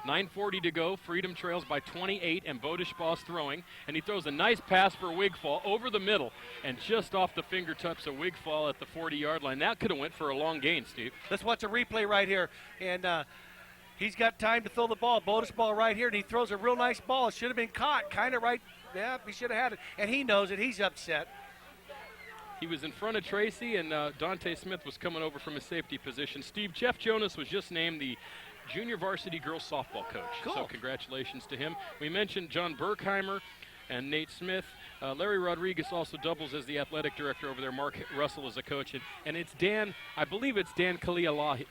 9:40 to go. Freedom trails by 28, and Bodishbaugh's throwing. And he throws a nice pass for Wigfall over the middle and just off the fingertips of Wigfall at the 40-yard line. That could have went for a long gain, Steve. Let's watch a replay right here. And he's got time to throw the ball. Bodishbaugh right here, and he throws a real nice ball. It should have been caught kind of right. Yeah, he should have had it. And he knows it. He's upset. He was in front of Tracy, and Dante Smith was coming over from his safety position. Steve, Jeff Jonas was just named the junior varsity girls softball coach. Cool. So congratulations to him. We mentioned John Berkheimer and Nate Smith. Larry Rodriguez also doubles as the athletic director over there. Mark Russell is a coach. And it's Dan, I believe it's Dan Kalialahi.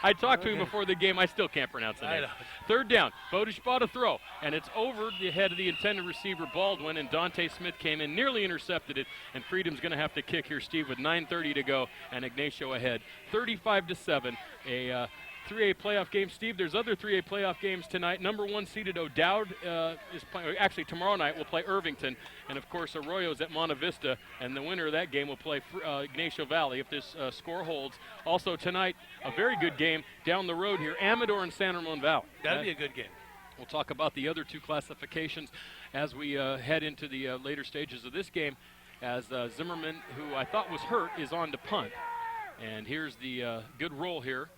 I talked to him before the game. I still can't pronounce the name. 3rd down. Bodishbaugh to throw. And it's over the head of the intended receiver, Baldwin, and Dante Smith came in, nearly intercepted it. And Freedom's going to have to kick here, Steve, with 9:30 to go. And Ygnacio ahead. 35-7. A 3A playoff game. Steve, there's other 3A playoff games tonight. Number 1 seeded O'Dowd is playing. Actually, tomorrow night we'll play Irvington. And, of course, Arroyo's at Monte Vista. And the winner of that game will play Ignacio Valley if this score holds. Also tonight, a very good game down the road here, Amador and San Ramon Valley. That'll be a good game. We'll talk about the other 2 classifications as we head into the later stages of this game, as Zimmerman, who I thought was hurt, is on to punt. And here's the good roll here.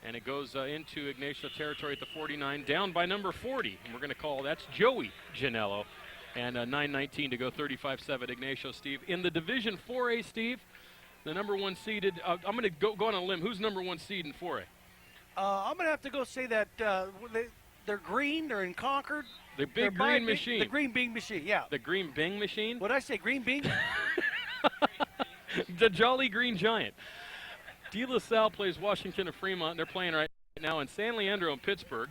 And it goes into Ignacio territory at the 49, down by number 40. And we're going to call that's Joey Janello. And 9:19 to go, 35-7 Ignacio, Steve. In the Division 4A, Steve, the number 1 seeded, I'm going to go on a limb. Who's number 1 seed in 4A? I'm going to have to go say that they're green. They're in Concord. The big green machine. The green Bing machine, yeah. The green Bing machine? What did I say, green Bing? The Jolly Green Giant. De La Salle plays Washington of Fremont. They're playing right now in San Leandro and Pittsburgh.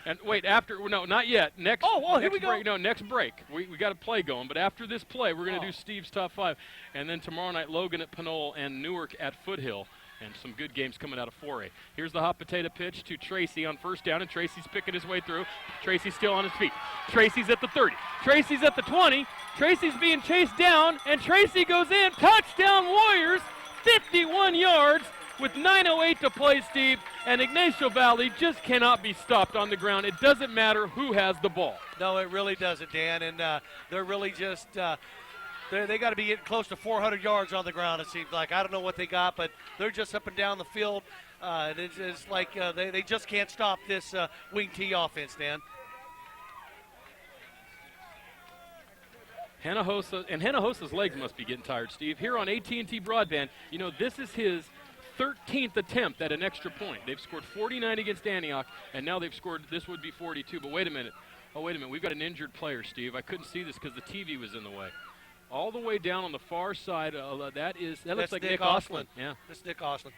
And wait, not yet. Next. Here we go. Break, no, next break. We got a play going, but after this play, we're going to do Steve's top 5, and then tomorrow night Logan at Pinole and Newark at Foothill, and some good games coming out of 4A. Here's the hot potato pitch to Tracy on first down, and Tracy's picking his way through. Tracy's still on his feet. Tracy's at the 30. Tracy's at the 20. Tracy's being chased down, and Tracy goes in. Touchdown Warriors, 51 yards. With 9:08 to play, Steve, and Ygnacio Valley just cannot be stopped on the ground. It doesn't matter who has the ball. No, it really doesn't, Dan, and they're really just they got to be getting close to 400 yards on the ground, it seems like. I don't know what they got, but they're just up and down the field. It's like they just can't stop this wing T offense, Dan. Hinojosa's legs must be getting tired, Steve. Here on AT&T Broadband, this is his 13th attempt at an extra point. They've scored 49 against Antioch, and now they've scored, this would be 42, but wait a minute. We've got an injured player, Steve. I couldn't see this because the TV was in the way. All the way down on the far side, that looks like Nick Ostlund. Yeah. That's Nick Ostlund.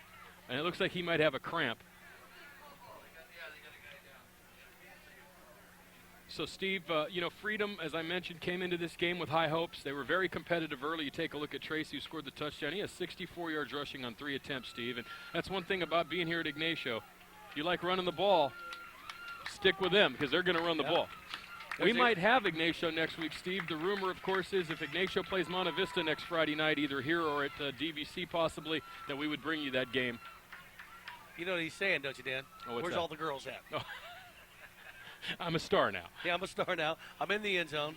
And it looks like he might have a cramp. So, Steve, Freedom, as I mentioned, came into this game with high hopes. They were very competitive early. You take a look at Tracy, who scored the touchdown. He has 64 yards rushing on 3 attempts, Steve. And that's one thing about being here at Ygnacio. If you like running the ball, stick with them because they're going to run the ball. We might have Ygnacio next week, Steve. The rumor, of course, is if Ygnacio plays Monte Vista next Friday night, either here or at DVC possibly, that we would bring you that game. You know what he's saying, don't you, Dan? Where's all the girls at? Oh. I'm a star now. Yeah, I'm a star now. I'm in the end zone.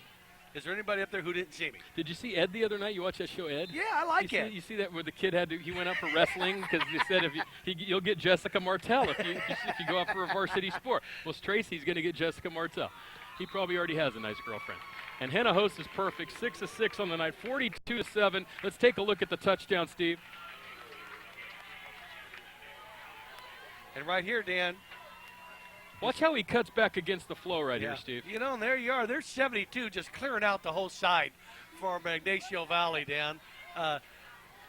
Is there anybody up there who didn't see me? Did you see Ed the other night? You watched that show, Ed? Yeah, I like it. You see that where the kid he went up for wrestling because they said you'll get Jessica Martell if you go up for a varsity sport. Well, Tracy's going to get Jessica Martell. He probably already has a nice girlfriend. And Hinojosa is perfect, 6 of 6 on the night, 42-7. Let's take a look at the touchdown, Steve. And right here, Dan. Watch how he cuts back against the flow here, Steve. And there you are. There's 72 just clearing out the whole side for Ygnacio Valley, Dan.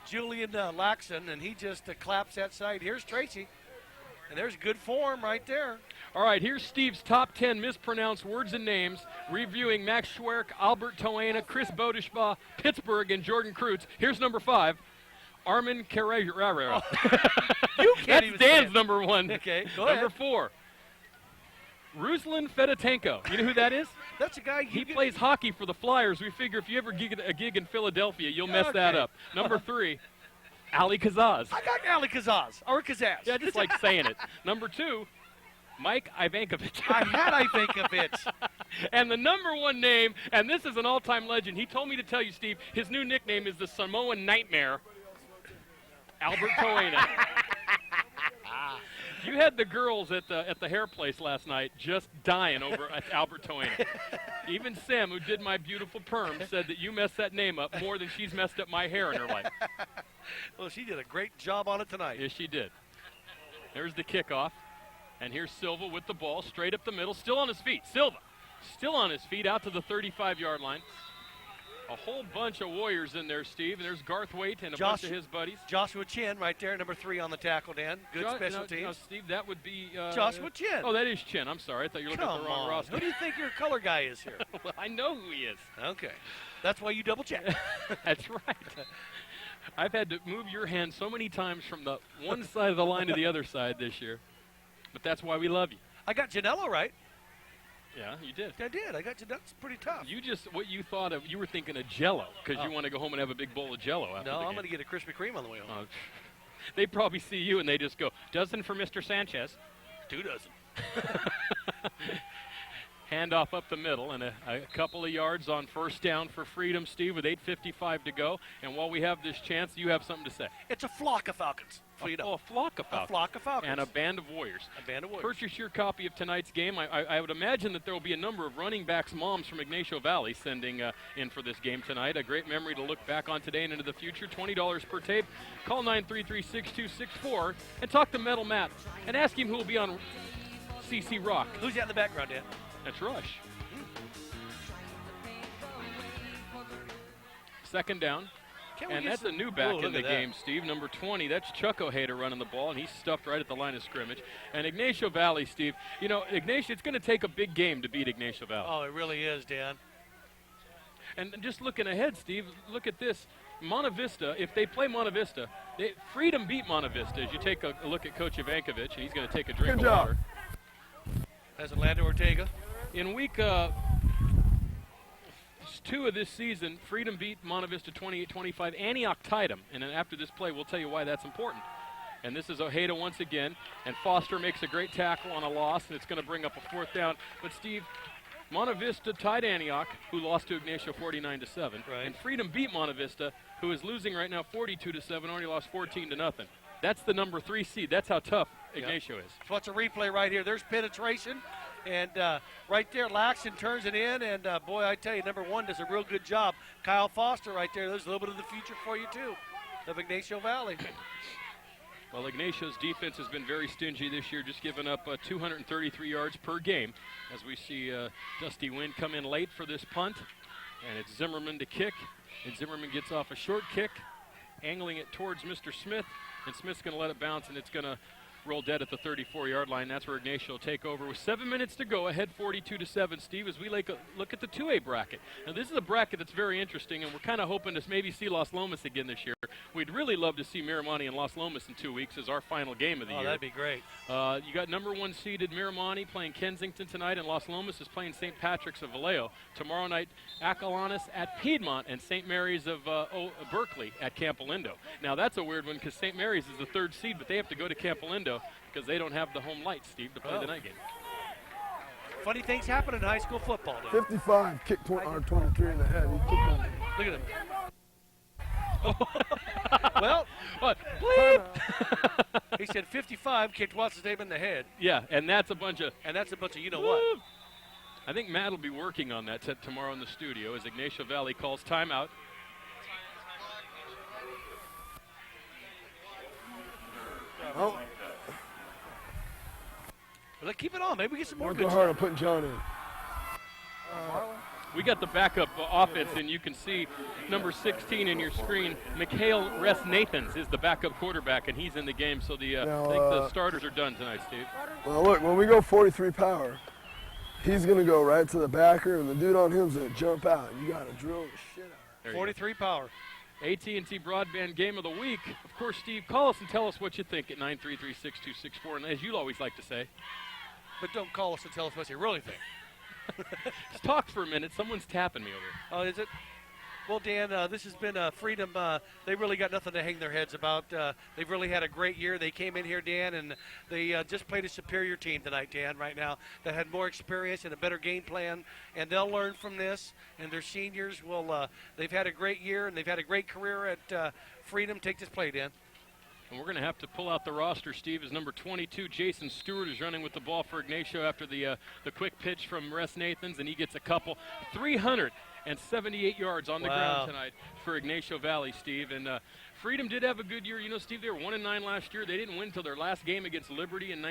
Julian Laxon, and he just claps that side. Here's Tracy. And there's good form right there. All right, here's Steve's top 10 mispronounced words and names, reviewing Max Schwerk, Albert Toena, Chris Bodishba, Pittsburgh, and Jordan Kreutz. Here's number 5, Armin Carrera. You can't That's even Dan's number 1. Okay, go Number ahead. 4, Ruslan Fedotenko. You know who that is? That's a guy. He plays hockey for the Flyers. We figure if you ever gig a gig in Philadelphia, you'll mess that up. Number 3, Ali Kazaz. I got Ali Kazaz, or Kazaz. Yeah, I just like saying it. Number 2, Mike Ivankovich. I had Ivankovich. And the number 1 name, and this is an all-time legend. He told me to tell you, Steve, his new nickname is the Samoan Nightmare, Albert Toena. You had the girls at the hair place last night just dying over at Albert Toena. Even Sam, who did my beautiful perm, said that you messed that name up more than she's messed up my hair in her life. Well, she did a great job on it tonight. Yes, she did. There's the kickoff. And here's Silva with the ball, straight up the middle, still on his feet. Silva, still on his feet, out to the 35-yard line. A whole bunch of Warriors in there, Steve, and there's Garth Waite and a bunch of his buddies. Joshua Chin right there, number 3 on the tackle, Dan. Good special teams. No, Steve, that would be... Joshua Chin. Oh, that is Chin. I'm sorry. I thought you were looking at the wrong roster. Who do you think your color guy is here? Well, I know who he is. Okay. That's why you double check. That's right. I've had to move your hand so many times from the one side of the line to the other side this year. But that's why we love you. I got Janello right. Yeah, you did. I did. I got you. That's pretty tough. What you thought of, you were thinking of Jell-O because you want to go home and have a big bowl of Jell-O after the game. No, I'm going to get a Krispy Kreme on the way home. They probably see you and they just go, dozen for Mr. Sanchez. 2 dozen. Handoff up the middle and a couple of yards on first down for Freedom, Steve, with 8:55 to go. And while we have this chance, you have something to say. It's a flock of Falcons. Freedom. A flock of Falcons. A flock of Falcons. And a band of Warriors. A band of Warriors. Purchase your copy of tonight's game. I would imagine that there will be a number of running backs' moms from Ygnacio Valley sending in for this game tonight. A great memory to look back on today and into the future. $20 per tape. Call 933-6264 and talk to Metal Matt and ask him who will be on CC Rock. Who's that in the background, Dan? That's Rush. Second down. And that's a new back in the game, Steve. Number 20, that's Chuck Ojeda running the ball, and he's stuffed right at the line of scrimmage. And Ignacio Valley, Steve, you know, Ignacio, it's going to take a big game to beat Ignacio Valley. Oh, it really is, Dan. And just looking ahead, Steve, look at this. Monte Vista, if they play Monte Vista, Freedom beat Monte Vista. As you take a look at Coach Ivankovich, and he's going to take a drink of water. That's Orlando Ortega. In week 2 of this season, Freedom beat Monte Vista 28-25. Antioch tied them. And then after this play, we'll tell you why that's important. And this is Ojeda once again. And Foster makes a great tackle on a loss, and it's going to bring up a 4th down. But, Steve, Monte Vista tied Antioch, who lost to Ignacio 49-7. Right. And Freedom beat Monte Vista, who is losing right now 42-7, only lost 14-0. That's the number 3 seed. That's how tough Ignacio is. So it's a replay right here. There's penetration. And right there, Laxton turns it in. And, boy, I tell you, number 1 does a real good job. Kyle Foster right there. There's a little bit of the future for you, too, of Ignacio Valley. Well, Ignacio's defense has been very stingy this year, just giving up 233 yards per game. As we see Dusty Wynn come in late for this punt. And it's Zimmerman to kick. And Zimmerman gets off a short kick, angling it towards Mr. Smith. And Smith's going to let it bounce, and it's going to roll dead at the 34-yard line. That's where Ignacio will take over with 7 minutes to go, ahead 42-7. Steve, as we look at the 2A bracket. Now, this is a bracket that's very interesting, and we're kind of hoping to maybe see Los Lomas again this year. We'd really love to see Miramonte and Los Lomas in 2 weeks as our final game of the year. Oh, that'd be great. You got number 1 seeded Miramonte playing Kensington tonight, and Los Lomas is playing St. Patrick's of Vallejo. Tomorrow night, Acalanes at Piedmont and St. Mary's of Berkeley at Camp Alindo. Now, that's a weird one because St. Mary's is the 3rd seed, but they have to go to Camp Alindo because they don't have the home lights, Steve, to play the night game. Funny things happen in high school football, dude. 55 kicked 23 in the head. He kicked him. Look at him. Well, what? Bleep! He said 55 kicked what's his name in the head. Yeah, and that's a bunch of you know what. I think Matt will be working on that tomorrow in the studio as Ignacio Valley calls timeout. Oh. Let's keep it on. Maybe we get some more Don't good go hard stuff. on putting John in. We got the backup offense, and you can see number 16 in your screen. Mikhail Nathans is the backup quarterback, and he's in the game. So I think the starters are done tonight, Steve. Well, look, when we go 43 power, he's going to go right to the backer, and the dude on him's going to jump out. You got to drill the shit out. 43 power. AT&T Broadband Game of the Week. Of course, Steve, call us and tell us what you think at 933-6264. And as you always like to say. But don't call us and tell us what you really think. Just talk for a minute. Someone's tapping me over here. Oh, is it? Well, Dan, this has been Freedom. They really got nothing to hang their heads about. They've really had a great year. They came in here, Dan, and they just played a superior team tonight, Dan, right now, that had more experience and a better game plan, and they'll learn from this. And their seniors will, they've had a great year, and they've had a great career at Freedom. Take this play, Dan. And we're going to have to pull out the roster, Steve, as number 22, Jason Stewart, is running with the ball for Ignacio after the quick pitch from Russ Nathans, and he gets a couple. 378 yards on the ground tonight for Ignacio Valley, Steve. And Freedom did have a good year. You know, Steve, they were 1-9 last year. They didn't win until their last game against Liberty in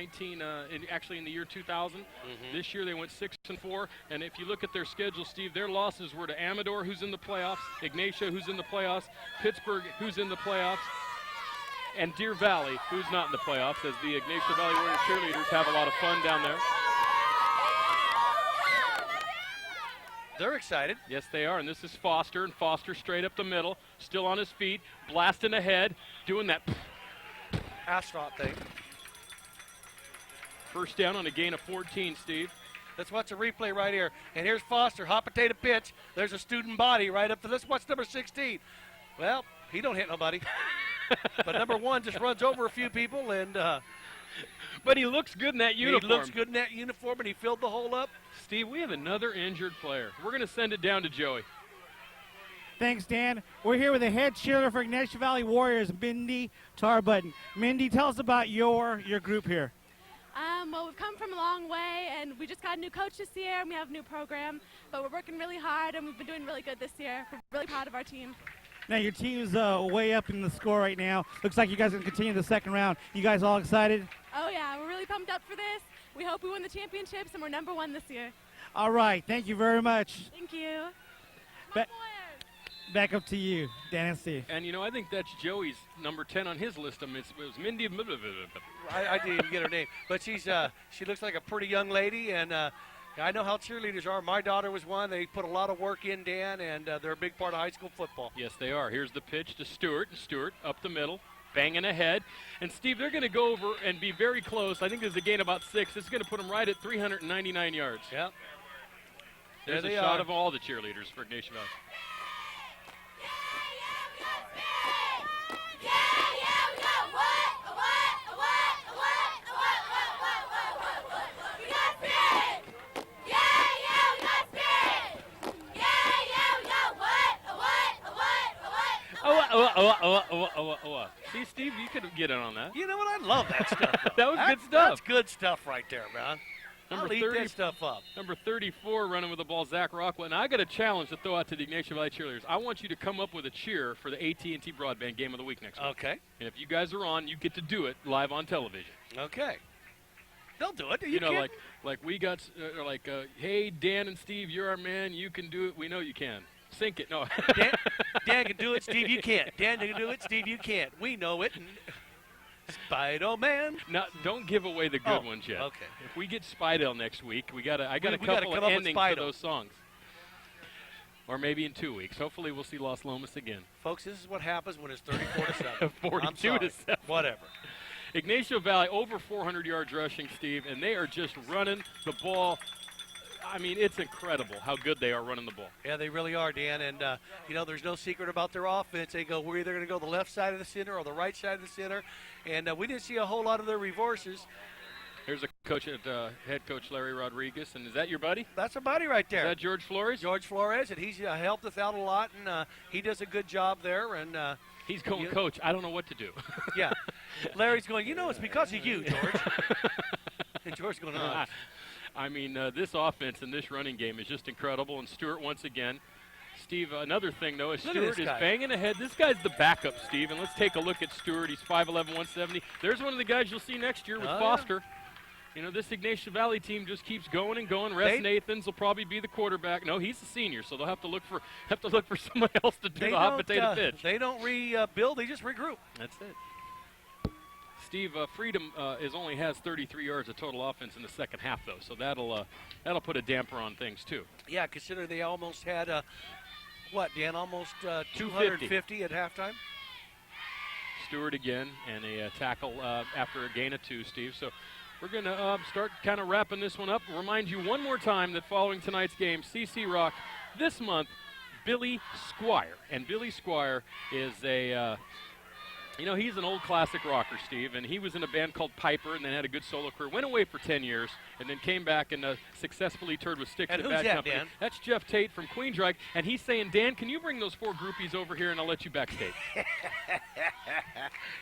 actually in the year 2000. This year they went 6-4. And if you look at their schedule, Steve, their losses were to Amador, who's in the playoffs, Ignacio, who's in the playoffs, Pittsburgh, who's in the playoffs, and Deer Valley, who's not in the playoffs, as the Ignacio Valley Warriors cheerleaders have a lot of fun down there. They're excited. Yes, they are, and this is Foster, and Foster straight up the middle, still on his feet, blasting ahead, doing that astronaut thing. First down on a gain of 14, Steve. Let's watch a replay right here. And here's Foster, hot potato pitch. There's a student body right up to this. Watch number 16. Well, he don't hit nobody. But number 1 just runs over a few people, and but he looks good in that uniform. He looks good in that uniform, and he filled the hole up. Steve, we have another injured player. We're going to send it down to Joey. Thanks, Dan. We're here with the head cheerleader for Ignacio Valley Warriors, Mindy Tarbutton. Mindy, tell us about your group here. Well, we've come from a long way, and we just got a new coach this year, and we have a new program. But we're working really hard, and we've been doing really good this year. We're really proud of our team. Now, your team's way up in the score right now. Looks like you guys are going to continue the second round. You guys all excited? Oh, yeah. We're really pumped up for this. We hope we win the championships, and we're number 1 this year. All right. Thank you very much. Thank you. Back up to you, Dan and Steve. And, you know, I think that's Joey's number 10 on his list. I mean, it was Mindy. I didn't even get her name, but she looks like a pretty young lady, and I know how cheerleaders are. My daughter was one. They put a lot of work in, Dan, and they're a big part of high school football. Yes, they are. Here's the pitch to Stewart. Stewart up the middle, banging ahead. And, Steve, they're going to go over and be very close. I think there's a gain about 6. This is going to put them right at 399 yards. Yep. There's a shot of all the cheerleaders for Ygnacio Valley. See, Steve, you could get in on that. You know what? I love that stuff. That was good stuff. That's good stuff right there, man. Number I'll eat that stuff up. Number 34 running with the ball, Zach Rockwell. And I got a challenge to throw out to the Ygnacio Valley cheerleaders. I want you to come up with a cheer for the AT&T Broadband Game of the Week next week. Okay. And if you guys are on, you get to do it live on television. Okay. They'll do it. You know, like we got, hey, Dan and Steve, you're our man. You can do it. We know you can. Sink it. No. Dan can do it. Steve, you can't. Dan can do it. Steve, you can't. We know it. Spider-Man. Now, don't give away the good ones yet. Okay. If we get Spidell next week, I got a couple come of up with endings for those songs. Or maybe in 2 weeks. Hopefully we'll see Los Lomas again. Folks, this is what happens when it's 34 to 7. 42 to 7. Whatever. Ignacio Valley over 400 yards rushing, Steve, and they are just running the ball. I mean, it's incredible how good they are running the ball. Yeah, they really are, Dan. And, there's no secret about their offense. They go, we're either going to go the left side of the center or the right side of the center. And we didn't see a whole lot of their reverses. Here's a coach at head coach Larry Rodriguez. And is that your buddy? That's a buddy right there. Is that George Flores? George Flores, and he's helped us out a lot, and he does a good job there. And he's going, Coach, I don't know what to do. Yeah. Larry's going, it's because of you, George. And George's going, I mean, this offense and this running game is just incredible. And Stewart once again. Steve, another thing, though, is Stewart is banging ahead. This guy's the backup, Steve. And let's take a look at Stewart. He's 5'11", 170. There's one of the guys you'll see next year with Foster. Yeah. You know, this Ignacio Valley team just keeps going and going. Nathans will probably be the quarterback. No, he's a senior, so they'll have to look for somebody else to do the hot potato pitch. They don't rebuild; they just regroup. That's it. Steve, Freedom only has 33 yards of total offense in the second half, though, so that'll put a damper on things too. Yeah, consider they almost had Dan? Almost 250 at halftime. Stewart again, and a tackle after a gain of 2, Steve. So we're going to start kind of wrapping this one up. Remind you one more time that following tonight's game, CC Rock this month, Billy Squire. And Billy Squire is he's an old classic rocker, Steve, and he was in a band called Piper and then had a good solo career. Went away for 10 years and then came back and successfully toured with Sticks and at Bad Company. Dan? That's Jeff Tate from Queensryche, and he's saying, Dan, can you bring those 4 groupies over here and I'll let you backstage?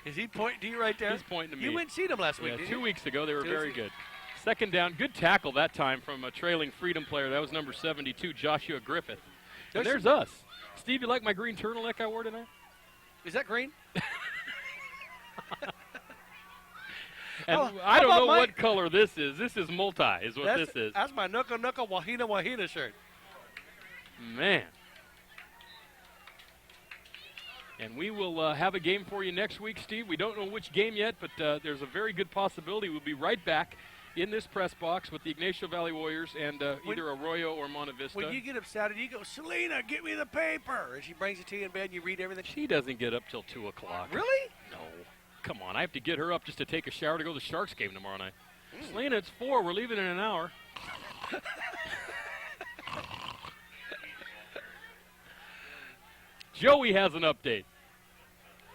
Is he pointing to you right there? He's pointing to me. You went and see them last week, didn't you? 2 weeks ago. They were very good. Second down, good tackle that time from a trailing Freedom player. That was number 72, Joshua Griffith. And there's us. Steve, you like my green turtleneck I wore tonight? Is that green? And I don't know what color this is. This is multi, is what this is. That's my Nuka Nuka Wahina Wahina shirt. Man. And we will have a game for you next week, Steve. We don't know which game yet, but there's a very good possibility we'll be right back in this press box with the Ignacio Valley Warriors and either Arroyo or Monte Vista. When you get upset, you go, Selena, get me the paper. And she brings it to you in bed and you read everything. She doesn't get up till 2 o'clock. Really? No. Come on, I have to get her up just to take a shower to go to the Sharks game tomorrow night. Selena, it's 4. We're leaving in an hour. Joey has an update.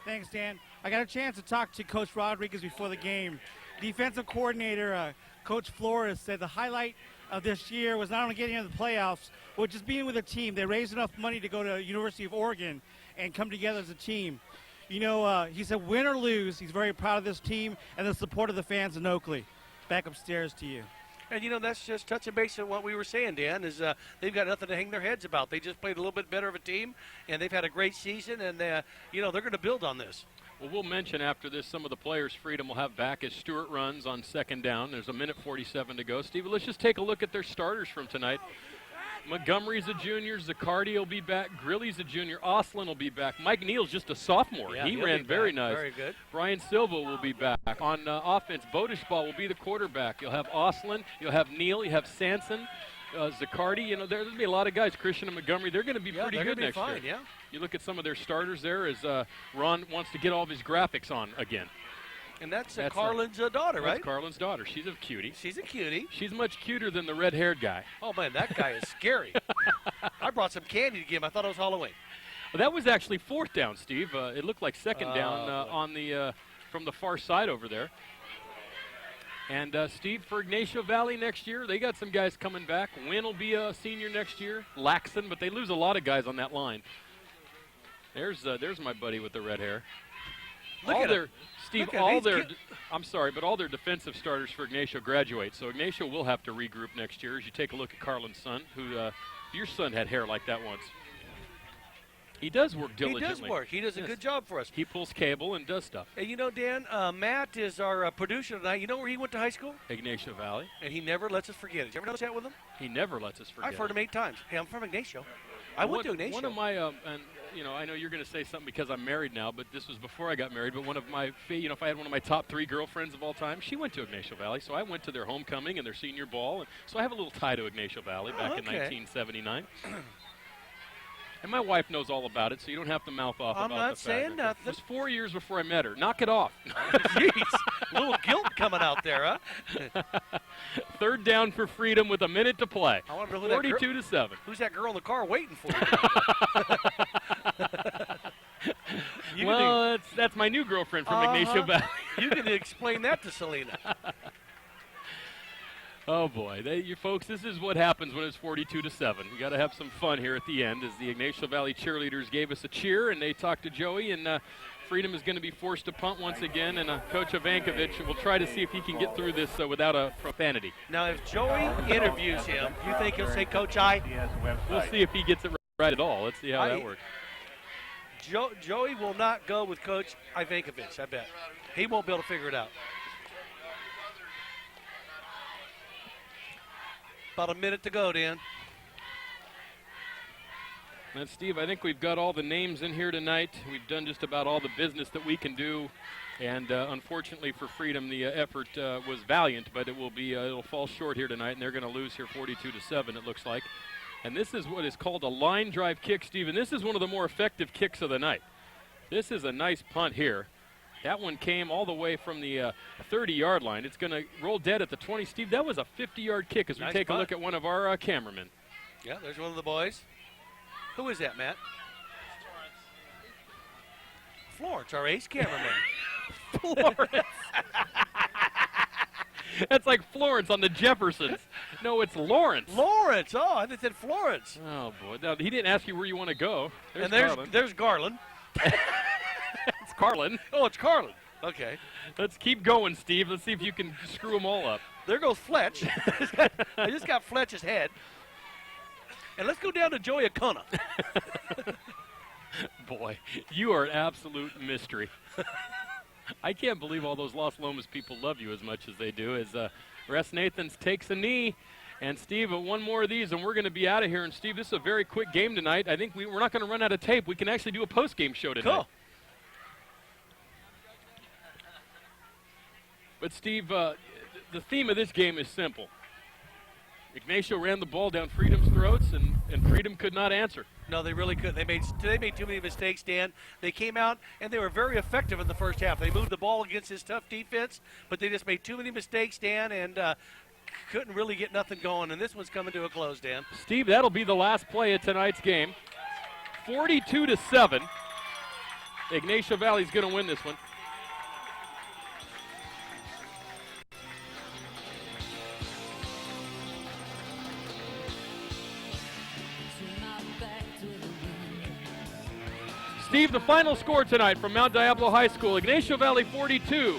Thanks, Dan. I got a chance to talk to Coach Rodriguez before the game. Defensive coordinator Coach Flores said the highlight of this year was not only getting into the playoffs, but just being with a team. They raised enough money to go to University of Oregon and come together as a team. You know, he said win or lose, he's very proud of this team and the support of the fans in Oakley. Back upstairs to you. And, that's just touching base on what we were saying, Dan, is they've got nothing to hang their heads about. They just played a little bit better of a team, and they've had a great season, and, they're going to build on this. Well, we'll mention after this some of the players Freedom will have back as Stewart runs on second down. There's a minute 47 to go. Steve, let's just take a look at their starters from tonight. Montgomery's a junior. Zaccardi will be back. Grilly's a junior. Oslin will be back. Mike Neal's just a sophomore. Yeah, he he'll ran be very back. nice. Very good. Brian Silva will be back. On offense, Bodishball will be the quarterback. You'll have Oslin. You'll have Neal. You have Sanson. Zaccardi. You know, there's going to be a lot of guys. Christian and Montgomery, they're going to be pretty good next fine, year. Yeah. You look at some of their starters there as Ron wants to get all of his graphics on again. And that's Carlin's daughter, right? That's Carlin's daughter. She's a cutie. She's a cutie. She's much cuter than the red-haired guy. Oh, man, that guy is scary. I brought some candy to give him. I thought it was Halloween. Well, that was actually fourth down, Steve. It looked like second down on the from the far side over there. And, Steve, for Ignacio Valley next year, they got some guys coming back. Wynn will be a senior next year. Laxon, but they lose a lot of guys on that line. There's my buddy with the red hair. Look at him. Steve, Look at all him. their I'm sorry, but all their defensive starters for Ignacio graduate. So Ignacio will have to regroup next year as you take a look at Carlin's son, who your son had hair like that once. He does work diligently. He does work. He does a good job for us. He pulls cable and does stuff. And you know, Dan, Matt is our producer tonight. You know where he went to high school? Ignacio Valley. And he never lets us forget it. Did you ever notice that with him? He never lets us forget I've heard it. him 8 times. Hey, I'm from Ignacio. I went to Ignacio. One of my, and you know, I know you're going to say something because I'm married now, but this was before I got married. But one of my, you know, if I had one of my top 3 girlfriends of all time, she went to Ignacio Valley. So I went to their homecoming and their senior ball. And so I have a little tie to Ignacio Valley back in 1979. And my wife knows all about it, so you don't have to mouth off about the fact. I'm not saying nothing. It was 4 years before I met her. Knock it off. Jeez, a little guilt coming out there, huh? Third down for Freedom with a minute to play. I want to know who 42 to 7. Who's that girl in the car waiting for you? Well, that's my new girlfriend from Ignacio Valley. You can explain that to Selena. Oh boy, you folks, this is what happens when it's 42 to 7. We got to have some fun here at the end as the Ignacio Valley cheerleaders gave us a cheer and they talked to Joey, and Freedom is going to be forced to punt once again, and Coach Ivankovich will try to see if he can get through this without a profanity. Now, if Joey interviews him, you think he'll say Coach I? We'll see if he gets it right at all. Let's see how that works. Joey will not go with Coach Ivankovich, I bet. He won't be able to figure it out. About a minute to go, Dan. And Steve, I think we've got all the names in here tonight. We've done just about all the business that we can do. And unfortunately for Freedom, the effort was valiant, but it'll fall short here tonight, and they're going to lose here 42 to 7, it looks like. And this is what is called a line drive kick, Steve, and this is one of the more effective kicks of the night. This is a nice punt here. That one came all the way from the 30-yard line. It's going to roll dead at the 20. Steve, that was a 50-yard kick as we take a look at one of our cameramen. Yeah, there's one of the boys. Who is that, Matt? Florence, our ace cameraman. Florence. That's like Florence on the Jeffersons. No, it's Lawrence. Lawrence. Oh, I said Florence. Oh, boy. Now, he didn't ask you where you want to go. There's Garland. There's Garland. It's Carlin. Oh, it's Carlin. Okay. Let's keep going, Steve. Let's see if you can screw them all up. There goes Fletch. I just got Fletch's head. And let's go down to Joey Acuna. Boy, you are an absolute mystery. I can't believe all those Los Lomas people love you as much as they do. As Russ Nathans takes a knee. And, Steve, one more of these, and we're going to be out of here. And, Steve, this is a very quick game tonight. I think we're not going to run out of tape. We can actually do a post-game show tonight. Cool. But, Steve, the theme of this game is simple. Ignacio ran the ball down Freedom's throats, and Freedom could not answer. No, they really couldn't. They made too many mistakes, Dan. They came out, and they were very effective in the first half. They moved the ball against this tough defense, but they just made too many mistakes, Dan, and couldn't really get nothing going. And this one's coming to a close, Dan. Steve, that'll be the last play of tonight's game. 42 to 7. Ignacio Valley's going to win this one. Steve, the final score tonight from Mount Diablo High School, Ignacio Valley 42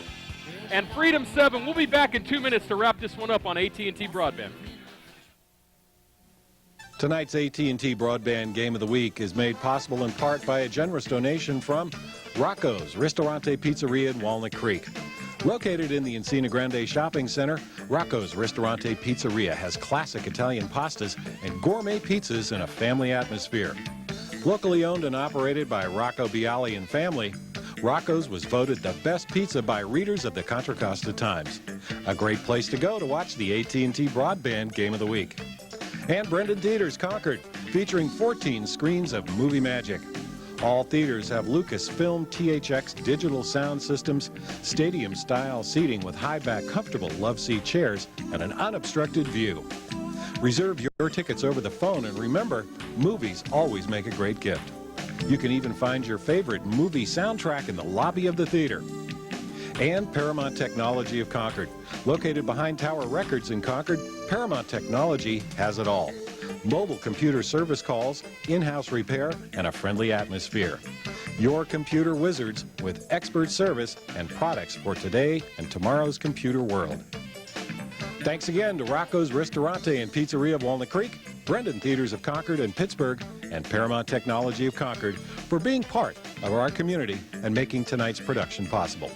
and Freedom 7. We'll be back in 2 minutes to wrap this one up on AT&T Broadband. Tonight's AT&T Broadband Game of the Week is made possible in part by a generous donation from Rocco's Ristorante Pizzeria in Walnut Creek. Located in the Encina Grande Shopping Center, Rocco's Ristorante Pizzeria has classic Italian pastas and gourmet pizzas in a family atmosphere. Locally owned and operated by Rocco Bialy and family, Rocco's was voted the best pizza by readers of the Contra Costa Times. A great place to go to watch the AT&T Broadband Game of the Week. And Brendan Theaters Concord, featuring 14 screens of movie magic. All theaters have Lucasfilm THX digital sound systems, stadium-style seating with high-back, comfortable love-seat chairs, and an unobstructed view. Reserve your tickets over the phone, and remember, movies always make a great gift. You can even find your favorite movie soundtrack in the lobby of the theater. And Paramount Technology of Concord. Located behind Tower Records in Concord, Paramount Technology has it all. Mobile computer service calls, in-house repair, and a friendly atmosphere. Your computer wizards with expert service and products for today and tomorrow's computer world. Thanks again to Rocco's Ristorante and Pizzeria of Walnut Creek, Brendan Theaters of Concord and Pittsburgh, and Paramount Technology of Concord for being part of our community and making tonight's production possible.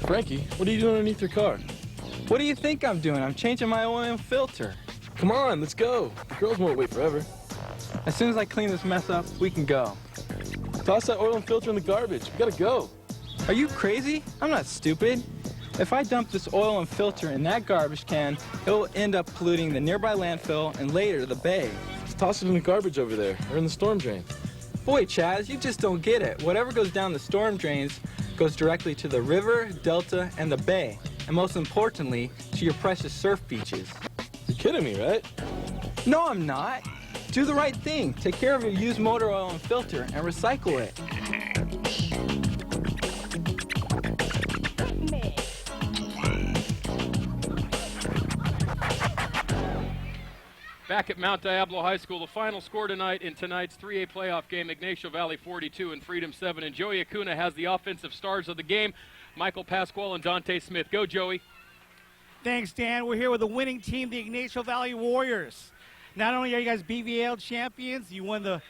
Frankie, what are you doing underneath your car? What do you think I'm doing? I'm changing my oil and filter. Come on, let's go. The girls won't wait forever. As soon as I clean this mess up, we can go. Toss that oil and filter in the garbage. We gotta go. Are you crazy? I'm not stupid. If I dump this oil and filter in that garbage can, it will end up polluting the nearby landfill and later the bay. Just toss it in the garbage over there, or in the storm drain. Boy, Chaz, you just don't get it. Whatever goes down the storm drains goes directly to the river, delta, and the bay. And most importantly, to your precious surf beaches. You're kidding me, right? No, I'm not. Do the right thing. Take care of your used motor oil and filter and recycle it. Back at Mount Diablo High School, the final score tonight in tonight's 3A playoff game, Ygnacio Valley 42 and Freedom 7. And Joey Acuna has the offensive stars of the game, Michael Pasquale and Dante Smith. Go, Joey. Thanks, Dan. We're here with the winning team, the Ygnacio Valley Warriors. Not only are you guys BVL champions, you won the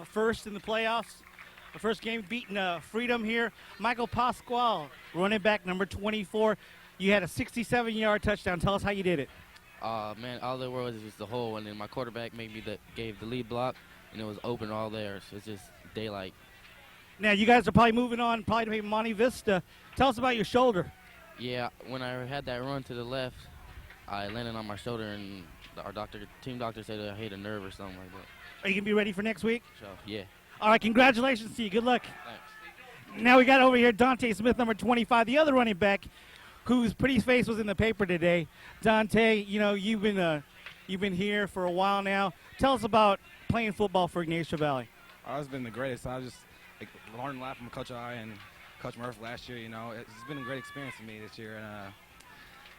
first in the playoffs, the first game beating Freedom here. Michael Pasquale, running back number 24. You had a 67-yard touchdown. Tell us how you did it. Man, all there was just the hole, and then my quarterback gave the lead block, and it was open all there, so it's just daylight. Now, you guys are probably moving on to Monte Vista. Tell us about your shoulder. Yeah, when I had that run to the left, I landed on my shoulder, and our team doctor said I hit a nerve or something like that. Are you going to be ready for next week? So, yeah. All right, congratulations to you. Good luck. Thanks. Now we got over here Dante Smith, number 25, the other running back, whose pretty face was in the paper today. Dante, you know, you've been here for a while now. Tell us about playing football for Ygnacio Valley. It's been the greatest. I just learned a lot from Coach I and Coach Murph last year. You know, it's been a great experience for me this year, and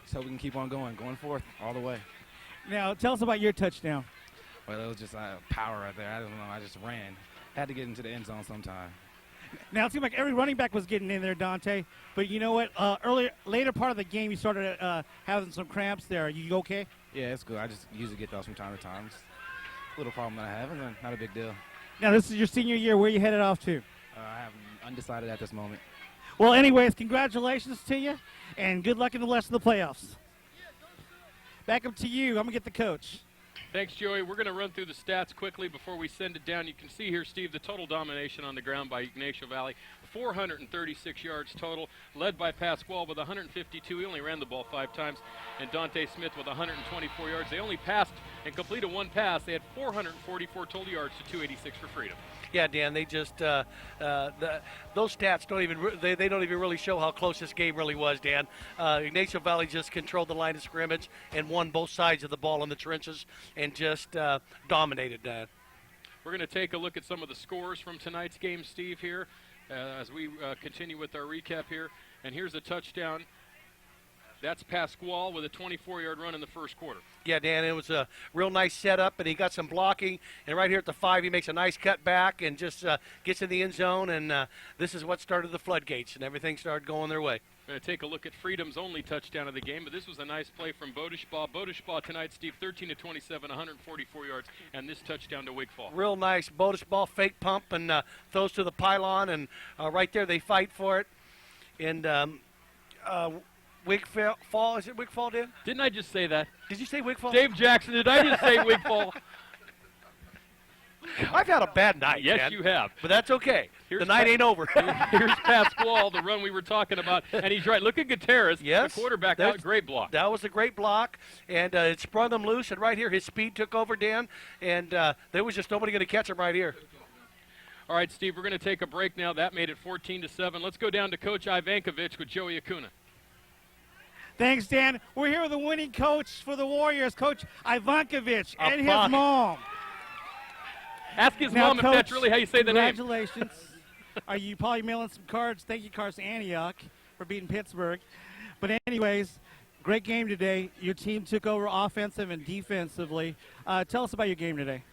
just hope we can keep on going forth all the way. Now, tell us about your touchdown. Well, it was just power right there. I don't know. I just ran. Had to get into the end zone sometime. Now, it seemed like every running back was getting in there, Dante. But you know what? Later part of the game, you started having some cramps there. Are you okay? Yeah, it's good. I just usually get those from time to time. Just a little problem that I have, and not a big deal. Now, this is your senior year. Where are you headed off to? I have undecided at this moment. Well, anyways, congratulations to you, and good luck in the rest of the playoffs. Back up to you. I'm going to get the coach. Thanks, Joey. We're going to run through the stats quickly before we send it down. You can see here, Steve, the total domination on the ground by Ygnacio Valley. 436 yards total, led by Pasquale with 152. He only ran the ball 5 times. And Dante Smith with 124 yards. They only passed and completed 1 pass. They had 444 total yards to 286 for Freedom. Yeah, Dan, they just those stats don't even they don't even really show how close this game really was, Dan. Ygnacio Valley just controlled the line of scrimmage and won both sides of the ball in the trenches and just dominated that. We're going to take a look at some of the scores from tonight's game, Steve, here as we continue with our recap here. And here's a touchdown That's Pasquale with a 24-yard run in the first quarter. Yeah, Dan, it was a real nice setup, and he got some blocking. And right here at the 5, he makes a nice cut back and just gets in the end zone. And this is what started the floodgates, and everything started going their way. We're going to take a look at Freedom's only touchdown of the game, but this was a nice play from Bodishbaugh. Bodishbaugh tonight, Steve, 13-27, 144 yards, and this touchdown to Wigfall. Real nice Bodishbaugh fake pump and throws to the pylon, and right there they fight for it. And Wigfall, is it Wigfall, Dan? Didn't I just say that? Did you say Wigfall? Dave Jackson, did I just say Wigfall? I've had a bad night, Yes, man. you have. But that's okay. The night ain't over. Here's Pasquale, the run we were talking about, and he's right. Look at Gutierrez, yes, the quarterback, out, great block. That was a great block, and it sprung him loose, and right here his speed took over, Dan, and there was just nobody going to catch him right here. All right, Steve, we're going to take a break now. That made it 14-7. Let's go down to Coach Ivankovich with Joey Acuna. Thanks, Dan. We're here with the winning coach for the Warriors, Coach Ivankovich, and his mom. Ask his Now, mom Coach, if that's really how you say the name. Congratulations. You probably mailing some cards. Thank you, cards to Antioch for beating Pittsburgh. But anyways, great game today. Your team took over offensive and defensively. Tell us about your game today.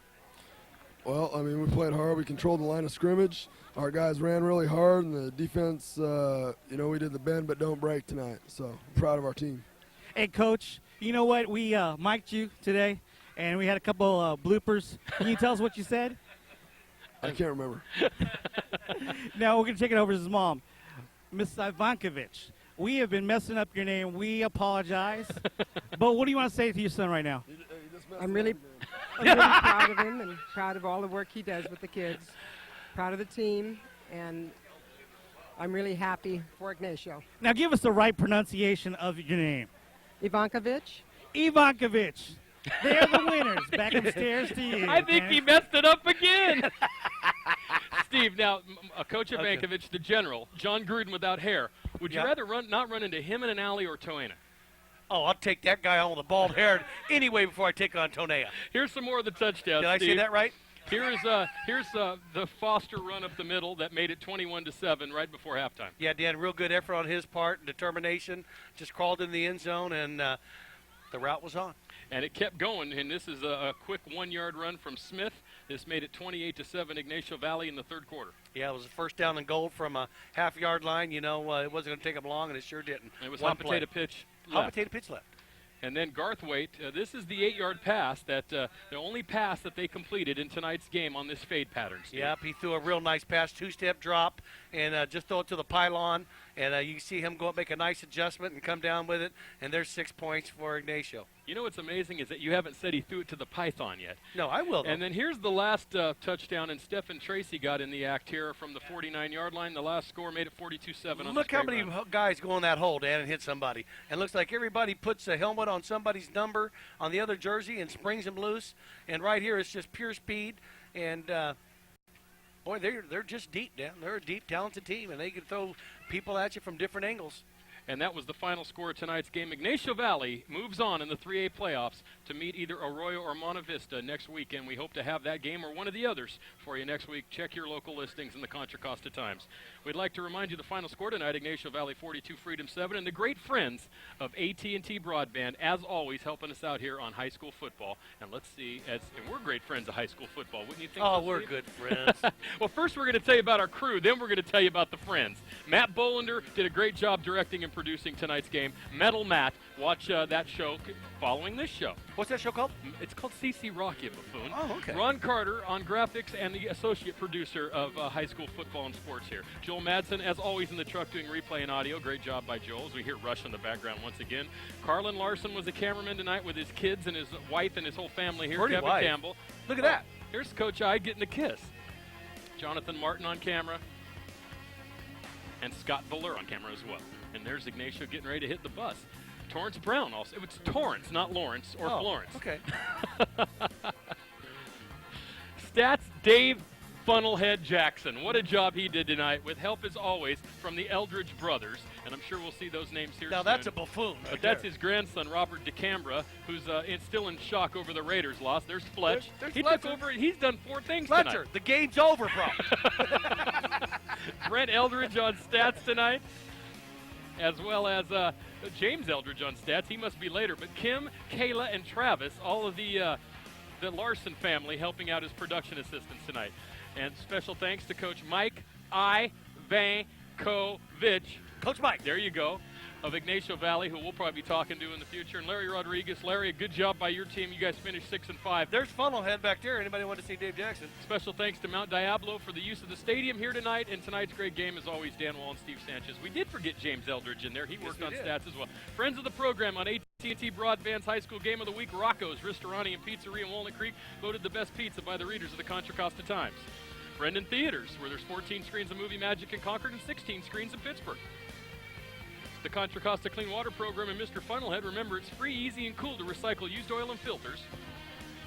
Well, I mean, we played hard. We controlled the line of scrimmage. Our guys ran really hard, and the defense, we did the bend but don't break tonight. So I'm proud of our team. Hey, Coach, you know what? We mic'd you today, and we had a couple bloopers. Can you tell us what you said? I can't remember. Now we're going to take it over to his mom. Miss Ivankovich, we have been messing up your name. We apologize. But what do you want to say to your son right now? I'm really proud of him and proud of all the work he does with the kids. Proud of the team, and I'm really happy for Ygnacio. Now give us the right pronunciation of your name. Ivankovich? Ivankovich. They're the winners. Back upstairs to you. I think he messed it up again. Steve, now, Coach Ivankovich, the general, John Gruden without hair. Would you rather not run into him in an alley or Toena? Oh, I'll take that guy on with the bald hair anyway before I take on Tonea. Here's some more of the touchdowns. Did I say that right? Here's the Foster run up the middle that made it 21-7 right before halftime. Yeah, Dan, real good effort on his part, determination. Just crawled in the end zone, and the route was on. And it kept going, and this is a quick 1-yard run from Smith. This made it 28-7 Ignacio Valley in the third quarter. Yeah, it was a first down and goal from a half-yard line. You know, it wasn't going to take them long, and it sure didn't. It was hot potato pitch left. And then Garthwaite, this is the 8-yard pass the only pass that they completed in tonight's game on this fade pattern, Steve. Yep, he threw a real nice pass, 2-step drop, and just throw it to the pylon. And you can see him go up, make a nice adjustment, and come down with it. And there's 6 points for Ygnacio. You know what's amazing is that you haven't said he threw it to the python yet. No, I will, though. And then here's the last touchdown, and Stephen Tracy got in the act here from the 49-yard line. The last score made it 42-7. Look how many guys go in that hole, Dan, and hit somebody. And looks like everybody puts a helmet on somebody's number on the other jersey and springs them loose. And right here it's just pure speed. And, boy, they're just deep, Dan. They're a deep, talented team, and they can throw people at you from different angles. And that was the final score of tonight's game. Ignacio Valley moves on in the 3A playoffs to meet either Arroyo or Monte Vista next weekend. We hope to have that game or one of the others for you next week. Check your local listings in the Contra Costa Times. We'd like to remind you the final score tonight, Ignacio Valley 42, Freedom 7, and the great friends of AT&T Broadband, as always, helping us out here on high school football. And let's see, and we're great friends of high school football, wouldn't you think? Oh, so, we're Steve? good friends. Well, first we're going to tell you about our crew, then we're going to tell you about the friends. Matt Bolander did a great job directing and producing tonight's game. Metal Matt, watch that show following this show. What's that show called? It's called CC Rock, you buffoon. Oh, okay. Ron Carter on graphics and the associate producer of high school football and sports here. Joel Madsen, as always, in the truck doing replay and audio. Great job by Joel, as we hear Rush in the background once again. Carlin Larson was the cameraman tonight with his kids and his wife and his whole family here. Pretty Kevin wife. Campbell. Look at that. Here's Coach I getting a kiss. Jonathan Martin on camera. And Scott Buller on camera as well. And there's Ignacio getting ready to hit the bus. Torrance Brown also. It's Torrance, not Lawrence or Florence. Okay. Stats Dave Funnelhead Jackson. What a job he did tonight, with help as always from the Eldridge brothers. And I'm sure we'll see those names here Now soon. that's a buffoon. But that's his grandson, Robert DeCambra, who's still in shock over the Raiders' loss. There's Fletch. There's he Fletcher. took over. He's done 4 things Fletcher, tonight. the game's over, bro. Brent Eldridge on stats tonight, as well as James Eldridge on stats. He must be later. But Kim, Kayla, and Travis, all of the Larson family helping out as production assistants tonight. And special thanks to Coach Mike Ygnacio. Coach Mike. There you go. Of Ignacio Valley, who we'll probably be talking to in the future. And Larry Rodriguez. Larry, a good job by your team. You guys finished 6-5. There's Funnelhead back there. Anybody want to see Dave Jackson? Special thanks to Mount Diablo for the use of the stadium here tonight. And tonight's great game, as always, Dan Wall and Steve Sanchez. We did forget James Eldridge in there. He worked on stats as well. Friends of the program on AT&T Broadband's High School Game of the Week, Rocco's Ristorante and Pizzeria in Walnut Creek, voted the best pizza by the readers of the Contra Costa Times. Brendan Theaters, where there's 14 screens of movie magic in Concord and 16 screens in Pittsburgh. The Contra Costa Clean Water Program and Mr. Funnelhead. Remember, it's free, easy, and cool to recycle used oil and filters.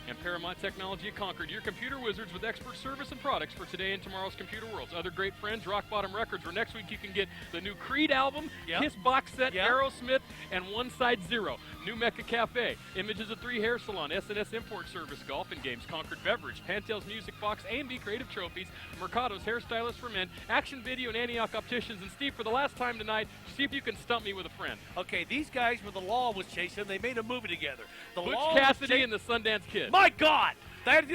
And Paramount Technology at Concord, your computer wizards with expert service and products for today and tomorrow's computer worlds. Other great friends, Rock Bottom Records, where next week you can get the new Creed album, Kiss box set, Aerosmith, and One Side Zero. New Mecca Cafe, Images of 3 Hair Salon, S&S Import Service, Golf and Games, Concord Beverage, Pantel's Music Box, A&B Creative Trophies, Mercado's Hairstylist for Men, Action Video, and Antioch Opticians. And Steve, for the last time tonight, see if you can stump me with a friend. Okay, these guys where the law was chasing, they made a movie together. The Butch Law Cassidy and the Sundance Kid. My God! That,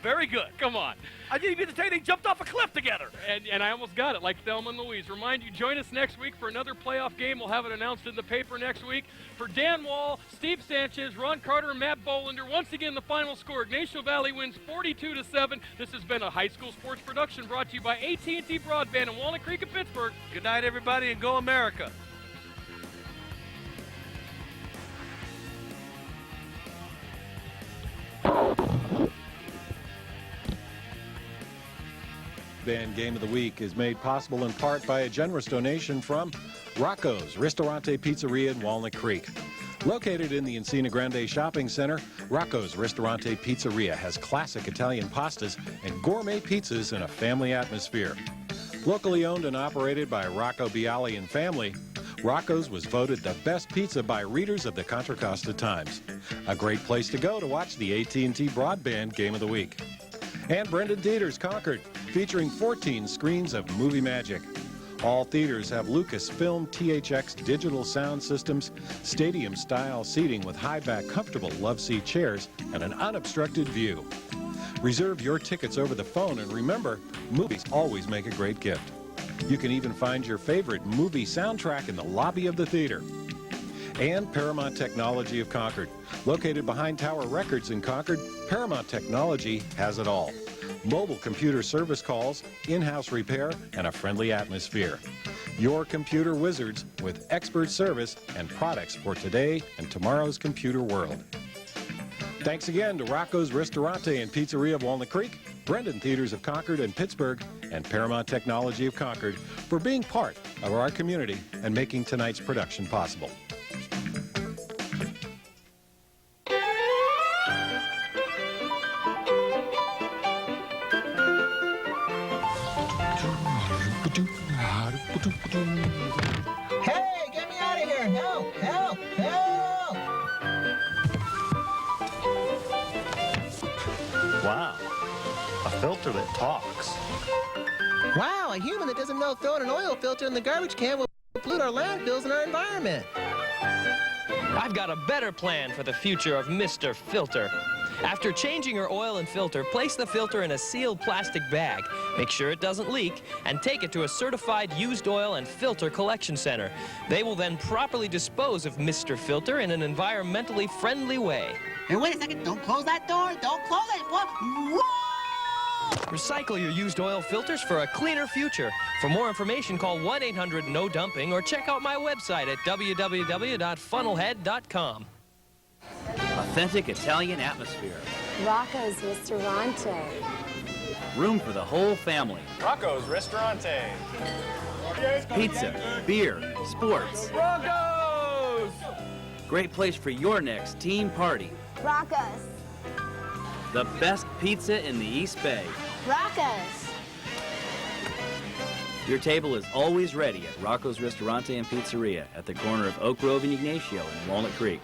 very good. Come on. I didn't even say they jumped off a cliff together. And I almost got it, like Thelma and Louise. Remind you, join us next week for another playoff game. We'll have it announced in the paper next week. For Dan Wall, Steve Sanchez, Ron Carter, and Matt Bolander, once again the final score, Ignacio Valley wins 42-7. This has been a high school sports production brought to you by AT&T Broadband in Walnut Creek and Pittsburgh. Good night, everybody, and go America. Band Game of the Week is made possible in part by a generous donation from Rocco's Ristorante Pizzeria in Walnut Creek. Located in the Encina Grande Shopping Center, Rocco's Ristorante Pizzeria has classic Italian pastas and gourmet pizzas in a family atmosphere. Locally owned and operated by Rocco Bialy and family, Rocco's was voted the best pizza by readers of the Contra Costa Times. A great place to go to watch the AT&T Broadband Game of the Week. And Brendan Theaters Concord, featuring 14 screens of movie magic. All theaters have Lucasfilm THX digital sound systems, stadium-style seating with high-back, comfortable love-seat chairs, and an unobstructed view. Reserve your tickets over the phone, and remember, movies always make a great gift. You can even find your favorite movie soundtrack in the lobby of the theater. And Paramount Technology of Concord. Located behind Tower Records in Concord, Paramount Technology has it all. Mobile computer service calls, in-house repair, and a friendly atmosphere. Your computer wizards with expert service and products for today and tomorrow's computer world. Thanks again to Rocco's Ristorante and Pizzeria of Walnut Creek, Brendan Theaters of Concord and Pittsburgh, and Paramount Technology of Concord for being part of our community and making tonight's production possible. Hey, get me out of here! Help! Help! Help! Wow, a filter that talks. Wow, a human that doesn't know throwing an oil filter in the garbage can will pollute our landfills and our environment. I've got a better plan for the future of Mr. Filter. After changing your oil and filter, place the filter in a sealed plastic bag. Make sure it doesn't leak, and take it to a certified used oil and filter collection center. They will then properly dispose of Mr. Filter in an environmentally friendly way. Hey, wait a second. Don't close that door. Don't close it. Whoa! Recycle your used oil filters for a cleaner future. For more information, call 1-800-NO-DUMPING or check out my website at www.funnelhead.com. Authentic Italian atmosphere. Rocco's Ristorante. Room for the whole family. Rocco's Ristorante. Pizza, beer, sports. Rocco's! Great place for your next team party. Rocco's. The best pizza in the East Bay. Rocco's. Your table is always ready at Rocco's Ristorante and Pizzeria at the corner of Oak Grove and Ygnacio in Walnut Creek.